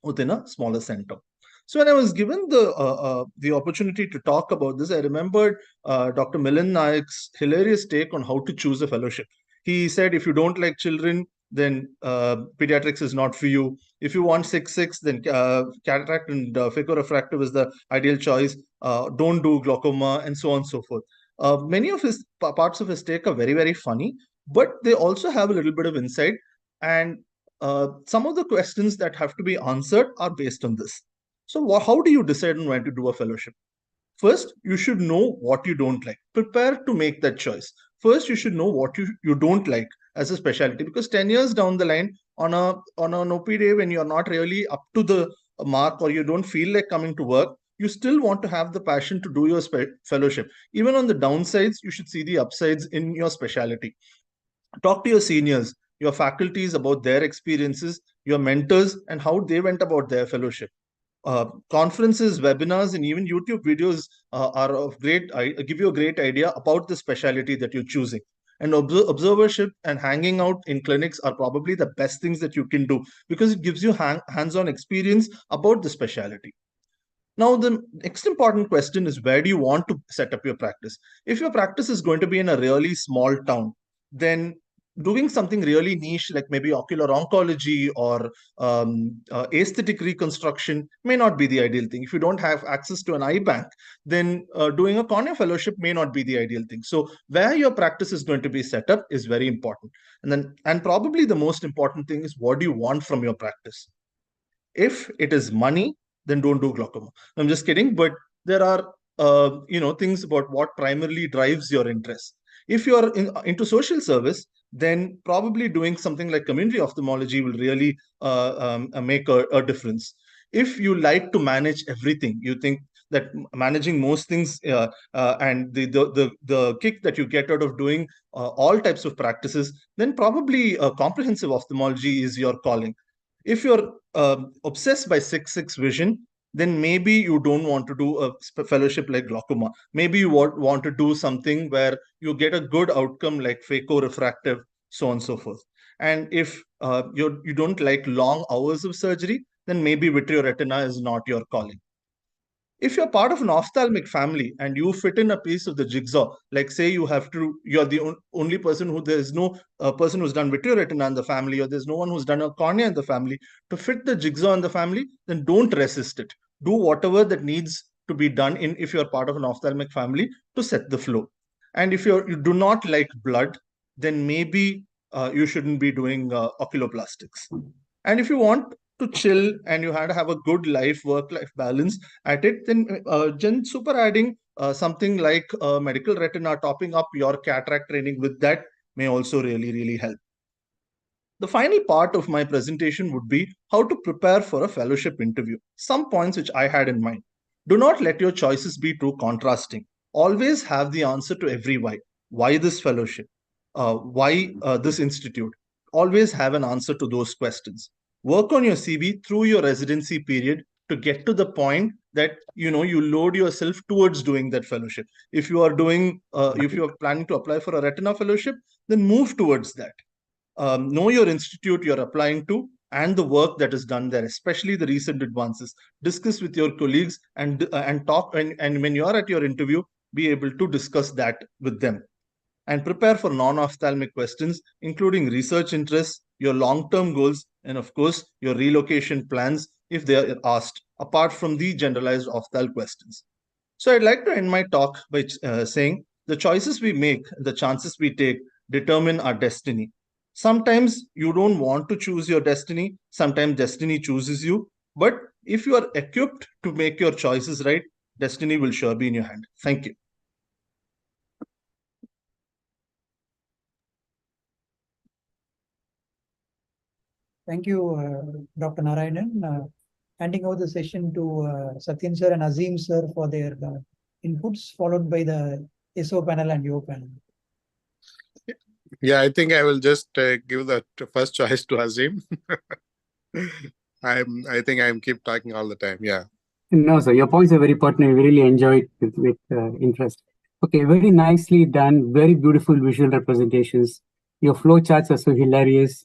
within a smaller center. So when I was given the opportunity to talk about this, I remembered Dr. Milind Nayak's hilarious take on how to choose a fellowship. He said, if you don't like children, then pediatrics is not for you. If you want 6/6, then cataract and phaco-refractive is the ideal choice. Don't do glaucoma and so on and so forth. Many of his parts of his take are very, very funny, but they also have a little bit of insight. And some of the questions that have to be answered are based on this. So how do you decide on when to do a fellowship? First, you should know what you don't like. Prepare to make that choice. First, you should know what you don't like as a specialty, because 10 years down the line on an OP day when you're not really up to the mark or you don't feel like coming to work, you still want to have the passion to do your fellowship. Even on the downsides, you should see the upsides in your specialty. Talk to your seniors, your faculties about their experiences, your mentors, and how they went about their fellowship. Conferences, webinars, and even YouTube videos are of give you a great idea about the specialty that you're choosing. And observership and hanging out in clinics are probably the best things that you can do, because it gives you hands-on experience about the specialty. Now, the next important question is, where do you want to set up your practice? If your practice is going to be in a really small town, then doing something really niche, like maybe ocular oncology or aesthetic reconstruction, may not be the ideal thing. If you don't have access to an eye bank, then doing a cornea fellowship may not be the ideal thing. So where your practice is going to be set up is very important. And probably the most important thing is, what do you want from your practice? If it is money, then don't do glaucoma. I'm just kidding, but there are things about what primarily drives your interest. If you're into social service, then probably doing something like community ophthalmology will really make a difference. If you like to manage everything, you think that managing most things and the kick that you get out of doing all types of practices, then probably comprehensive ophthalmology is your calling. If you're obsessed by 6/6 vision, then maybe you don't want to do a fellowship like glaucoma. Maybe you want to do something where you get a good outcome like phaco-refractive, so on and so forth. And if you don't like long hours of surgery, then maybe vitreoretina is not your calling. If you're part of an ophthalmic family and you fit in a piece of the jigsaw, like say you're the only person there's no person who's done vitreoretina in the family, or there's no one who's done a cornea in the family, to fit the jigsaw in the family, then don't resist it. Do whatever that needs to be done if you're part of an ophthalmic family to set the flow. And if you do not like blood, then maybe you shouldn't be doing oculoplastics. And if you want to chill and you had to have a good work-life balance at it, then super adding something like medical retina, topping up your cataract training with that may also really, really help. The final part of my presentation would be how to prepare for a fellowship interview. Some points which I had in mind. Do not let your choices be too contrasting. Always have the answer to every why. Why this fellowship? Why this institute? Always have an answer to those questions. Work on your CV through your residency period to get to the point that you load yourself towards doing that fellowship. If you are planning to apply for a retina fellowship, then move towards that. Know your institute you're applying to and the work that is done there, especially the recent advances. Discuss with your colleagues and talk. And when you're at your interview, be able to discuss that with them. And prepare for non-ophthalmic questions, including research interests, your long-term goals, and of course, your relocation plans if they are asked, apart from the generalized ophthalmic questions. So I'd like to end my talk by saying the choices we make, the chances we take determine our destiny. Sometimes you don't want to choose your destiny. Sometimes destiny chooses you. But if you are equipped to make your choices right, destiny will sure be in your hand. Thank you. Thank you, Dr. Narayanan. Handing over the session to Satyan sir and Azim sir for their inputs, followed by the SO panel and UO panel. Yeah, I think I will just give the first choice to Azim. I think I'm keep talking all the time. Yeah. No, sir, your points are very pertinent. We really enjoyed it with interest. Okay, very nicely done. Very beautiful visual representations. Your flow charts are so hilarious.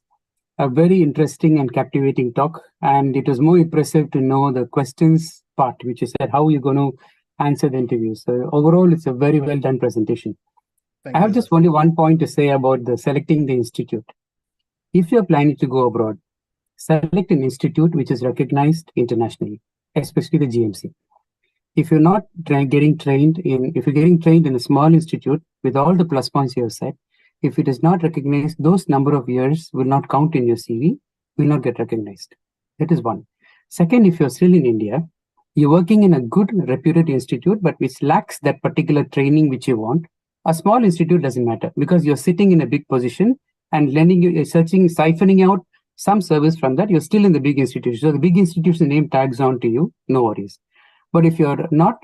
A very interesting and captivating talk. And it was more impressive to know the questions part, which you said, how you're going to answer the interview. So overall, it's a very well done presentation. I have just only one point to say about selecting the institute. If you're planning to go abroad, select an institute which is recognized internationally, especially the GMC. If you're not getting trained if you're getting trained in a small institute with all the plus points you have said, if it is not recognized, those number of years will not count in your CV, will not get recognized. That is one. Second, if you're still in India, you're working in a good reputed institute, but which lacks that particular training which you want, a small institute doesn't matter because you're sitting in a big position and siphoning out some service from that, you're still in the big institution. So the big institution name tags on to you, no worries. But if you're not,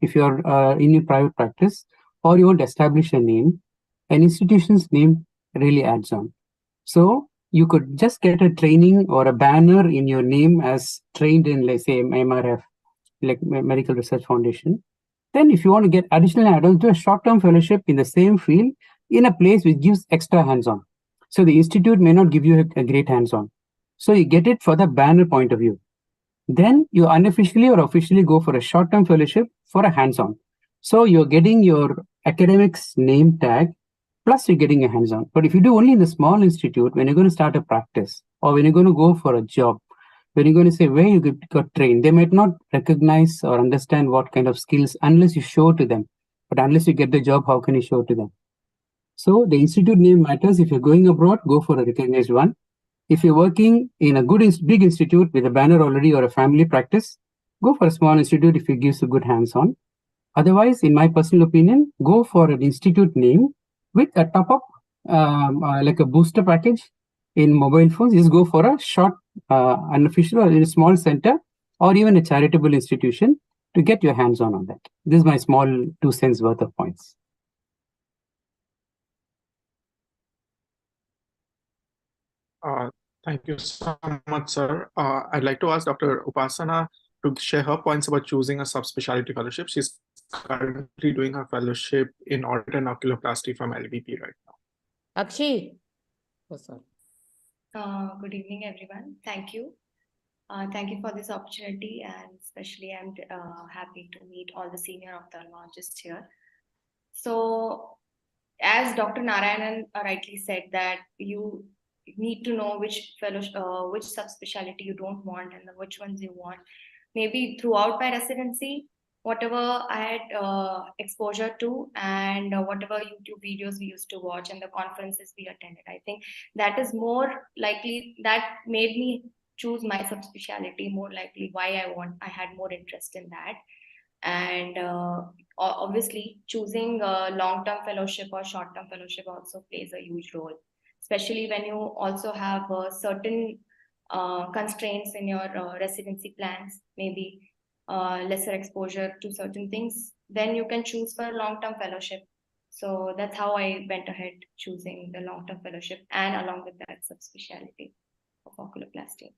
if you're in your private practice or you want to establish a name, an institution's name really adds on. So you could just get a training or a banner in your name as trained in, let's say, MRF, like Medical Research Foundation. Then if you want to get additional add-ons, do a short-term fellowship in the same field in a place which gives extra hands-on. So the institute may not give you a great hands-on. So you get it for the banner point of view. Then you unofficially or officially go for a short-term fellowship for a hands-on. So you're getting your academics name tag, plus you're getting a hands-on. But if you do only in the small institute, when you're going to start a practice or when you're going to go for a job, when you're going to say where you got trained, they might not recognize or understand what kind of skills unless you show to them. But unless you get the job, how can you show to them? So the institute name matters. If you're going abroad, go for a recognized one. If you're working in a big institute with a banner already or a family practice, go for a small institute if it gives you good hands-on. Otherwise, in my personal opinion, go for an institute name with a top-up, like a booster package in mobile phones. Just go for a short, unofficial or in a small center or even a charitable institution to get your hands-on that. This is my small 2 cents worth of points. Thank you so much, sir. I'd like to ask Dr. Upasana to share her points about choosing a subspecialty fellowship. She's currently doing her fellowship in audit and oculoplasty from LVP right now. Akshi. Oh, sorry. Good evening, everyone. Thank you. Thank you for this opportunity, and especially I'm happy to meet all the senior ophthalmologists here. So, as Dr. Narayanan rightly said, that you need to know which which subspecialty you don't want and which ones you want. Maybe throughout my residency, whatever I had exposure to and whatever YouTube videos we used to watch and the conferences we attended, I think that is more likely, that made me choose my subspecialty more likely, why I had more interest in that. And obviously choosing a long-term fellowship or short-term fellowship also plays a huge role, especially when you also have certain constraints in your residency plans, maybe lesser exposure to certain things, then you can choose for a long-term fellowship. So that's how I went ahead choosing the long-term fellowship and along with that subspecialty of oculoplasty.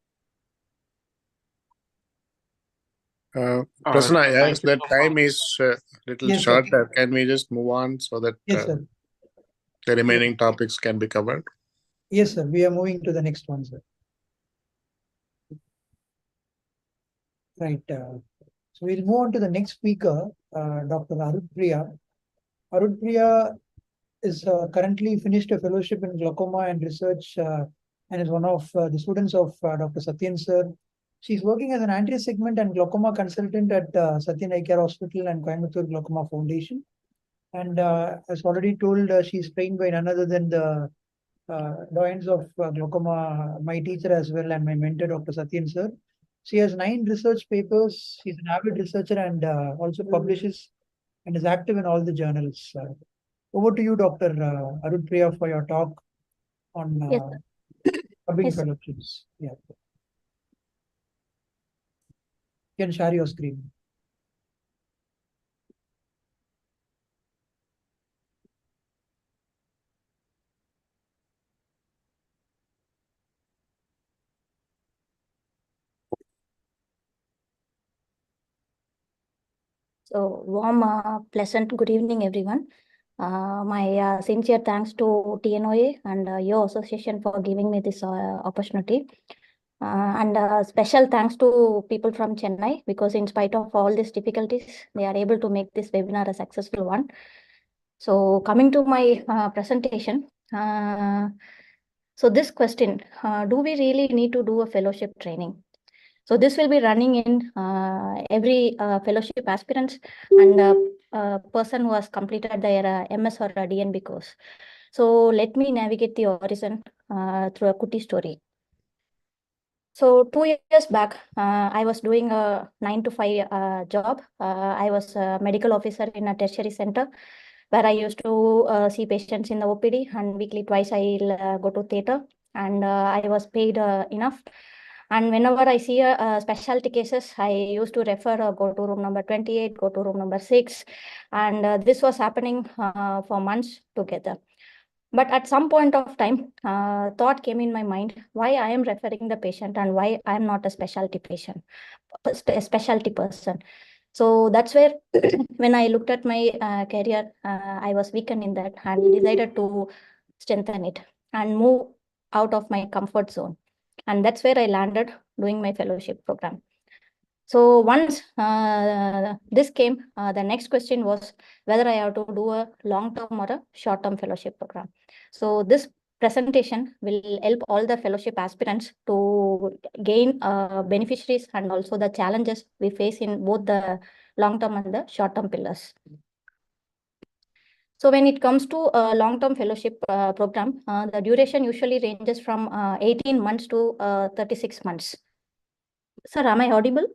Prasanna, I asked that time is a little Yes, short. sir. Can we just move on so that Yes, sir. the remaining topics can be covered? Yes, sir. We are moving to the next one, sir. Right. So we'll move on to the next speaker, Dr. Arudpriya. Arudpriya is currently finished a fellowship in glaucoma and research and is one of the students of Dr. Satyan sir. She's working as an anti-segment and glaucoma consultant at Satyan Eye Care Hospital and Coimbatore Glaucoma Foundation. And as already told, she's trained by none other than the doyens of glaucoma, my teacher as well, and my mentor, Dr. Satyan sir. She has 9 research papers. She's an avid researcher and also publishes and is active in all the journals. Over to you, Dr. Arudpriya, for your talk on public fellowships. Yeah. You can share your screen. So, warm, pleasant good evening, everyone. My sincere thanks to TNOA and your association for giving me this opportunity. And special thanks to people from Chennai, because in spite of all these difficulties, they are able to make this webinar a successful one. So coming to my presentation, so this question, do we really need to do a fellowship training? So this will be running in every fellowship aspirants and person who has completed their MS or DNB course. So let me navigate the horizon through a Kuti story. So 2 years back, I was doing a 9 to 5 job. I was a medical officer in a tertiary center. where I used to see patients in the OPD, and weekly twice I'll go to theater, and I was paid enough. And whenever I see specialty cases, I used to refer, go to room number 28, go to room number 6. And this was happening for months together. But at some point of time, thought came in my mind, why I am referring the patient and why I am not a specialty patient, a specialty person. So that's where when I looked at my career, I was weakened in that and decided to strengthen it and move out of my comfort zone. And that's where I landed doing my fellowship program. So once this came, the next question was whether I have to do a long-term or a short-term fellowship program. So this presentation will help all the fellowship aspirants to gain beneficiaries and also the challenges we face in both the long-term and the short-term pillars. So when it comes to a long-term fellowship program, the duration usually ranges from 18 months to 36 months. Sir, am I audible?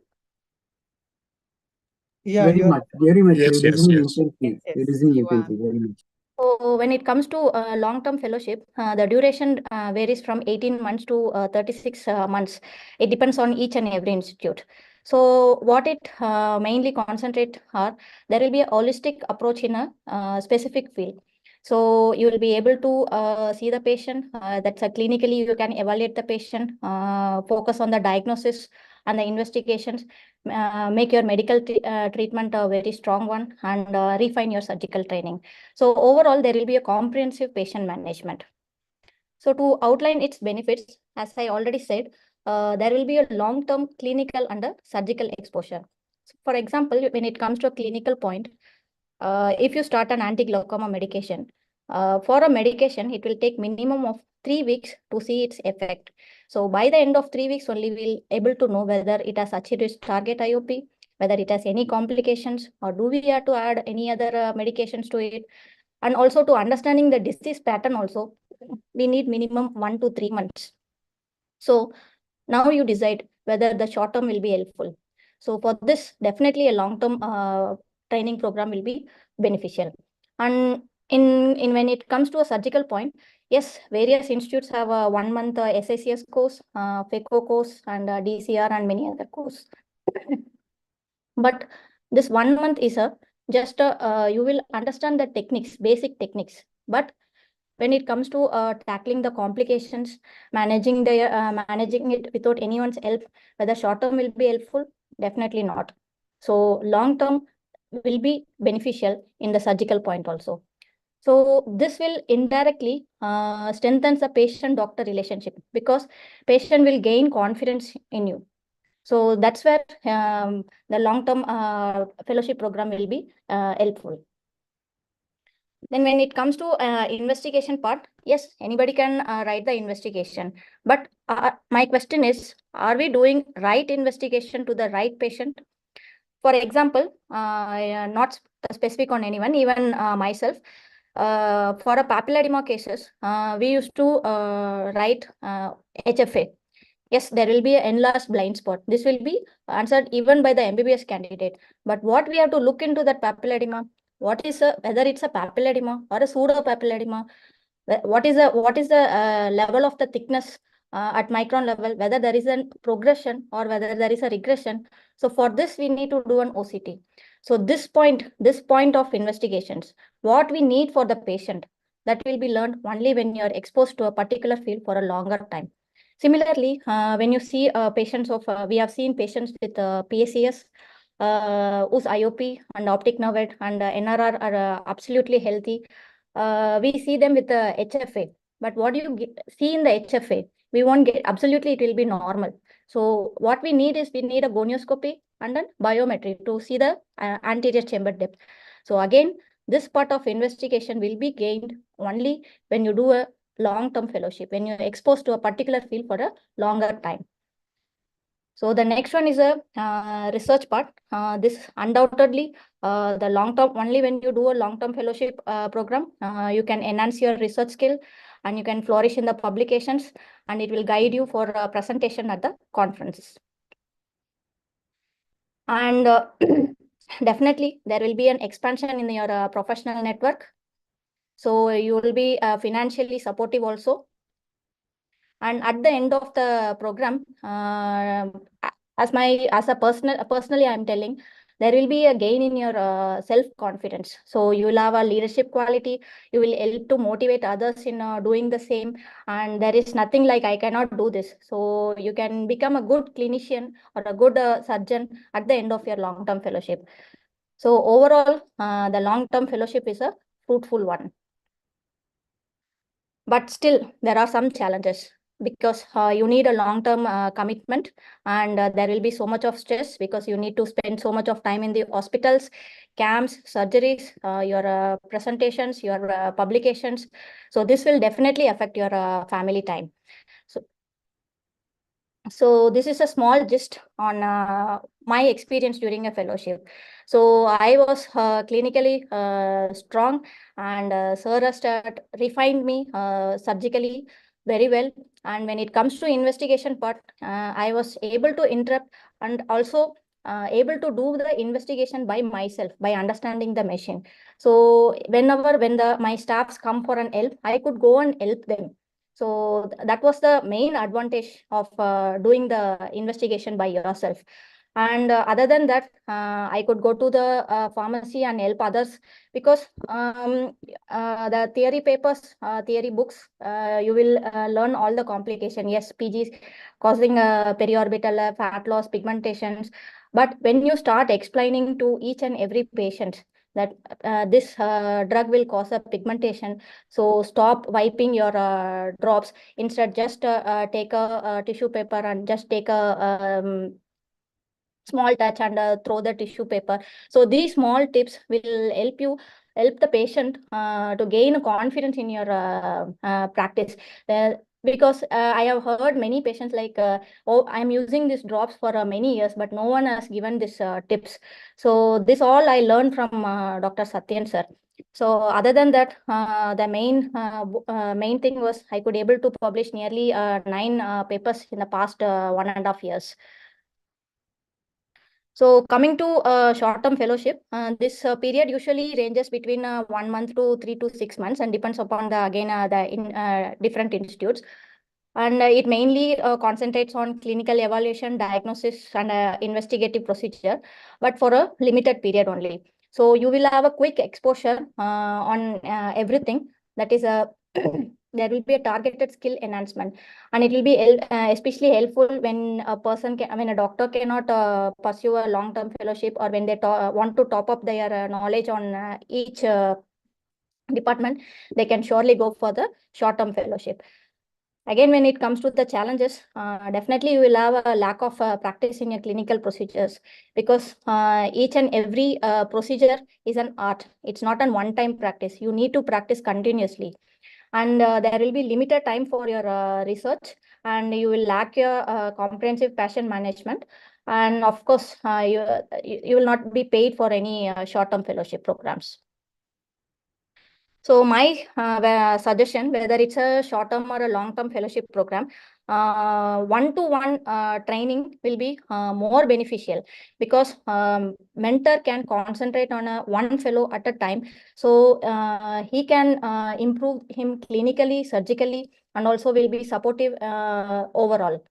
Yeah, Very much, very much. Yes, You're yes, listening yes. intensely. You're listening intensely, very much. So when it comes to long-term fellowship, the duration varies from 18 months to 36 months. It depends on each and every institute. So what it mainly concentrate are, there will be a holistic approach in a specific field. So you will be able to see the patient, that's clinically you can evaluate the patient, focus on the diagnosis and the investigations, make your medical treatment a very strong one, and refine your surgical training. So overall, there will be a comprehensive patient management. So to outline its benefits, as I already said, there will be a long-term clinical and a surgical exposure. So for example, when it comes to a clinical point, if you start an anti-glaucoma medication, for a medication, it will take minimum of 3 weeks to see its effect. So by the end of 3 weeks only, we'll able to know whether it has achieved its target IOP, whether it has any complications, or do we have to add any other medications to it. And also to understanding the disease pattern also, we need minimum 1 to 3 months. So now you decide whether the short term will be helpful. So for this, definitely a long-term training program will be beneficial. And in when it comes to a surgical point, yes, various institutes have a 1 month SACS course, FECO course, and DCR and many other course. But this 1 month is just you will understand the techniques, basic techniques. But when it comes to tackling the complications, managing it without anyone's help, whether short term will be helpful, definitely not. So long term will be beneficial in the surgical point also. So this will indirectly strengthen the patient-doctor relationship, because patient will gain confidence in you. So that's where the long-term fellowship program will be helpful. Then when it comes to investigation part, yes, anybody can write the investigation. But my question is, are we doing right investigation to the right patient? For example, not specific on anyone, even myself, for a papilledema cases, we used to write HFA. Yes, there will be an enlarged blind spot. This will be answered even by the MBBS candidate. But what we have to look into that papilledema, whether it's a papilledema or a pseudo papilledema, what is the level of the thickness at micron level, whether there is a progression or whether there is a regression. So for this, we need to do an OCT. So this point of investigations, what we need for the patient, that will be learned only when you are exposed to a particular field for a longer time. Similarly, when you see patients we have seen patients with PACS, whose IOP and optic nerve and NRR are absolutely healthy. We see them with the HFA, but what do you see in the HFA? We won't get, absolutely it will be normal. So what we need is, we need a gonioscopy and then biometry to see the anterior chamber depth. So again, this part of investigation will be gained only when you do a long-term fellowship, when you're exposed to a particular field for a longer time. So the next one is a research part. This undoubtedly, the long-term, only when you do a long-term fellowship program, you can enhance your research skill and you can flourish in the publications, and it will guide you for a presentation at the conferences. And definitely there will be an expansion in your professional network. So you will be financially supportive also. And at the end of the program, personally, I'm telling, there will be a gain in your self-confidence. So you will have a leadership quality. You will help to motivate others in doing the same. And there is nothing like I cannot do this. So you can become a good clinician or a good surgeon at the end of your long-term fellowship. So overall, the long-term fellowship is a fruitful one. But still, there are some challenges because you need a long-term commitment, and there will be so much of stress because you need to spend so much of time in the hospitals, camps, surgeries, your presentations, your publications. So this will definitely affect your family time. So this is a small gist on my experience during a fellowship. So I was clinically strong, and Sir has refined me surgically very well. And when it comes to investigation part, I was able to interrupt and also able to do the investigation by myself by understanding the machine. So when my staffs come for an help, I could go and help them. So that was the main advantage of doing the investigation by yourself. And other than that, I could go to the pharmacy and help others because the theory papers, theory books, you will learn all the complication. Yes, PGs causing periorbital fat loss, pigmentations. But when you start explaining to each and every patient that this drug will cause a pigmentation, so stop wiping your drops. Instead, just take a tissue paper and just take a small touch and throw the tissue paper. So these small tips will help the patient to gain confidence in your practice. Because I have heard many patients like, oh, I'm using these drops for many years, but no one has given this tips. So this all I learned from Dr. Satyan sir. So other than that, the main thing was I could able to publish nearly 9 papers in the past 1.5 years. So coming to short-term fellowship, this period usually ranges between 1 month to 3 to 6 months and depends upon the different institutes. And it mainly concentrates on clinical evaluation, diagnosis, and investigative procedure, but for a limited period only. So you will have a quick exposure on everything. That is there will be a targeted skill enhancement, and it will be especially helpful when a doctor cannot pursue a long-term fellowship, or when they want to top up their knowledge on each department. They can surely go for the short-term fellowship. Again, when it comes to the challenges, definitely you will have a lack of practice in your clinical procedures, because each and every procedure is an art. It's not a one-time practice. You need to practice continuously. And there will be limited time for your research, and you will lack your comprehensive patient management. And of course, you will not be paid for any short-term fellowship programs. So my suggestion, whether it's a short-term or a long-term fellowship program, one-to-one training will be more beneficial, because mentor can concentrate on one fellow at a time. So he can improve him clinically, surgically, and also will be supportive overall.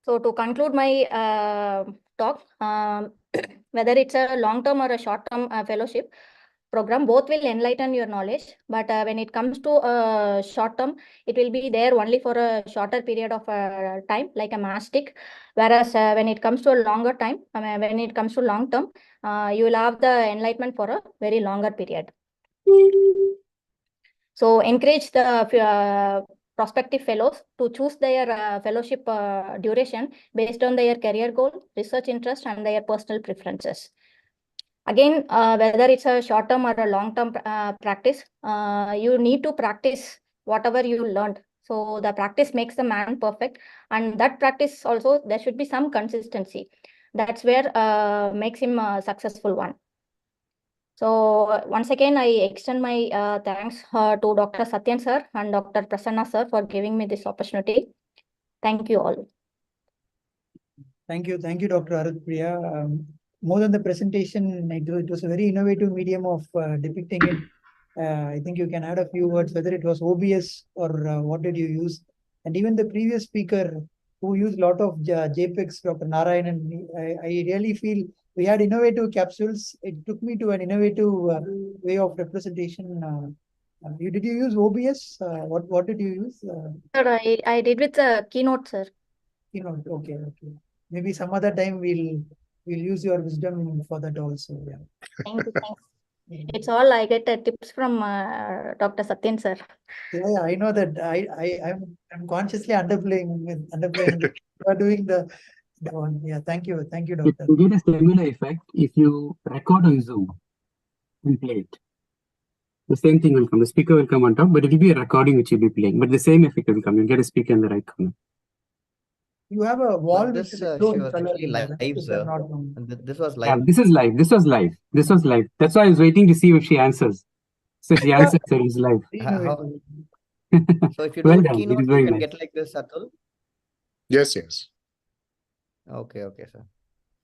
So to conclude my talk, whether it's a long-term or a short-term fellowship program, both will enlighten your knowledge. But when it comes to short-term, it will be there only for a shorter period of time, like a mastic. Whereas when it comes to a longer time, when it comes to long-term, you will have the enlightenment for a very longer period. So encourage the prospective fellows to choose their fellowship duration based on their career goal, research interest, and their personal preferences. Again, whether it's a short-term or a long-term practice, you need to practice whatever you learned. So the practice makes the man perfect, and that practice also, there should be some consistency. That's where makes him a successful one. So once again, I extend my thanks to Dr. Satyan sir and Dr. Prasanna sir for giving me this opportunity. Thank you all. Thank you, Dr. Arut Priya. more than the presentation, it was a very innovative medium of depicting it. I think you can add a few words, whether it was OBS or what did you use. And even the previous speaker who used a lot of JPEGs, Dr. Narayanan, I really feel we had innovative capsules. It took me to an innovative way of representation. Did you use OBS? What did you use? Sir, I did with the Keynote, sir. Keynote, okay. Maybe some other time we'll use your wisdom for that also. Yeah. Thank you. It's all I get tips from Dr. Satyan, sir. Yeah, I know that. I'm consciously underplaying. You are doing the one. Yeah, thank you, It doctor. will get a similar effect if you record on Zoom and play it. The same thing will come. The speaker will come on top, but it will be a recording which you'll be playing. But the same effect will come. You'll get a speaker in the right corner. You have a wall This which she is was actually live, sir. This was Yeah, live. this was live. This was live. This was live. That's why I was waiting to see if she answers. So she answered, so it's live. So if you Well do done. It Keynote, is you very can nice. get like this, Atul. Yes. Okay, sir.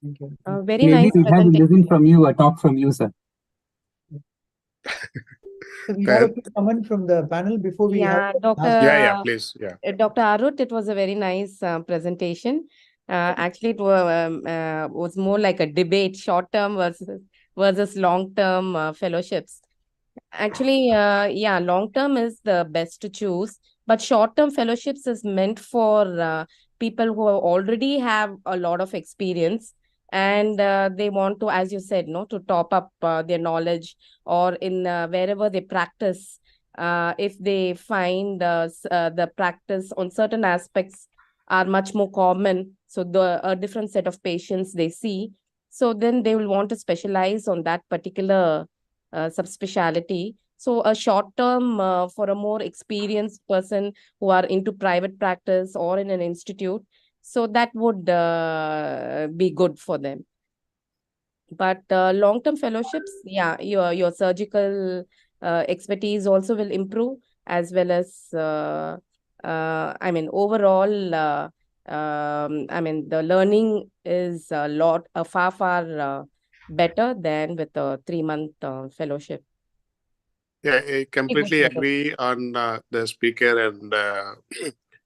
Thank you. Very Maybe nice we had to presentation. listen from you, a talk from you, sir. So we have a quick comment from the panel before we have. Please. Dr. Arut, it was a very nice presentation. Actually, it was more like a debate, short-term versus long-term fellowships. Actually, long-term is the best to choose, but short-term fellowships is meant for people who already have a lot of experience and they want to, as you said, to top up their knowledge, or in wherever they practice. If they find the practice on certain aspects are much more common, so a different set of patients they see, so then they will want to specialize on that particular subspecialty. So a short term for a more experienced person who are into private practice or in an institute, so that would be good for them. But long-term fellowships, your surgical expertise also will improve, as well as overall, the learning is far better than with a 3-month fellowship. Yeah, I completely agree on the speaker and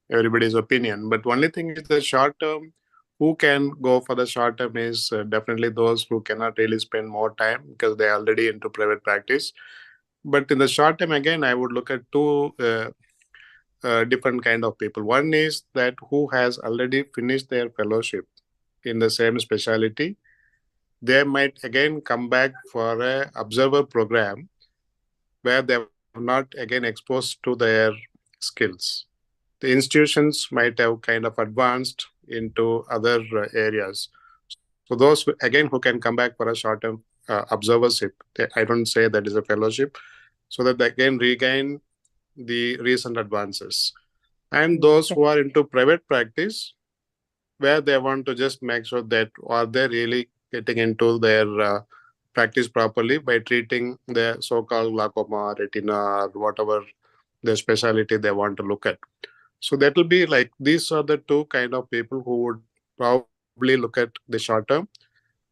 everybody's opinion. But only thing is the short term, who can go for the short term is definitely those who cannot really spend more time because they're already into private practice. But in the short term, again, I would look at two different kind of people. One is that who has already finished their fellowship in the same specialty. They might again come back for a observer program where they are not again exposed to their skills. The institutions might have kind of advanced into other areas. So those again who can come back for a short-term observership, I don't say that is a fellowship, so that they can regain the recent advances. And those who are into private practice, where they want to just make sure that are they really getting into their practice properly by treating the so-called glaucoma, retina, or whatever the specialty they want to look at. So that will be like, these are the two kind of people who would probably look at the short term.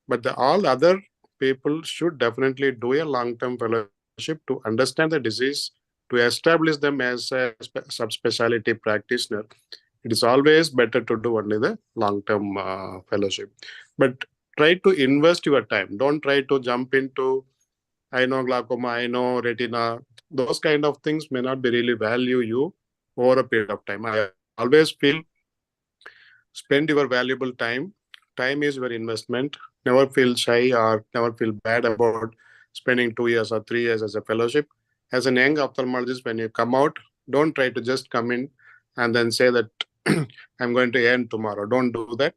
But all other people should definitely do a long-term fellowship to understand the disease, to establish them as a subspecialty practitioner. It is always better to do only the long-term fellowship. But try to invest your time. Don't try to jump into, I know glaucoma, I know retina. Those kind of things may not be really value you over a period of time. I always feel spend your valuable time. Time is your investment. Never feel shy or never feel bad about spending 2 years or 3 years as a fellowship. As an young ophthalmologist, when you come out, don't try to just come in and then say that I'm going to earn tomorrow. Don't do that.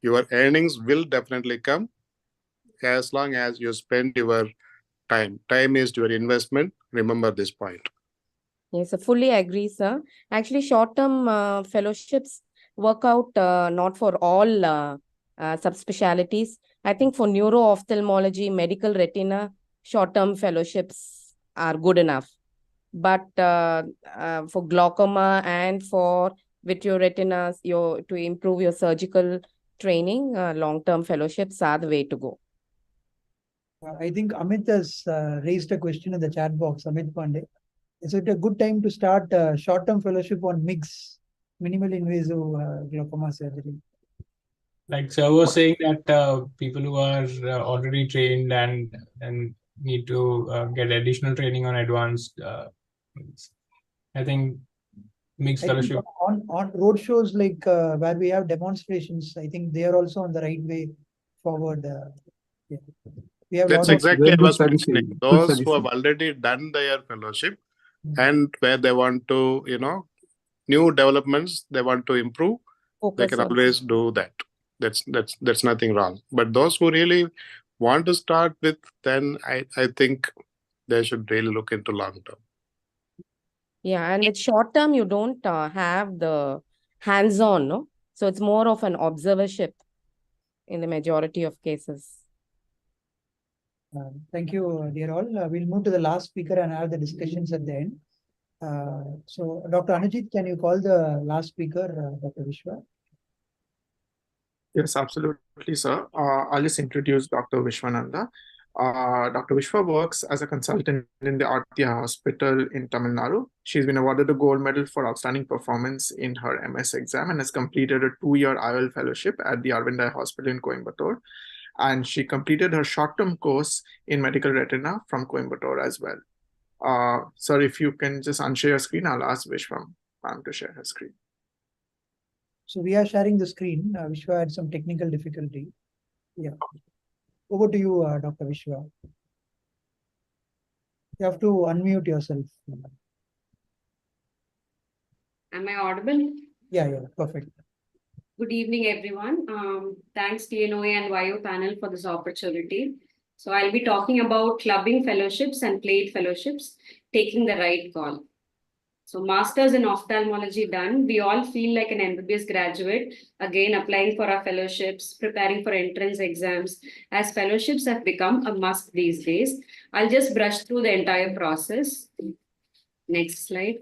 Your earnings will definitely come as long as you spend your time. Time is your investment. Remember this point. Yes, I fully agree, sir. Actually, short-term fellowships work out not for all subspecialties. I think for neuro-ophthalmology, medical retina, short-term fellowships are good enough. But for glaucoma and for vitreoretinas, to improve your surgical training, long-term fellowships are the way to go. I think Amit has raised a question in the chat box, Amit Pandey. Is it a good time to start short-term fellowship on MIGS, minimal invasive glaucoma surgery? Like sir was saying that people who are already trained and need to get additional training on advanced, I think mixed fellowship. On road shows like where we have demonstrations, I think they are also on the right way forward. Yeah. We have That's lot exactly of I was mentioning. Those who have already done their fellowship and where they want to, new developments they want to improve, they Focus can on always do that. That's nothing wrong. But those who really want to start with, then I think they should really look into long term. Yeah, and with short term, you don't have the hands-on, no? So it's more of an observership in the majority of cases. Thank you, dear all. We'll move to the last speaker and have the discussions at the end. So, Dr. Anujit, can you call the last speaker, Dr. Vishwa? Yes, absolutely, sir. I'll just introduce Dr. Vishwananda. Dr. Vishwa works as a consultant in the Arthya Hospital in Tamil Nadu. She's been awarded the gold medal for outstanding performance in her MS exam and has completed a 2-year IOL fellowship at the Aravind Eye Hospital in Coimbatore. And she completed her short-term course in medical retina from Coimbatore as well. Sir, if you can just unshare your screen, I'll ask Vishwa ma'am to share her screen. So we are sharing the screen. Vishwa had some technical difficulty. Yeah. Over to you, Dr. Vishwa. You have to unmute yourself. Am I audible? Yeah, perfect. Good evening, everyone. Thanks TNOA and YO panel for this opportunity. So I'll be talking about clubbing fellowships and plate fellowships, taking the right call. So masters in ophthalmology done, we all feel like an MBBS graduate, again applying for our fellowships, preparing for entrance exams, as fellowships have become a must these days. I'll just brush through the entire process. Next slide.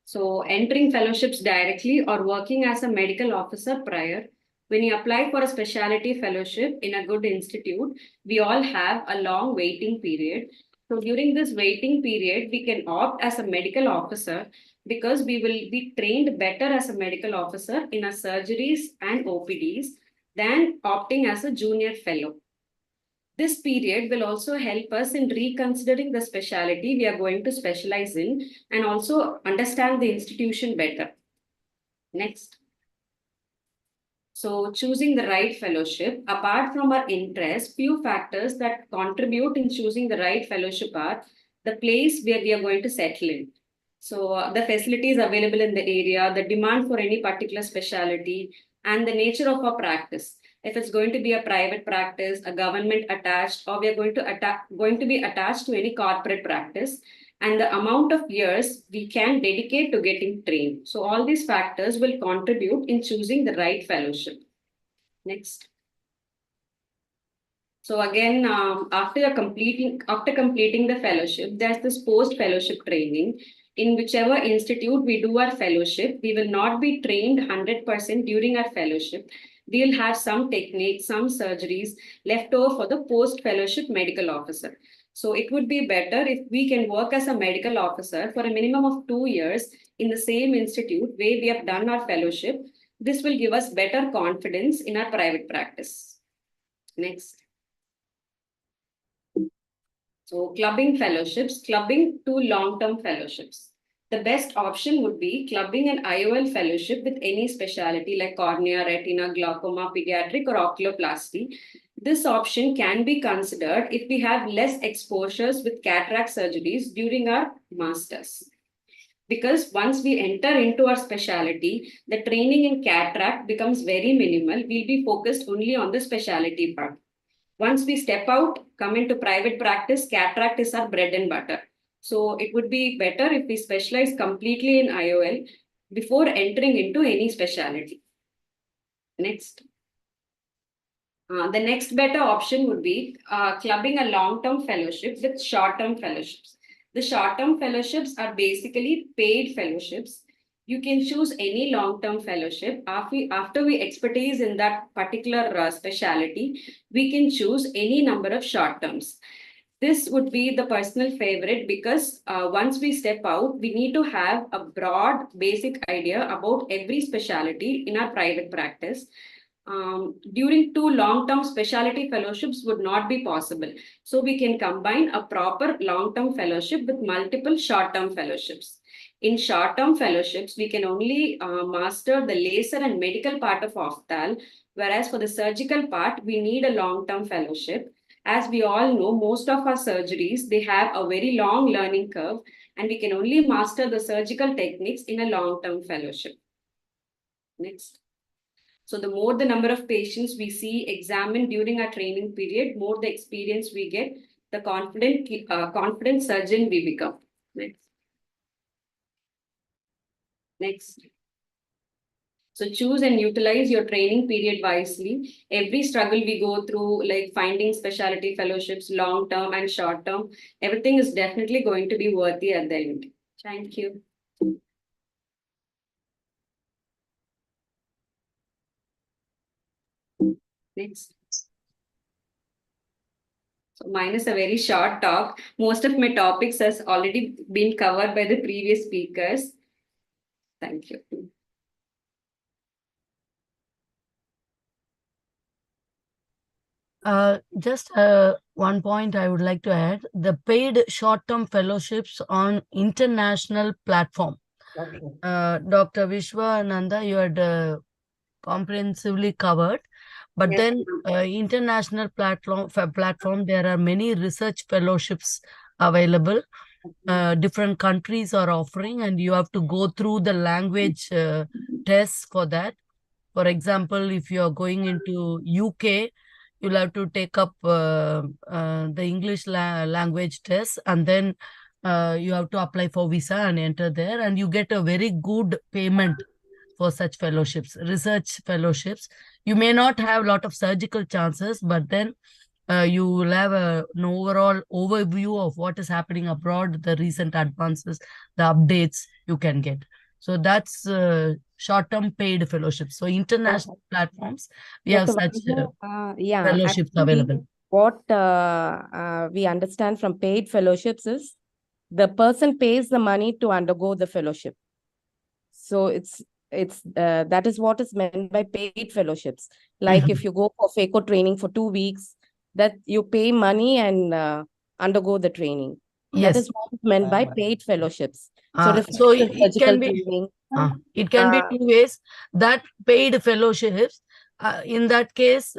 So entering fellowships directly or working as a medical officer prior, when you apply for a specialty fellowship in a good institute, we all have a long waiting period. So during this waiting period, we can opt as a medical officer because we will be trained better as a medical officer in our surgeries and OPDs than opting as a junior fellow. This period will also help us in reconsidering the specialty we are going to specialize in and also understand the institution better. Next. So choosing the right fellowship, apart from our interest, few factors that contribute in choosing the right fellowship are the place where we are going to settle in. So the facilities available in the area, the demand for any particular specialty, and the nature of our practice. If it's going to be a private practice, a government attached, or we are going to be attached to any corporate practice, and the amount of years we can dedicate to getting trained. So all these factors will contribute in choosing the right fellowship. Next. So again, after completing the fellowship, there's this post-fellowship training. In whichever institute we do our fellowship, we will not be trained 100% during our fellowship. We'll have some techniques, some surgeries left over for the post-fellowship medical officer. So it would be better if we can work as a medical officer for a minimum of 2 years in the same institute where we have done our fellowship. This will give us better confidence in our private practice. Next. So clubbing fellowships, clubbing to long-term fellowships. The best option would be clubbing an IOL fellowship with any specialty like cornea, retina, glaucoma, pediatric, or oculoplasty. This option can be considered if we have less exposures with cataract surgeries during our masters. Because once we enter into our specialty, the training in cataract becomes very minimal. We'll be focused only on the specialty part. Once we step out, come into private practice, cataract is our bread and butter. So it would be better if we specialize completely in IOL before entering into any specialty. Next. The next better option would be clubbing a long-term fellowship with short-term fellowships. The short-term fellowships are basically paid fellowships. You can choose any long-term fellowship. After we expertise in that particular specialty, we can choose any number of short terms. This would be the personal favorite because once we step out, we need to have a broad basic idea about every specialty in our private practice. During 2 long-term specialty fellowships would not be possible. So we can combine a proper long-term fellowship with multiple short-term fellowships. In short-term fellowships, we can only master the laser and medical part of opthal, whereas for the surgical part, we need a long-term fellowship. As we all know, most of our surgeries, they have a very long learning curve, and we can only master the surgical techniques in a long-term fellowship. Next. So the more the number of patients we see examined during our training period, more the experience we get, the confident surgeon we become. Next. Next. So choose and utilize your training period wisely. Every struggle we go through, like finding specialty fellowships, long-term and short-term, everything is definitely going to be worthy at the end. Thank you. Next. So mine is a very short talk. Most of my topics has already been covered by the previous speakers. Thank you. Just one point I would like to add. The paid short-term fellowships on international platform. Dr. Vishwananda, you had comprehensively covered. But Yes. then international platform, there are many research fellowships available. Different countries are offering, and you have to go through the language tests for that. For example, if you are going into UK, you'll have to take up the English language test, and then you have to apply for visa and enter there, and you get a very good payment for such fellowships, research fellowships. You may not have a lot of surgical chances, but then you will have an overall overview of what is happening abroad, the recent advances, the updates you can get. So that's short-term paid fellowships. So international platforms, we have Dr. such yeah, fellowships actually, available. what we understand from paid fellowships is the person pays the money to undergo the fellowship. So it's that is what is meant by paid fellowships. Like if you go for phaco training for 2 weeks, that you pay money and undergo the training. Yes. That is what is meant by paid fellowships. So it can be training. It can be 2 ways. That paid fellowships, in that case,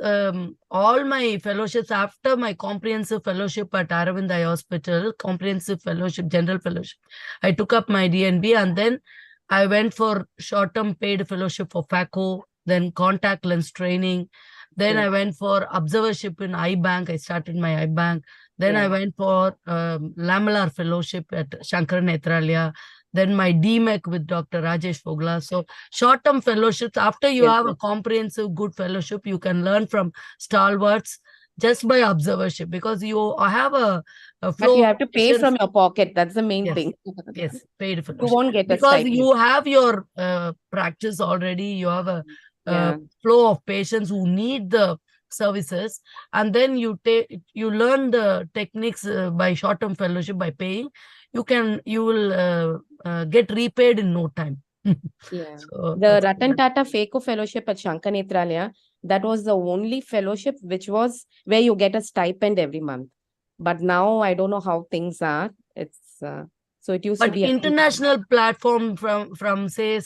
all my fellowships after my comprehensive fellowship at Aravind Eye Hospital, comprehensive fellowship, general fellowship, I took up my DNB, and then I went for short-term paid fellowship for phaco, then contact lens training. Then I went for observership in eye bank. I started my eye bank. Then I went for lamellar fellowship at Shankara Netralia. Then my DMEC with Dr. Rajesh Fogla. So short-term fellowships, after you have a comprehensive good fellowship, you can learn from stalwarts just by observership, because you have a flow. But you have to pay from your pocket. That's the main thing. Yes, paid fellowship. You won't get a because stipend. you have your practice already. You have a flow of patients who need the services, and then you learn the techniques by short-term fellowship by paying. You will get repaid in no time. Yeah. So The Ratan Tata Phaco Fellowship at Shankar Netralia, that was the only fellowship which was where you get a stipend every month. But now I don't know how things are. It's so it used to be international platform from say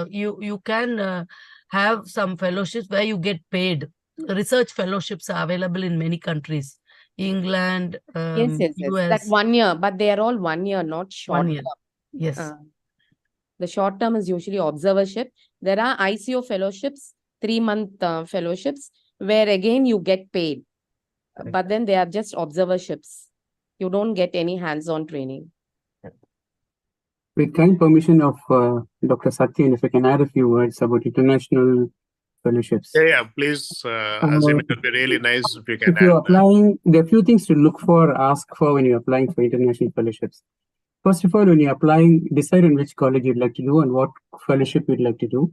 you can have some fellowships where you get paid. Research fellowships are available in many countries. England, yes. US. That 1 year, but they are all 1 year, not short 1 year. term. Yes. The short term is usually observership. There are ICO fellowships, 3-month fellowships, where again you get paid. But then they are just observerships. You don't get any hands-on training. With kind permission of Dr. Satyan, if I can add a few words about international fellowships. Yeah, please, Azim, it would be really nice if you can If you're add that. applying, there are a few things to look for, ask for when you're applying for international fellowships. First of all, when you're applying, decide on which college you'd like to do and what fellowship you'd like to do.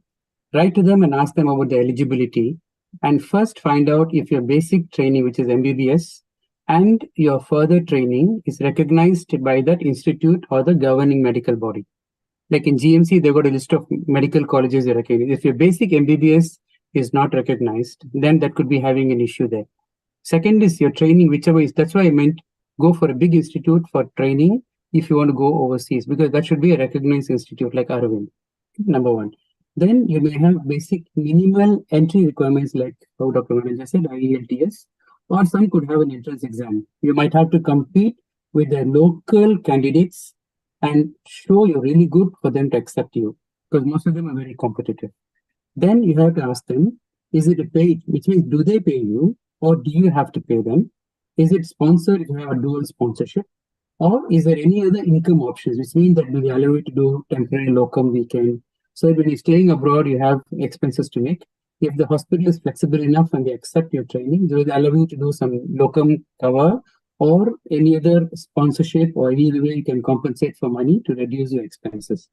Write to them and ask them about the eligibility. And first find out if your basic training, which is MBBS, and your further training is recognized by that institute or the governing medical body. Like in GMC, they've got a list of medical colleges they recognize. If your basic MBBS is not recognized, then that could be having an issue there. Second is your training, whichever is, that's why I meant go for a big institute for training if you want to go overseas, because that should be a recognized institute like Aravind, number one. Then you may have basic minimal entry requirements like how Dr. Manager said, IELTS, or some could have an entrance exam. You might have to compete with the local candidates and show you're really good for them to accept you, because most of them are very competitive. Then you have to ask them, is it a paid, which means do they pay you or do you have to pay them? Is it sponsored if you have a dual sponsorship? Or is there any other income options, which means that will allow you to do temporary locum weekend? So when you're staying abroad, you have expenses to make. If the hospital is flexible enough and they accept your training, they will allow you to do some locum cover or any other sponsorship or any other way you can compensate for money to reduce your expenses.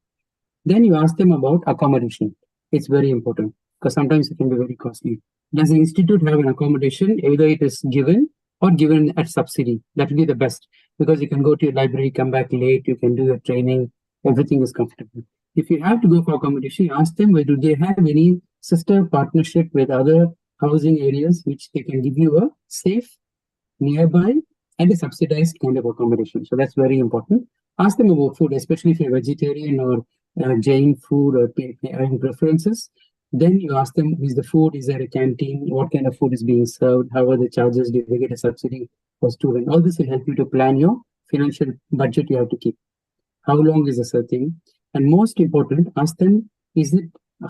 Then you ask them about accommodation. It's very important because sometimes it can be very costly. Does the institute have an accommodation? Either it is given or given at subsidy. That will be the best because you can go to your library, come back late, you can do your training, everything is comfortable. If you have to go for accommodation, you ask them, do they have any sister partnership with other housing areas which they can give you a safe, nearby, and a subsidized kind of accommodation. So that's very important. Ask them about food, especially if you're vegetarian or Jain food or preferences. Then you ask them, is the food, is there a canteen? What kind of food is being served? How are the charges? Do they get a subsidy for student? All this will help you to plan your financial budget you have to keep. How long is a certain? And most important, ask them, is it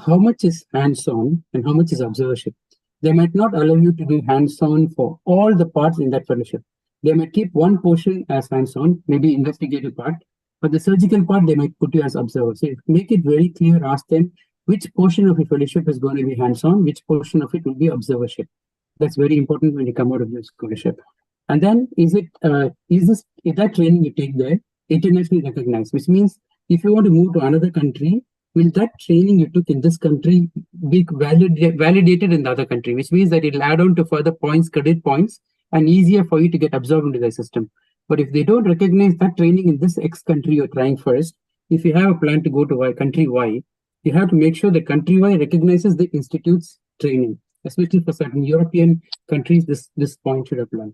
how much is hands-on and how much is observership? They might not allow you to do hands-on for all the parts in that fellowship. They might keep one portion as hands-on, maybe investigative part, but the surgical part, they might put you as observer. So make it very clear, ask them which portion of your fellowship is going to be hands-on, which portion of it will be observership. That's very important when you come out of your scholarship. And then is that training you take there internationally recognized, which means if you want to move to another country, will that training you took in this country be validated in the other country, which means that it'll add on to further points, credit points, and easier for you to get absorbed into the system. But if they don't recognize that training in this X country you're trying first, if you have a plan to go to country Y, you have to make sure the country Y recognizes the institute's training, especially for certain European countries, this point should apply.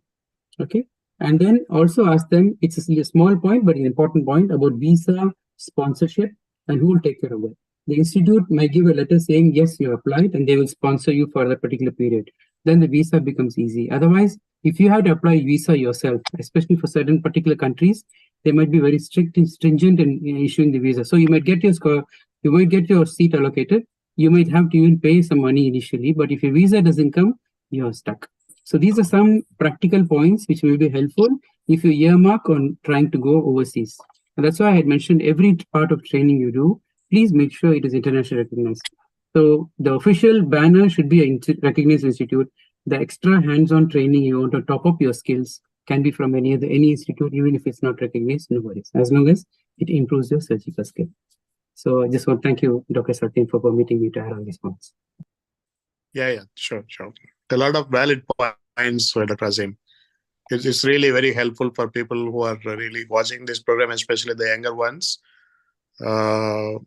Okay. And then also ask them, it's a small point, but an important point about visa, sponsorship, and who will take care of it. The institute might give a letter saying, yes, you applied, and they will sponsor you for that particular period. Then the visa becomes easy. Otherwise, if you have to apply visa yourself, especially for certain particular countries, they might be very strict and stringent in issuing the visa. So you might get your seat allocated. You might have to even pay some money initially, but if your visa doesn't come, you're stuck. So these are some practical points which will be helpful if you earmark on trying to go overseas. And that's why I had mentioned every part of training you do, please make sure it is internationally recognized. So the official banner should be a recognized institute. The extra hands-on training you want to top up your skills can be from any institute, even if it's not recognized, no worries, as long as it improves your surgical skill. So I just want to thank you, Dr. Satyan, for permitting me to add on these points. Yeah, sure. A lot of valid points, Dr. Azim. It's really very helpful for people who are really watching this program, especially the younger ones. So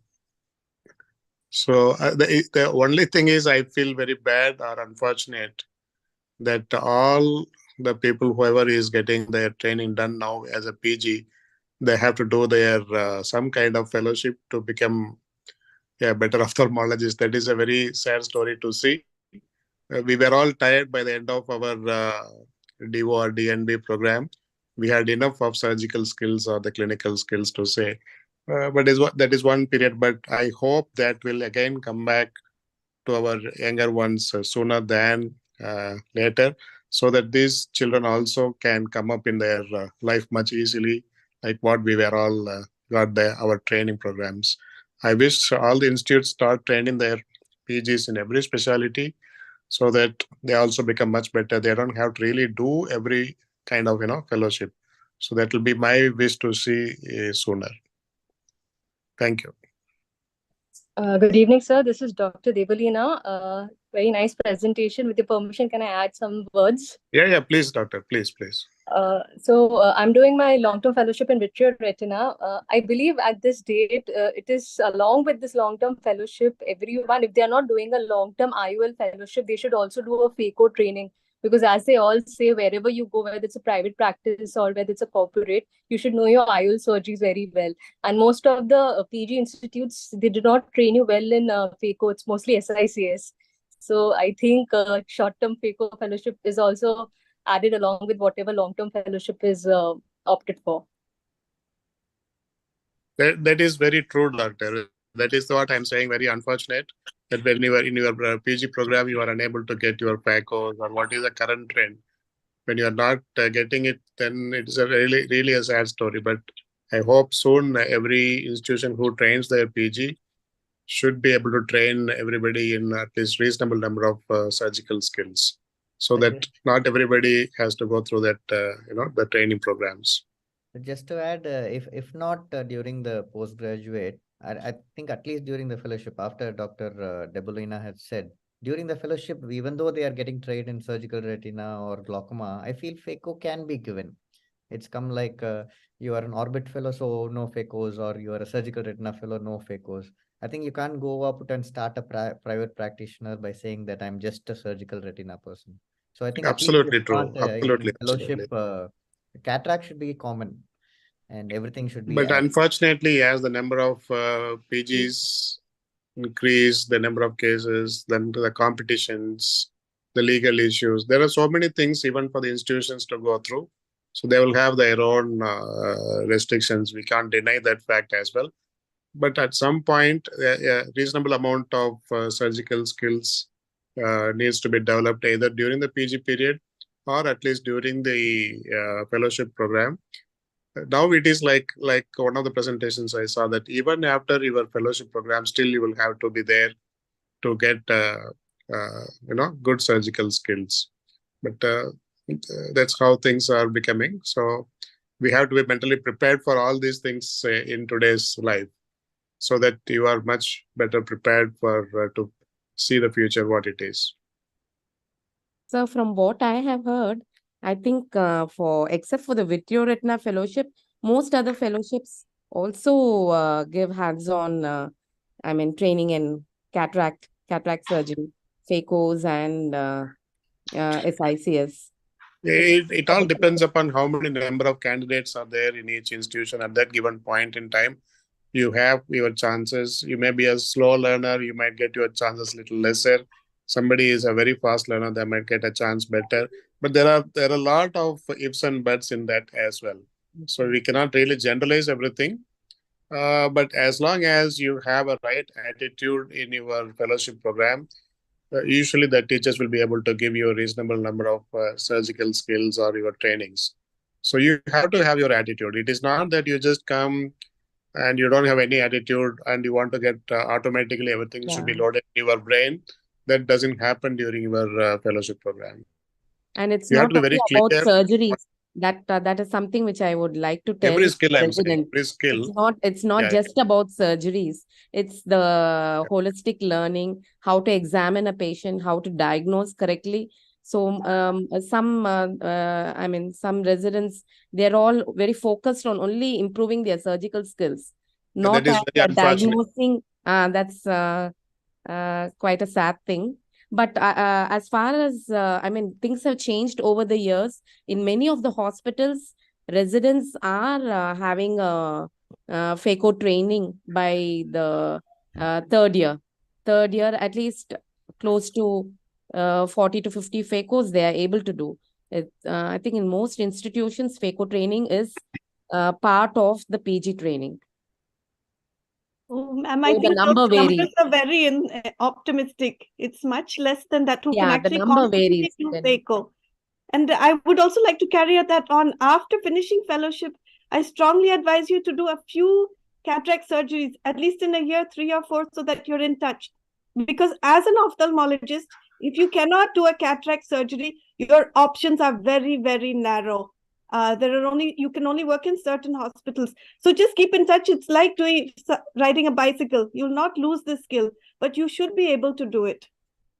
the only thing is I feel very bad or unfortunate that all the people, whoever is getting their training done now as a PG, they have to do their some kind of fellowship to become better ophthalmologist. That is a very sad story to see. We were all tired by the end of our DO or DNB program. We had enough of surgical skills or the clinical skills to say. But that is one period. But I hope that will again come back to our younger ones sooner than later, so that these children also can come up in their life much easily, like what we were all got our training programs. I wish all the institutes start training their PGs in every specialty, so that they also become much better. They don't have to really do every kind of fellowship. So that will be my wish to see sooner. Thank you. Good evening, sir. This is Dr. Devalina. Very nice presentation. With your permission, can I add some words? Yeah, please, doctor. Please. I'm doing my long-term fellowship in vitreoretina. I believe at this date, it is along with this long-term fellowship, everyone, if they are not doing a long-term IOL fellowship, they should also do a phaco training. Because as they all say, wherever you go, whether it's a private practice or whether it's a corporate, you should know your IOL surgeries very well. And most of the PG institutes, they do not train you well in phaco. It's mostly SICS. So I think short-term phaco fellowship is also added along with whatever long-term fellowship is opted for. That is very true, doctor. That is what I'm saying. Very unfortunate that when you are in your PG program, you are unable to get your PACOs or what is the current trend. When you are not getting it, then it is a really a sad story. But I hope soon every institution who trains their PG should be able to train everybody in at least reasonable number of surgical skills, so that not everybody has to go through that the training programs. Just to add, if not during the postgraduate, I think at least during the fellowship, after Dr. Debolina had said, during the fellowship, even though they are getting trained in surgical retina or glaucoma, I feel phaco can be given. It's come like you are an orbit fellow, so no phacos, or you are a surgical retina fellow, no phacos. I think you can't go up and start a private practitioner by saying that I'm just a surgical retina person. So I think absolutely true. In fellowship, cataract should be common, and everything should be. But unfortunately, as the number of PGs increase, the number of cases, then the competitions, the legal issues, there are so many things even for the institutions to go through. So they will have their own restrictions. We can't deny that fact as well. But at some point, a reasonable amount of surgical skills needs to be developed either during the PG period or at least during the fellowship program. Now it is like one of the presentations I saw that even after your fellowship program, still you will have to be there to get good surgical skills. But that's how things are becoming. So we have to be mentally prepared for all these things in today's life, so that you are much better prepared for to see the future what it is. So from what I have heard, I think except for the vitreoretina fellowship, most other fellowships also give hands-on, training in cataract surgery, phacos and SICS. It all depends upon how many number of candidates are there in each institution at that given point in time. You have your chances. You may be a slow learner, you might get your chances little lesser. Somebody is a very fast learner, they might get a chance better. But there are a lot of ifs and buts in that as well. So we cannot really generalize everything. But as long as you have a right attitude in your fellowship program, usually the teachers will be able to give you a reasonable number of surgical skills or your trainings. So you have to have your attitude. It is not that you just come and you don't have any attitude and you want to get automatically everything should be loaded in your brain. That doesn't happen during your fellowship program. And it's not only about surgeries. That is something which I would like to tell every skill. residents. Every skill. It's not just about surgeries. It's the holistic learning, how to examine a patient, how to diagnose correctly. So some residents, they're all very focused on only improving their surgical skills, not diagnosing. That's quite a sad thing. But as far as, things have changed over the years. In many of the hospitals, residents are having a phaco training by the third year, at least close to 40 to 50 phacos they are able to do. I think in most institutions, phaco training is part of the PG training. I think those numbers are very optimistic. It's much less than that who can actually constantly do phaco. And I would also like to carry that on. After finishing fellowship, I strongly advise you to do a few cataract surgeries, at least in a year, 3 or 4, so that you're in touch. Because as an ophthalmologist, if you cannot do a cataract surgery, your options are very, very narrow. You can only work in certain hospitals. So just keep in touch. It's like riding a bicycle. You'll not lose the skill, but you should be able to do it.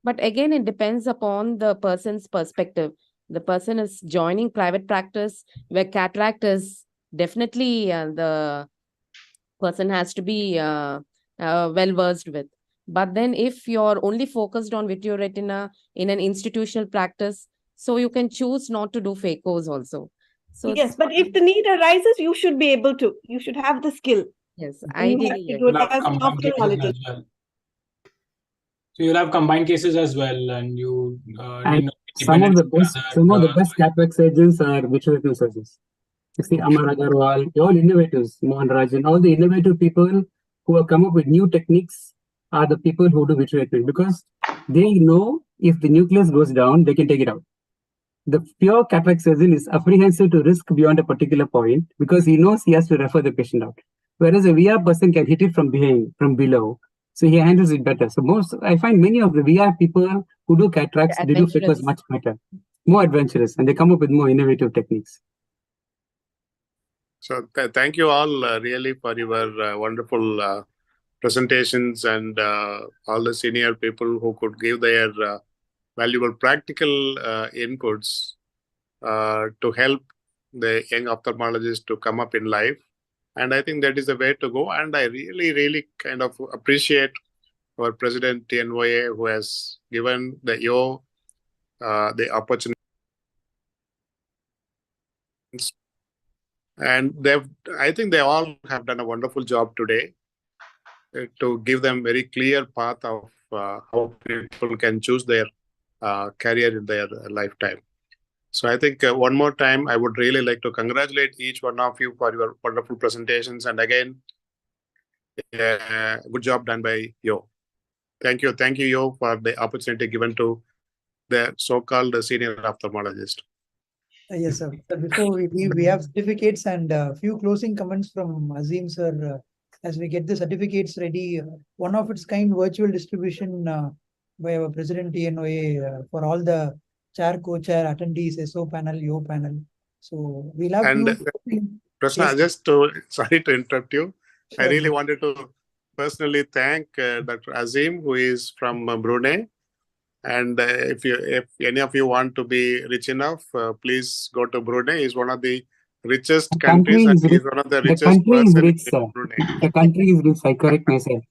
But again, it depends upon the person's perspective. The person is joining private practice where cataract is definitely the person has to be well versed with. But then if you're only focused on vitreoretina in an institutional practice, so you can choose not to do phacos also. So yes, but if the need arises, you should be able to. You should have the skill. Yes, ideally. You have to do it as ophthalmologist. So you'll have combined cases as well, and you and some of the best cataract surgeons are vitreoretinal surgeons. You see, Amar Agarwal, all innovators, Mohan Rajan, all the innovative people who have come up with new techniques are the people who do vitreoretinal, because they know if the nucleus goes down, they can take it out. The pure cataract surgeon is apprehensive to risk beyond a particular point because he knows he has to refer the patient out. Whereas a VR person can hit it from behind, from below. So he handles it better. So I find many of the VR people who do cataracts, they do phacos much better, more adventurous, and they come up with more innovative techniques. So thank you all really for your wonderful presentations and all the senior people who could give their valuable practical inputs to help the young ophthalmologists to come up in life. And I think that is the way to go. And I really, really kind of appreciate our President TNOA, who has given the YO the opportunity. And I think they all have done a wonderful job today to give them very clear path of how people can choose their career in their lifetime. So I think one more time, I would really like to congratulate each one of you for your wonderful presentations. And again, good job done by Yo. Thank you, Yo, for the opportunity given to the so-called senior ophthalmologist. Yes, sir. Before we leave, we have certificates and a few closing comments from Azim, sir. As we get the certificates ready, one of its kind virtual distribution by our President TNOA for all the chair, co-chair attendees, SO panel, YO panel. So we'll have Prasna, just sorry to interrupt you. Sure. I really wanted to personally thank Dr. Azim, who is from Brunei. And if any of you want to be rich enough, please go to Brunei. It's one of the richest countries, and he's one of the richest persons in Brunei. The country is rich. I correct myself.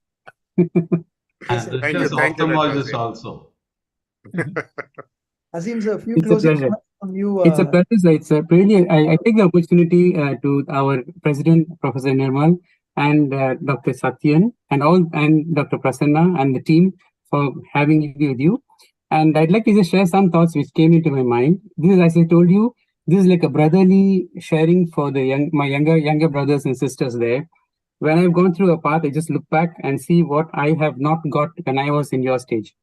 And richest ophthalmologist also. Azim, sir, a few closing comments from you. It's a pleasure. It's a really. I take the opportunity to our President, Professor Nirmal, and Dr. Satyan, and Dr. Prasanna and the team for having me with you. And I'd like to just share some thoughts which came into my mind. This is, as I told you, this is like a brotherly sharing for the my younger brothers and sisters there. When I've gone through a path, I just look back and see what I have not got when I was in your stage.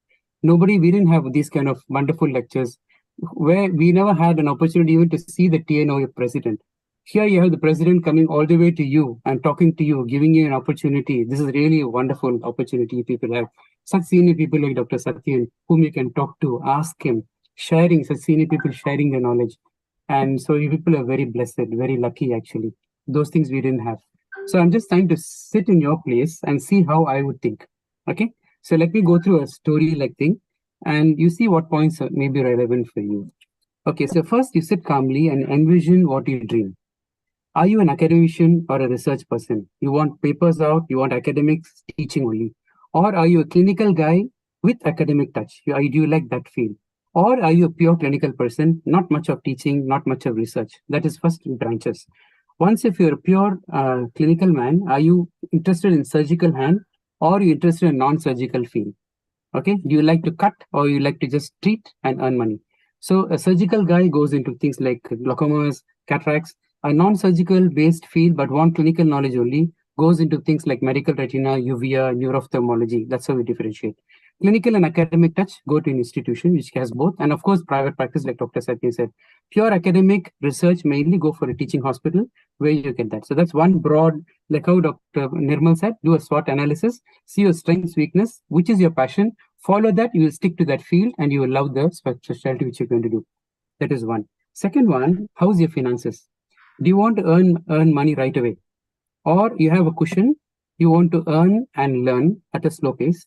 We didn't have these kind of wonderful lectures where we never had an opportunity even to see the TNOA president. Here you have the president coming all the way to you and talking to you, giving you an opportunity. This is really a wonderful opportunity people have. Such senior people like Dr. Satyan, whom you can talk to, ask him, sharing, such senior people sharing their knowledge. And so you people are very blessed, very lucky actually. Those things we didn't have. So I'm just trying to sit in your place and see how I would think. Okay, so let me go through a story-like thing and you see what points may be relevant for you. Okay, so first you sit calmly and envision what you dream. Are you an academician or a research person? You want papers out, you want academics teaching only. Or are you a clinical guy with academic touch? Do you like that field? Or are you a pure clinical person, not much of teaching, not much of research? That is first branches. Once if you're a pure clinical man, are you interested in surgical hand or are you interested in non-surgical field? Okay, do you like to cut or you like to just treat and earn money? So a surgical guy goes into things like glaucomas, cataracts. A non-surgical based field but want clinical knowledge only goes into things like medical retina, uvea, neuro-ophthalmology. That's how we differentiate. Clinical and academic touch go to an institution which has both, and of course private practice like Dr. Satya said. Pure academic research mainly go for a teaching hospital where you get that. So that's one broad, like how Dr. Nirmal said, do a SWOT analysis, see your strengths, weakness, which is your passion, follow that, you will stick to that field and you will love the specialty which you're going to do. That is one. Second one, how's your finances? Do you want to earn money right away? Or you have a cushion, you want to earn and learn at a slow pace?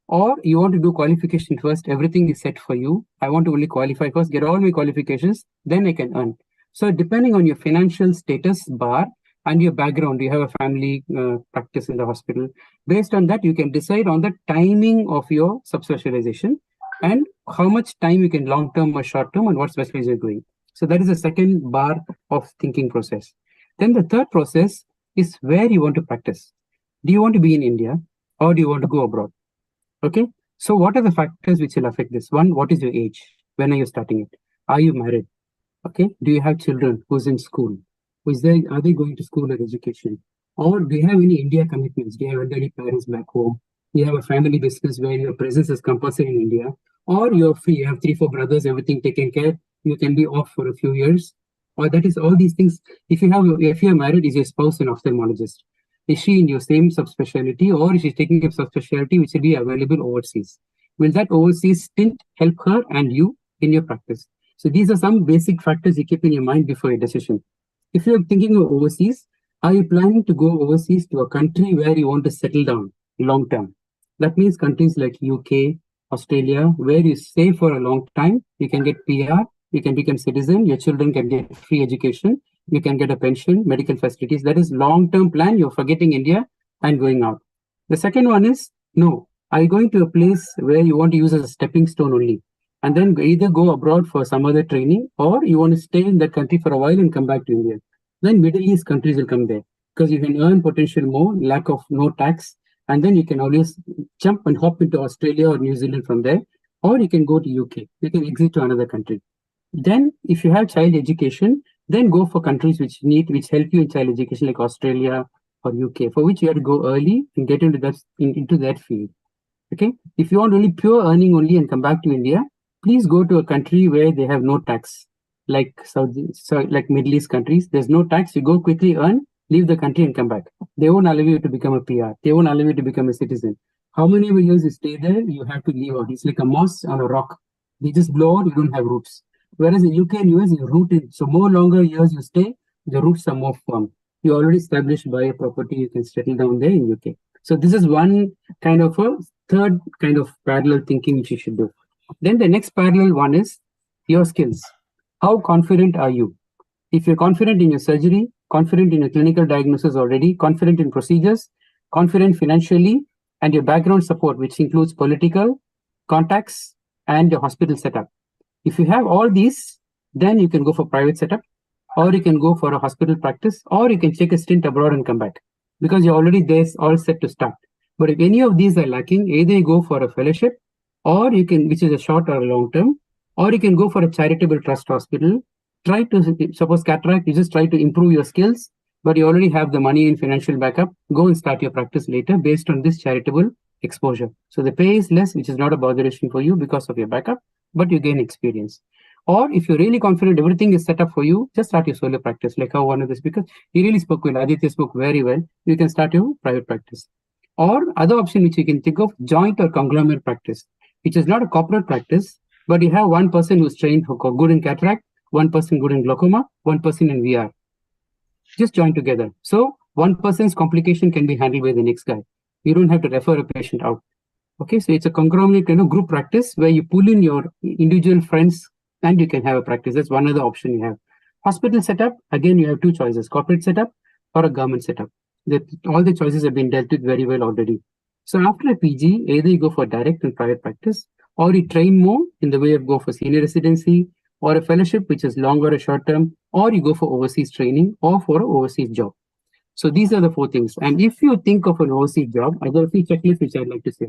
Or you want to do qualification first, everything is set for you. I want to only qualify first, get all my qualifications, then I can earn. So depending on your financial status bar and your background, you have a family practice in the hospital. Based on that, you can decide on the timing of your subspecialization and how much time you can long-term or short-term and what specialization you're doing. So that is the second bar of thinking process. Then the third process is where you want to practice. Do you want to be in India or do you want to go abroad? Okay, so what are the factors which will affect this? One, what is your age? When are you starting it? Are you married? Okay, do you have children who's in school? Are they going to school or education? Or do you have any India commitments? Do you have elderly parents back home? Do you have a family business where your presence is compulsory in India? Or you're free, you have 3-4 brothers, everything taken care, you can be off for a few years. Or that is all these things. If you're married, is your spouse an ophthalmologist? Is she in your same subspecialty, or is she taking up subspecialty which will be available overseas? Will that overseas stint help her and you in your practice? So these are some basic factors you keep in your mind before your decision. If you're thinking of overseas, are you planning to go overseas to a country where you want to settle down long term? That means countries like UK, Australia, where you stay for a long time, you can get PR, you can become citizen, your children can get free education, you can get a pension, medical facilities. That is long-term plan. You're forgetting India and going out. The second one is, no, are you going to a place where you want to use as a stepping stone only? And then either go abroad for some other training, or you want to stay in that country for a while and come back to India. Then Middle East countries will come there because you can earn potential more, lack of no tax, and then you can always jump and hop into Australia or New Zealand from there, or you can go to UK. You can exit to another country. Then if you have child education, then go for countries which help you in child education like Australia or UK, for which you have to go early and get into that field. Okay. If you want only pure earning only and come back to India, please go to a country where they have no tax, like like Middle East countries. There's no tax. You go quickly earn, leave the country and come back. They won't allow you to become a PR. They won't allow you to become a citizen. How many years you stay there, you have to leave out. It's like a moss on a rock. They just blow out, you don't have roots. Whereas in UK and US, you're rooted. So more longer years you stay, the roots are more firm. You're already established by a property, you can settle down there in UK. So this is one kind of a third kind of parallel thinking which you should do. Then the next parallel one is your skills. How confident are you? If you're confident in your surgery, confident in your clinical diagnosis already, confident in procedures, confident financially, and your background support, which includes political, contacts, and your hospital setup. If you have all these, then you can go for private setup, or you can go for a hospital practice, or you can take a stint abroad and come back because you're already there, all set to start. But if any of these are lacking, either you go for a fellowship, or you can, which is a short or a long term, or you can go for a charitable trust hospital. Try to, suppose cataract, you just try to improve your skills, but you already have the money and financial backup. Go and start your practice later based on this charitable exposure. So the pay is less, which is not a botheration for you because of your backup, but you gain experience. Or if you're really confident everything is set up for you, just start your solo practice, like how one of the speakers, he really spoke well, Aditya spoke very well. You can start your private practice. Or other option which you can think of, joint or conglomerate practice, which is not a corporate practice, but you have one person who's trained for good in cataract, one person good in glaucoma, one person in VR. Just join together. So one person's complication can be handled by the next guy. You don't have to refer a patient out. Okay, so it's a conglomerate group practice where you pull in your individual friends and you can have a practice. That's one other option you have. Hospital setup, again, you have two choices, corporate setup or a government setup. All the choices have been dealt with very well already. So after a PG, either you go for direct and private practice, or you train more in the way of go for senior residency or a fellowship, which is long or a short term, or you go for overseas training or for an overseas job. So these are the four things. And if you think of an overseas job, I got a few checklists which I'd like to say.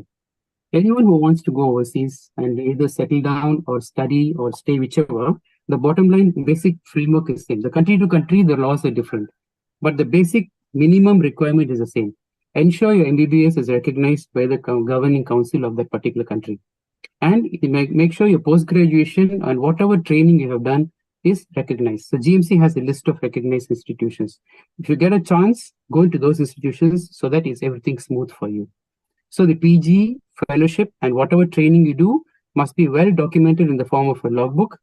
Anyone who wants to go overseas and either settle down or study or stay, whichever, the bottom line basic framework is same. The country to country, the laws are different, but the basic minimum requirement is the same. Ensure your MBBS is recognized by the governing council of that particular country. And make sure your post-graduation and whatever training you have done is recognized. So GMC has a list of recognized institutions. If you get a chance, go into those institutions so that is everything smooth for you. So the PG, fellowship, and whatever training you do must be well documented in the form of a logbook.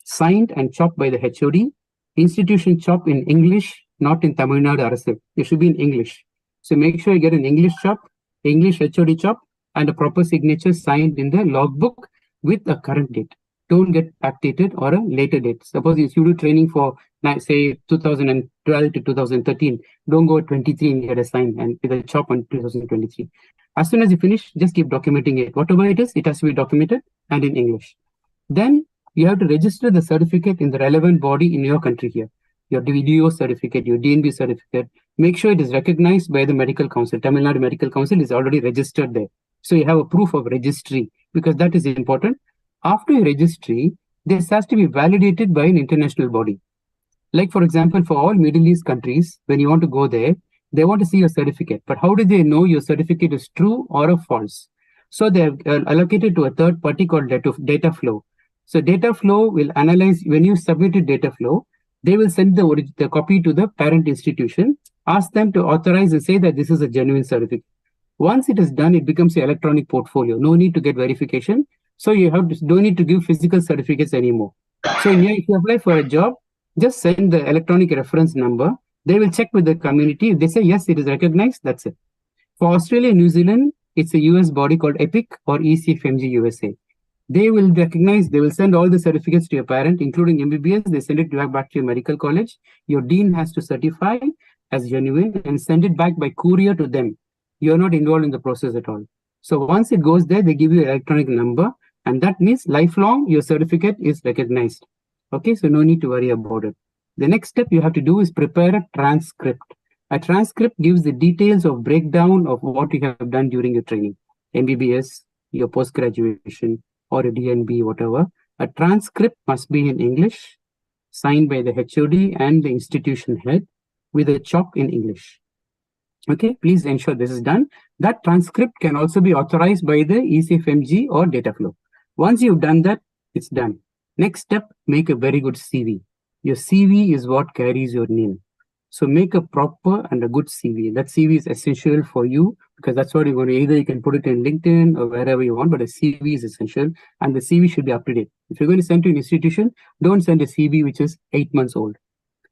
signed and chopped by the HOD, institution chop in English, not in Tamil Nadu Arasu. It should be in English. So make sure you get an English chop, English HOD chop, and a proper signature signed in the logbook with a current date. Don't get backdated or a later date. Suppose if you do training for, say, 2012 to 2013, don't go at 23 and get a sign and with a chop on 2023. As soon as you finish, just keep documenting it. Whatever it is, it has to be documented and in English. Then you have to register the certificate in the relevant body in your country here. Your DDO certificate, your DNB certificate. Make sure it is recognized by the Medical Council. Tamil Nadu Medical Council is already registered there. So you have a proof of registry because that is important. After your registry, this has to be validated by an international body. Like, for example, for all Middle East countries, when you want to go there, they want to see your certificate. But how do they know your certificate is true or a false? So they have allocated to a third party called data flow. So data flow will analyze, when you submit a data flow, they will send the copy to the parent institution, ask them to authorize and say that this is a genuine certificate. Once it is done, it becomes an electronic portfolio. No need to get verification. So you don't need to give physical certificates anymore. So if you apply for a job, just send the electronic reference number. They will check with the community. If they say, yes, it is recognized, that's it. For Australia and New Zealand, it's a US body called EPIC or ECFMG USA. They will recognize, they will send all the certificates to your parent, including MBBS. They send it back to your medical college. Your dean has to certify as genuine and send it back by courier to them. You're not involved in the process at all. So once it goes there, they give you an electronic number, and that means lifelong your certificate is recognized. Okay, so no need to worry about it. The next step you have to do is prepare a transcript. A transcript gives the details of breakdown of what you have done during your training, MBBS, your post-graduation, or a DNB, whatever. A transcript must be in English, signed by the HOD and the institution head with a chop in English. Okay, please ensure this is done. That transcript can also be authorized by the ECFMG or data flow. Once you've done that, it's done. Next step, make a very good CV. Your CV is what carries your name. So make a proper and a good CV. That CV is essential for you because that's what you're going to, either you can put it in LinkedIn or wherever you want, but a CV is essential and the CV should be up to date. If you're going to send to an institution, don't send a CV which is 8 months old.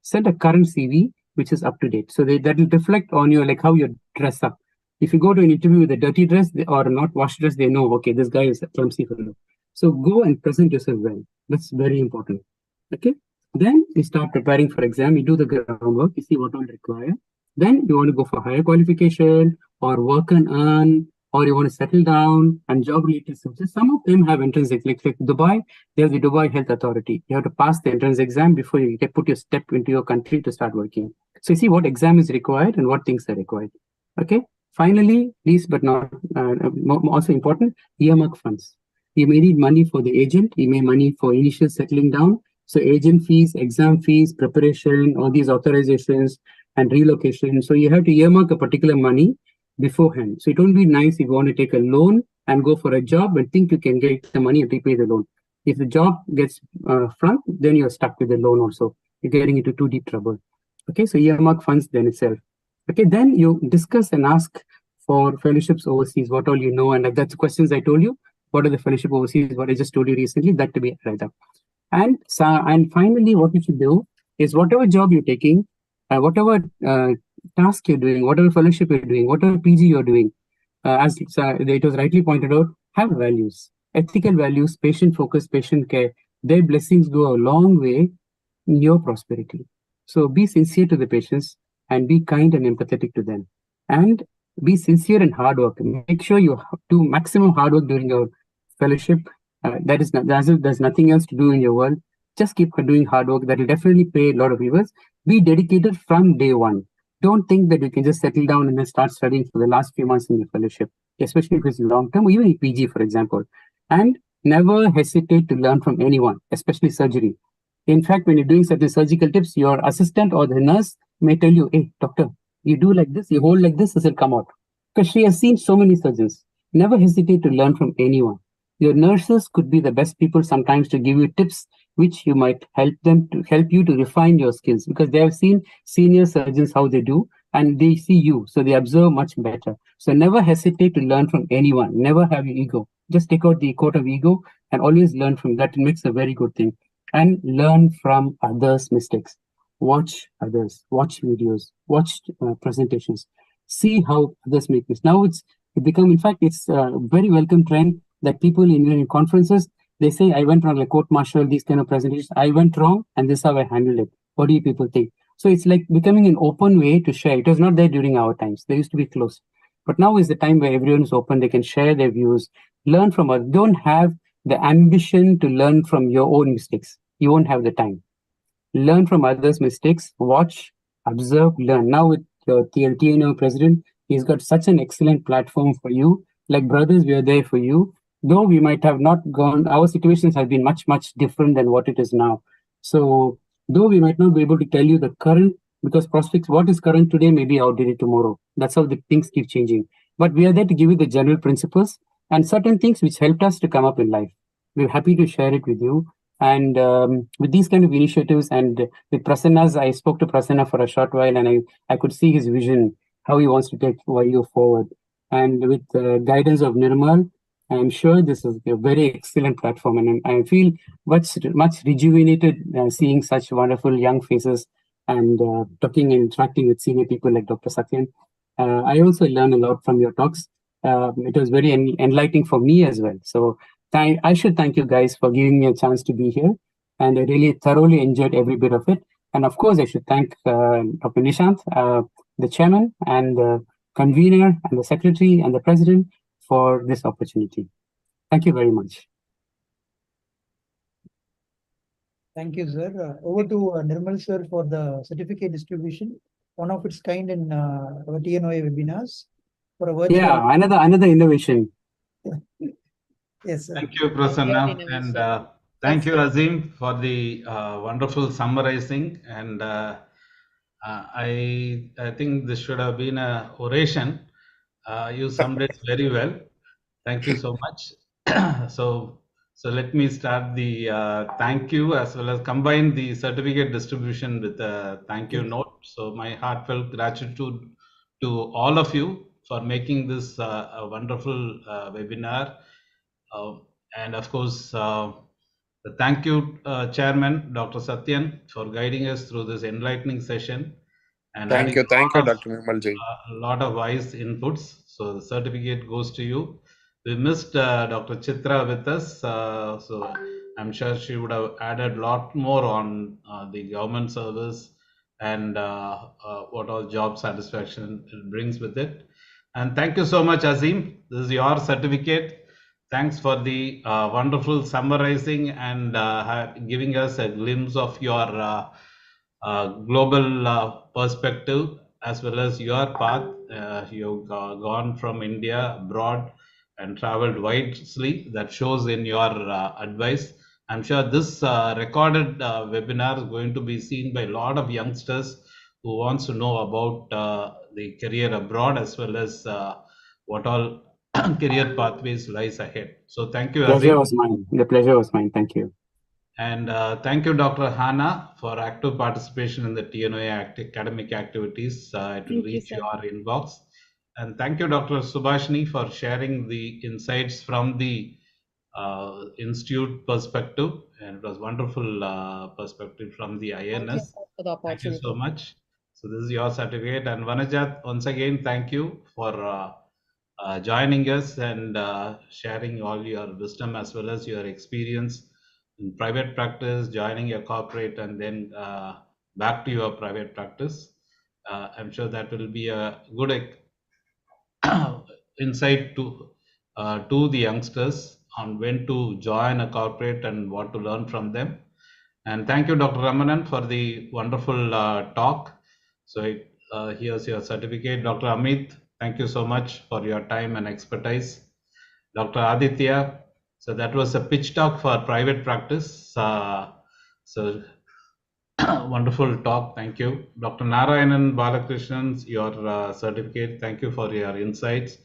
Send a current CV which is up to date. So that will reflect on your, like how you dress up. If you go to an interview with a dirty dress or not washed dress, they know, okay, this guy is a clumsy fellow. So go and present yourself well. That's very important. Okay. Then you start preparing for exam. You do the groundwork. You see what all required. Then you want to go for higher qualification or work and earn, or you want to settle down and job related subjects. Some of them have entrance exams. Like Dubai, they have the Dubai Health Authority. You have to pass the entrance exam before you get put your step into your country to start working. So you see what exam is required and what things are required. Okay. Finally, least but not also important, earmark funds. You may need money for the agent. You may need money for initial settling down. So agent fees, exam fees, preparation, all these authorizations and relocation. So you have to earmark a particular money beforehand. So it won't be nice if you want to take a loan and go for a job and think you can get the money and repay the loan. If the job gets front, then you're stuck with the loan also. You're getting into too deep trouble. Okay, so earmark funds then itself. Okay, then you discuss and ask for fellowships overseas, what all you know, and like that's the questions I told you. What are the fellowship overseas? What I just told you recently, that to be right up. And finally, what you should do is whatever job you're taking, whatever task you're doing, whatever fellowship you're doing, whatever PG you're doing, as it was rightly pointed out, have values, ethical values, patient focus, patient care. Their blessings go a long way in your prosperity. So be sincere to the patients and be kind and empathetic to them. And be sincere and hard work. Make sure you do maximum hard work during your fellowship. There's nothing else to do in your world. Just keep doing hard work. That will definitely pay a lot of viewers. Be dedicated from day one. Don't think that you can just settle down and then start studying for the last few months in the fellowship, especially if it's long term, or even in PG, for example. And never hesitate to learn from anyone, especially surgery. In fact, when you're doing certain surgical tips, your assistant or the nurse may tell you, hey, doctor, you do like this, you hold like this will come out. Because she has seen so many surgeons. Never hesitate to learn from anyone. Your nurses could be the best people sometimes to give you tips which you might help you to refine your skills, because they have seen senior surgeons how they do and they see you, so they observe much better. So never hesitate to learn from anyone. Never have your ego. Just take out the coat of ego and always learn from that. It makes a very good thing. and learn from others' mistakes. Watch others, watch videos, watch presentations, see how others make this. Now it's become, in fact, it's a very welcome trend that people in conferences, they say, I went wrong, like court martial, these kind of presentations, I went wrong and this is how I handled it. What do you people think? So it's like becoming an open way to share. It was not there during our times. They used to be closed. But now is the time where everyone is open. They can share their views, learn from others. Don't have the ambition to learn from your own mistakes. You won't have the time. Learn from others' mistakes, watch, observe, learn. Now with TNO president, he's got such an excellent platform for you. Like brothers, we are there for you. Though we might have not gone, our situations have been much, much different than what it is now. So though we might not be able to tell you the current, because prospects, what is current today may be outdated tomorrow. That's how the things keep changing. But we are there to give you the general principles and certain things which helped us to come up in life. We're happy to share it with you. And with these kind of initiatives and with Prasanna's, I spoke to Prasanna for a short while and I could see his vision, how he wants to take YU forward. And with the guidance of Nirmal, I'm sure this is a very excellent platform. And I feel much rejuvenated seeing such wonderful young faces and talking and interacting with senior people like Dr. Satyan. I also learned a lot from your talks. It was very enlightening for me as well. So I should thank you guys for giving me a chance to be here. And I really thoroughly enjoyed every bit of it. And of course, I should thank Dr. Nishant, the chairman and the convener and the secretary and the president for this opportunity. Thank you very much. Thank you, sir. Over to Nirmal, sir, for the certificate distribution, one of its kind in our TNOA webinars. For a virtual... Yeah, another innovation. Yes, sir. Thank you, Prasanna, and thank you, Azim, for the wonderful summarizing. And I think this should have been a oration. You summed it very well. Thank you so much. So let me start the thank you as well as combine the certificate distribution with a thank you note. So my heartfelt gratitude to all of you for making this a wonderful webinar. And of course, thank you, Chairman Dr. Satyan, for guiding us through this enlightening session and Thank you, Dr. Nirmalji. a lot of wise inputs. So the certificate goes to you. We missed Dr. Chitra with us, so I'm sure she would have added a lot more on the government service and what all job satisfaction it brings with it. And thank you so much, Azim. This is your certificate. Thanks for the wonderful summarizing and giving us a glimpse of your global perspective as well as your path. You've gone from India abroad and traveled widely. That shows in your advice. I'm sure this recorded webinar is going to be seen by a lot of youngsters who wants to know about the career abroad as well as what all career pathways lies ahead. So thank you, The pleasure Azim. was mine. The pleasure was mine. Thank you. And thank you, Dr. Hannah, for active participation in the TNOA academic activities. It will reach your inbox. And thank you, Dr. Subhashini, for sharing the insights from the institute perspective. And it was wonderful perspective from the INS. Thank you so much. So this is your certificate. And Vanajat, once again, thank you for joining us and sharing all your wisdom as well as your experience in private practice, joining your corporate, and then back to your private practice. I'm sure that will be a good insight to the youngsters on when to join a corporate and what to learn from them. And thank you, Dr. Ramanan, for the wonderful talk. So here's your certificate. Dr. Amit, thank you so much for your time and expertise. Dr. Aditya, so that was a pitch talk for private practice. So wonderful talk. Thank you. Dr. Narayanan Balakrishnan, your certificate. Thank you for your insights.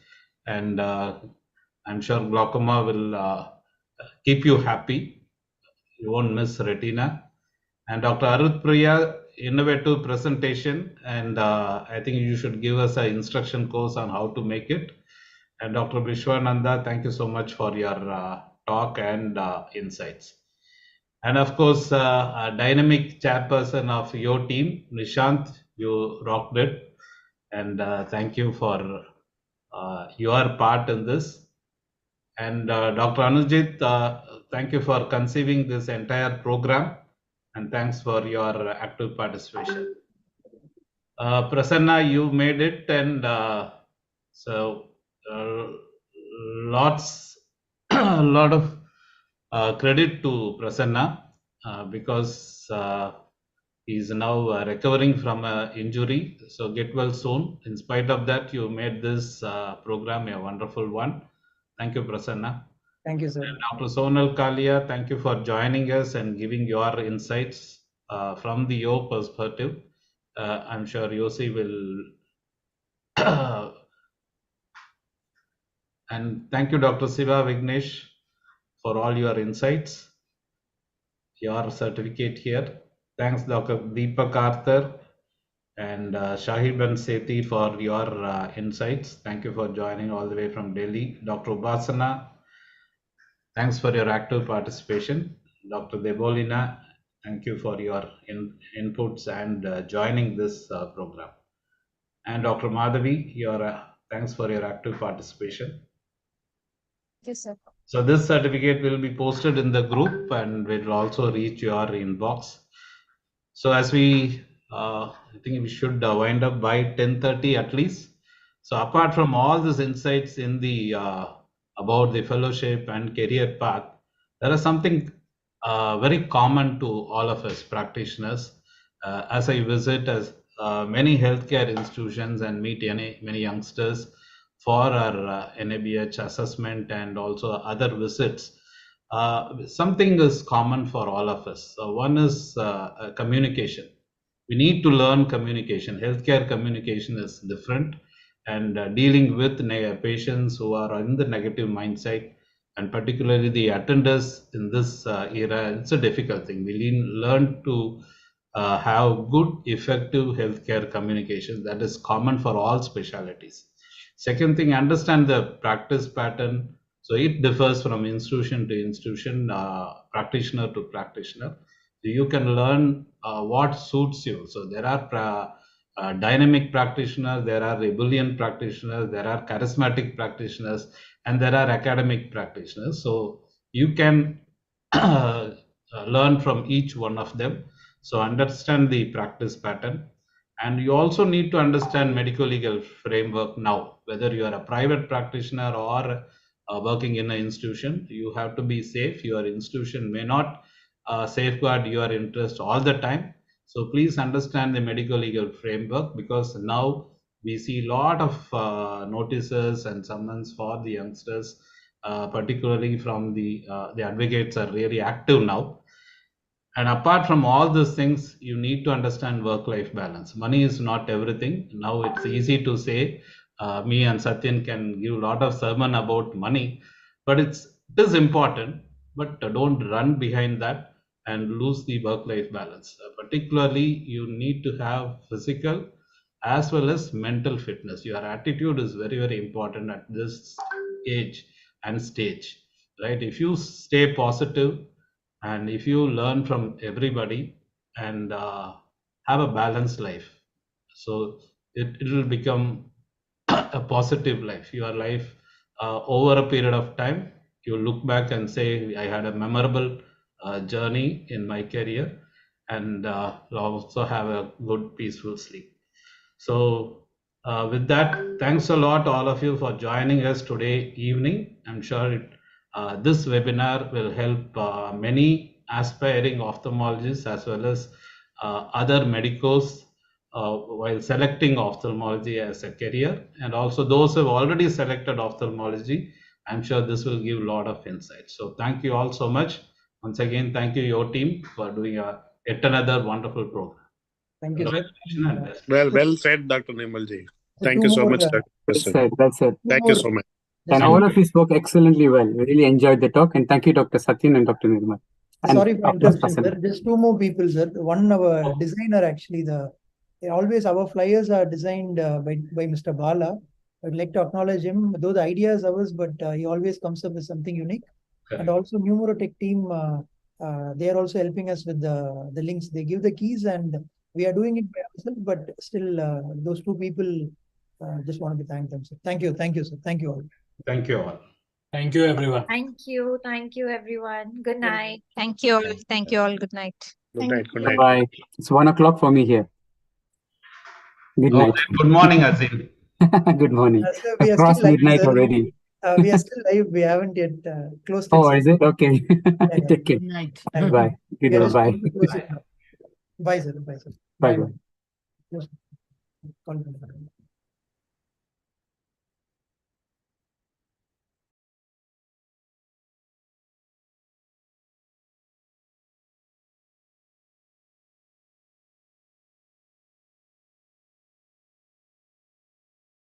And I'm sure glaucoma will keep you happy. You won't miss retina. And Dr. Arut Priya, innovative presentation. And I think you should give us an instruction course on how to make it. And Dr. Vishwananda, thank you so much for your talk and insights. And of course, a dynamic chairperson of your team, Nishant, you rocked it. And thank you for your part in this. And Dr. Anujit, thank you for conceiving this entire program. And thanks for your active participation. Prasanna, you made it, and so lots, a lot of credit to Prasanna because he's now recovering from an injury. So get well soon. In spite of that, you made this program a wonderful one. Thank you, Prasanna. Thank you, sir. And Dr. Sonal Kalia, thank you for joining us and giving your insights from the Yo perspective. I'm sure Yossi will. And thank you, Dr. Siva Vignesh, for all your insights, your certificate here. Thanks, Dr. Deepak Arthur and Shahid Ben Sethi for your insights. Thank you for joining all the way from Delhi. Dr. Upasana, thanks for your active participation. Dr. Debolina, thank you for your inputs and joining this program. And Dr. Madhavi, thanks for your active participation. Yes, sir. So this certificate will be posted in the group and will also reach your inbox. So as we, I think we should wind up by 10:30 at least. So apart from all these insights in the about the fellowship and career path, there is something very common to all of us practitioners. As I visit as many healthcare institutions and meet many youngsters for our NABH assessment and also other visits, something is common for all of us. One is communication. We need to learn communication. Healthcare communication is different, and dealing with patients who are in the negative mindset, and particularly the attenders in this era, it's a difficult thing. We learn to have good, effective healthcare communication that is common for all specialties. Second thing, understand the practice pattern. So it differs from institution to institution, practitioner to practitioner. So you can learn what suits you. So there are dynamic practitioners, there are ebullient practitioners, there are charismatic practitioners, and there are academic practitioners. So you can learn from each one of them. So understand the practice pattern. And you also need to understand medical legal framework now, whether you are a private practitioner or working in an institution. You have to be safe. Your institution may not safeguard your interest all the time. So please understand the medical legal framework, because now we see a lot of notices and summons for the youngsters, particularly from the advocates are really active now. And apart from all these things, you need to understand work-life balance. Money is not everything. Now it's easy to say, me and Satyan can give a lot of sermon about money, but it is important, but don't run behind that and lose the work-life balance. Particularly, you need to have physical as well as mental fitness. Your attitude is very, very important at this age and stage, right? If you stay positive, and if you learn from everybody and have a balanced life, so it will become a positive life. Your life over a period of time, you look back and say, I had a memorable journey in my career, and also have a good peaceful sleep. So with that, thanks a lot all of you for joining us today evening. I'm sure this webinar will help many aspiring ophthalmologists as well as other medicos while selecting ophthalmology as a career, and also those who have already selected ophthalmology. I'm sure this will give a lot of insight. So thank you all so much. Once again, thank you your team for doing yet another wonderful program. Thank you, sir. Well said, Dr. Nimalji. Thank two you so more, much, Dr. Well said, well said. Thank you so much. And all of you spoke excellently well. We really enjoyed the talk, and thank you, Dr. Satyan and Dr. Nirmal. And Sorry for of course, interruption, sir. Just two more people, sir. One, our designer, actually, our flyers are designed by Mr. Bala. I'd like to acknowledge him, though the idea is ours, but he always comes up with something unique. Correct. And also Numerotech team, they are also helping us with the links. They give the keys and we are doing it by ourselves, but still those two people, just want to thank them. So thank you, sir. Thank you all. Thank you all. Thank you, everyone. Thank you, everyone. Good night. Thank you all. Thank you all. Good night. Good night. Good night. Bye. It's 1 o'clock for me here. Good night. Okay. Good morning, Azim. Good morning. Sir, we are Across still live, midnight sir. already. We are still live. We haven't yet closed it. Oh, sir. is it? Okay. Yeah. Take care. Good night. Bye. Good We are night. just Bye. going to close it now. Bye, sir. Bye, sir. Bye. Bye. Close. Call.